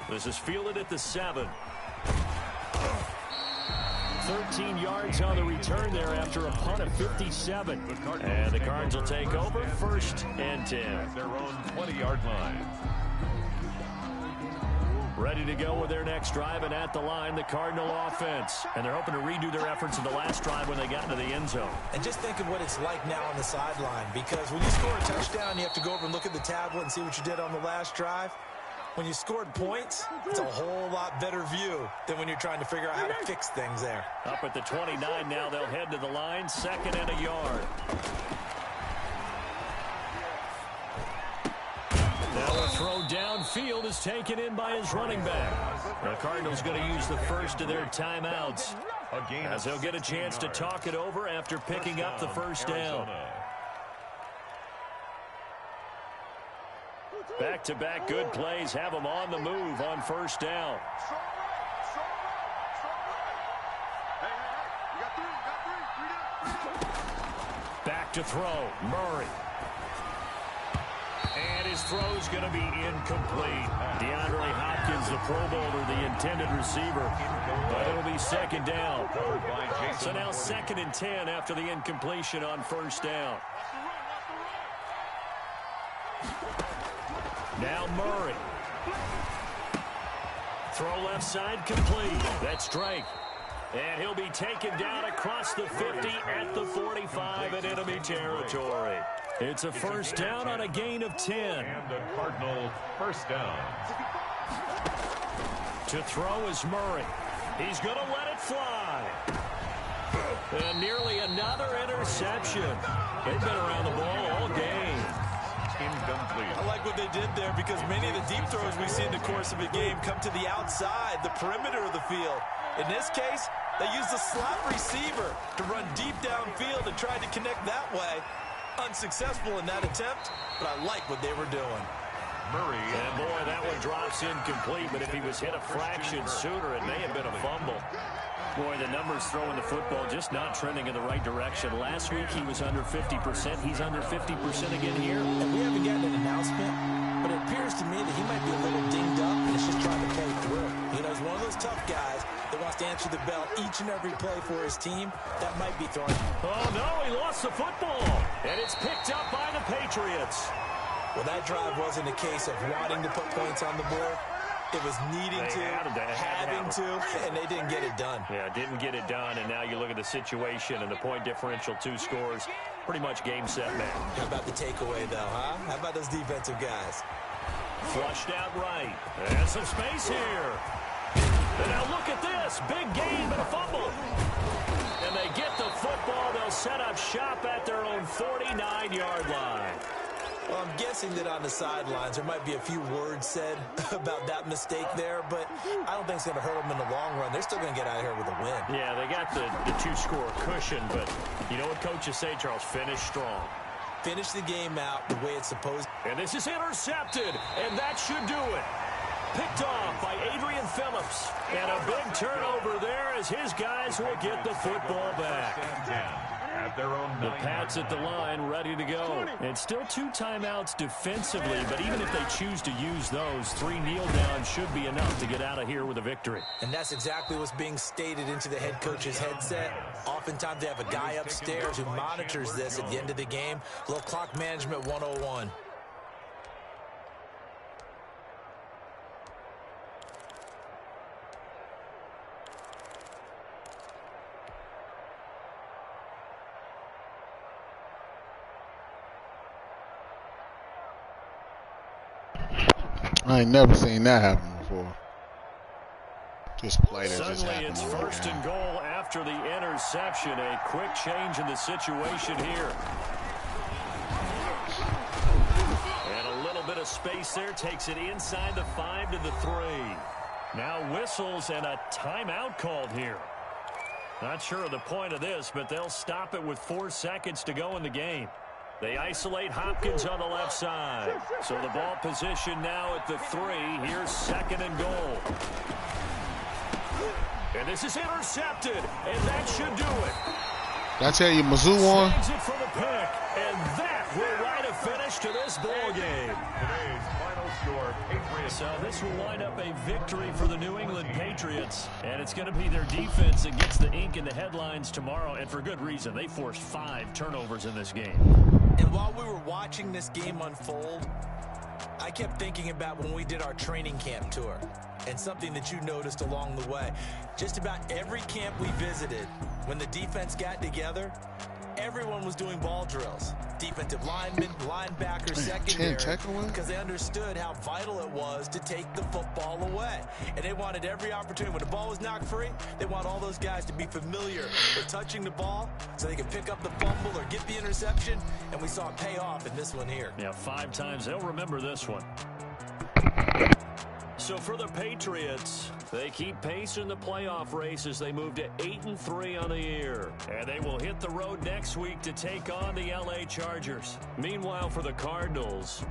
Speaker 1: This is fielded at the 7. 13 yards on the return there after a punt of 57. And the Cards will take over 1st and 10.
Speaker 3: At their own 20-yard line.
Speaker 1: Ready to go with their next drive, and at the line, the Cardinal offense. And they're hoping to redo their efforts in the last drive when they got into the end zone.
Speaker 4: And just think of what it's like now on the sideline, because when you score a touchdown, you have to go over and look at the tablet and see what you did on the last drive. When you scored points, it's a whole lot better view than when you're trying to figure out how to fix things there.
Speaker 1: Up at the 29 now, they'll head to the line, 2nd and a yard. Now the throw downfield is taken in by his running back. The Cardinals going to use the first of their timeouts as they'll get a chance to talk it over after picking up the 1st down. Back-to-back good plays have them on the move on 1st down. Back to throw, Murray. And his throw's going to be incomplete. DeAndre Hopkins, the Pro Bowler, the intended receiver. But it'll be second down. So now 2nd and 10 after the incompletion on first down. Now Murray. Throw left side complete. That's Drake. And he'll be taken down across the 50 at the 45 in enemy territory. It's a first down on a gain of 10.
Speaker 3: And the Cardinals first down.
Speaker 1: To throw is Murray. He's going to let it fly. And nearly another interception. They've been around the ball all game.
Speaker 3: Incomplete.
Speaker 4: I like what they did there because many of the deep throws we see in the course of a game come to the outside, the perimeter of the field. In this case, they used the slot receiver to run deep downfield and tried to connect that way. Unsuccessful in that attempt, but I like what they were doing.
Speaker 3: Murray.
Speaker 1: And boy, that one drops incomplete, but if he was hit a fraction sooner, it may have been a fumble. Boy, the numbers throwing the football just not trending in the right direction. Last week he was under 50%. He's under 50% again here.
Speaker 4: And we haven't gotten an announcement, but it appears to me that he might be a little dinged up and is just trying to play through. You know, he's one of those tough guys that wants to answer the bell each and every play for his team. That might be throwing.
Speaker 1: Oh, no, he lost the football. And it's picked up by the Patriots.
Speaker 4: Well, that drive wasn't a case of wanting to put points on the board. It was needing having to, and they didn't get it done.
Speaker 1: Yeah, didn't get it done, and now you look at the situation and the point differential, 2 scores, pretty much game, set, match.
Speaker 4: How about the takeaway, though, huh? How about those defensive guys?
Speaker 1: Flushed out right. And some space here. And now look at this. Big game and a fumble. And they get the football. They'll set up shop at their own 49-yard line.
Speaker 4: Well, I'm guessing that on the sidelines there might be a few words said about that mistake there, but I don't think it's going to hurt them in the long run. They're still going to get out of here with a win.
Speaker 1: Yeah, they got the 2-score cushion, but you know what coaches say, Charles? Finish strong.
Speaker 4: Finish the game out the way it's supposed to.
Speaker 1: And this is intercepted, and that should do it. Picked off by Adrian Phillips. And a big turnover there as his guys will get the football back.
Speaker 3: At their own
Speaker 1: the Pats at the line, ready to go. And still 2 timeouts defensively, but even if they choose to use those, 3 kneel downs should be enough to get out of here with a victory.
Speaker 4: And that's exactly what's being stated into the head coach's headset. Oftentimes they have a guy upstairs who monitors this at the end of the game. A little clock management 101.
Speaker 6: I ain't never seen that happen before. Just play that just
Speaker 1: Suddenly it's first and goal after the interception. A quick change in the situation here. And a little bit of space there. Takes it inside the 5 to the 3. Now whistles and a timeout called here. Not sure of the point of this, but they'll stop it with 4 seconds to go in the game. They isolate Hopkins on the left side. So the ball position now at the 3. Here's 2nd and goal. And this is intercepted, and that should do it.
Speaker 6: Did I tell you Mizzou won?
Speaker 1: Saves it for the pick, and that will write a finish to this ball game.
Speaker 3: Today's final score, Patriots.
Speaker 1: So this will wind up a victory for the New England Patriots, and it's going to be their defense that gets the ink in the headlines tomorrow, and for good reason. They forced 5 turnovers in this game.
Speaker 4: And while we were watching this game unfold, I kept thinking about when we did our training camp tour and something that you noticed along the way. Just about every camp we visited, when the defense got together, everyone was doing ball drills. Defensive linemen, linebackers, secondary, because they understood how vital it was to take the football away. And they wanted every opportunity. When the ball was knocked free, they want all those guys to be familiar with touching the ball so they can pick up the fumble or get the interception. And we saw it pay off in this one here.
Speaker 1: Yeah, 5 times. They'll remember this one. So for the Patriots, they keep pace in the playoff race as they move to 8-3 on the year. And they will hit the road next week to take on the LA Chargers. Meanwhile, for the Cardinals,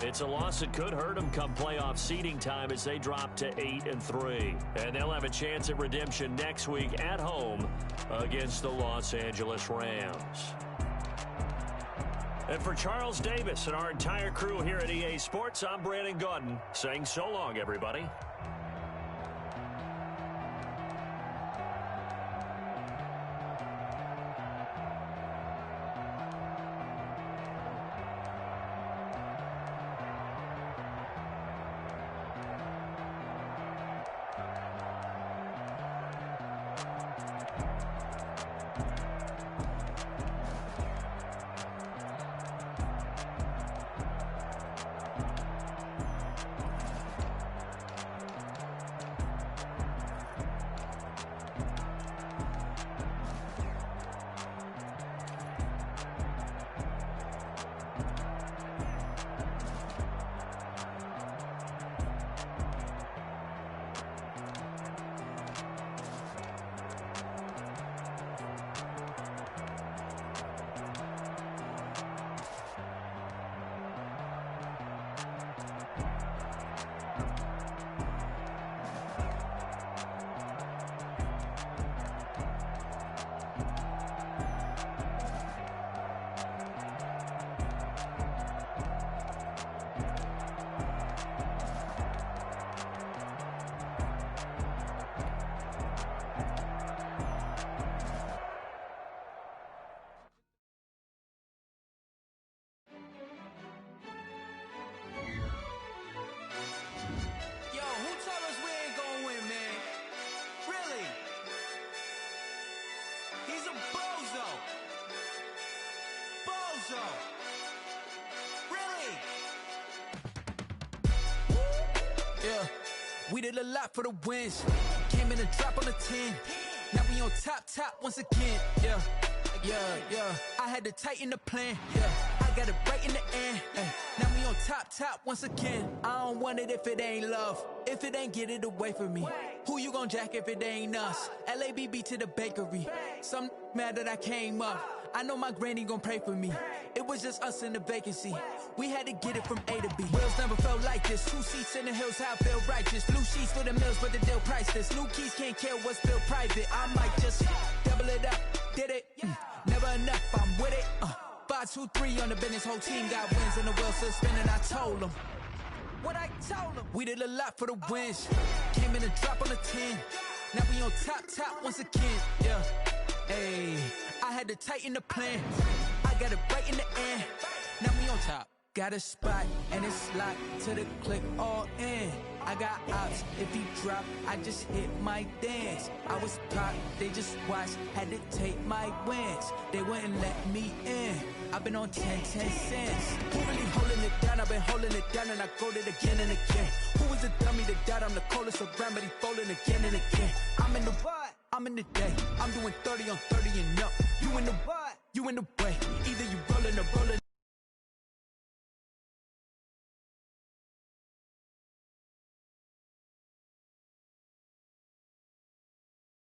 Speaker 1: it's a loss that could hurt them come playoff seeding time as they drop to 8-3. And they'll have a chance at redemption next week at home against the Los Angeles Rams. And for Charles Davis and our entire crew here at EA Sports, I'm Brandon Gaudin saying so long, everybody.
Speaker 9: Yeah, we did a lot for the wins. Came in and dropped on the 10. Now we on top once again. Yeah. I had to tighten the plan. Yeah, I got it right in the end. Now we on top once again. I don't want it if it ain't love. If it ain't, get it away from me. Who you gon' jack if it ain't us? LABB to the bakery. Some mad that I came up. I know my granny gon' pray for me. It was just us in the vacancy. We had to get it from A to B. Wheels never felt like this. 2 seats in the hills, how I feel righteous. Blue sheets for the mills, but the deal priceless. New keys can't care what's still private. I might just double it up. Did it? Never enough, I'm with it. 5, 2, 3 on the business. Whole team got wins and the wheels still spinning. I told them what I told them. We did a lot for the wins. Came in and dropped on the 10. Now we on top once again. Yeah. Hey, I had to tighten the plan. I got it right in the end. Now we on top. Got a spot and it's locked to the click all in. I got ops, if he drop, I just hit my dance. I was pop, they just watched, had to take my wins. They wouldn't let me in. I've been on 10 cents. Who really holding it down? I've been holding it down and I go it again and again. Who was the dummy that died? I'm the coldest around, but he folding again and again. I'm in the what? I'm in the day. I'm doing 30 on 30 and up. You in the what? You in the way. Either you rolling or rolling.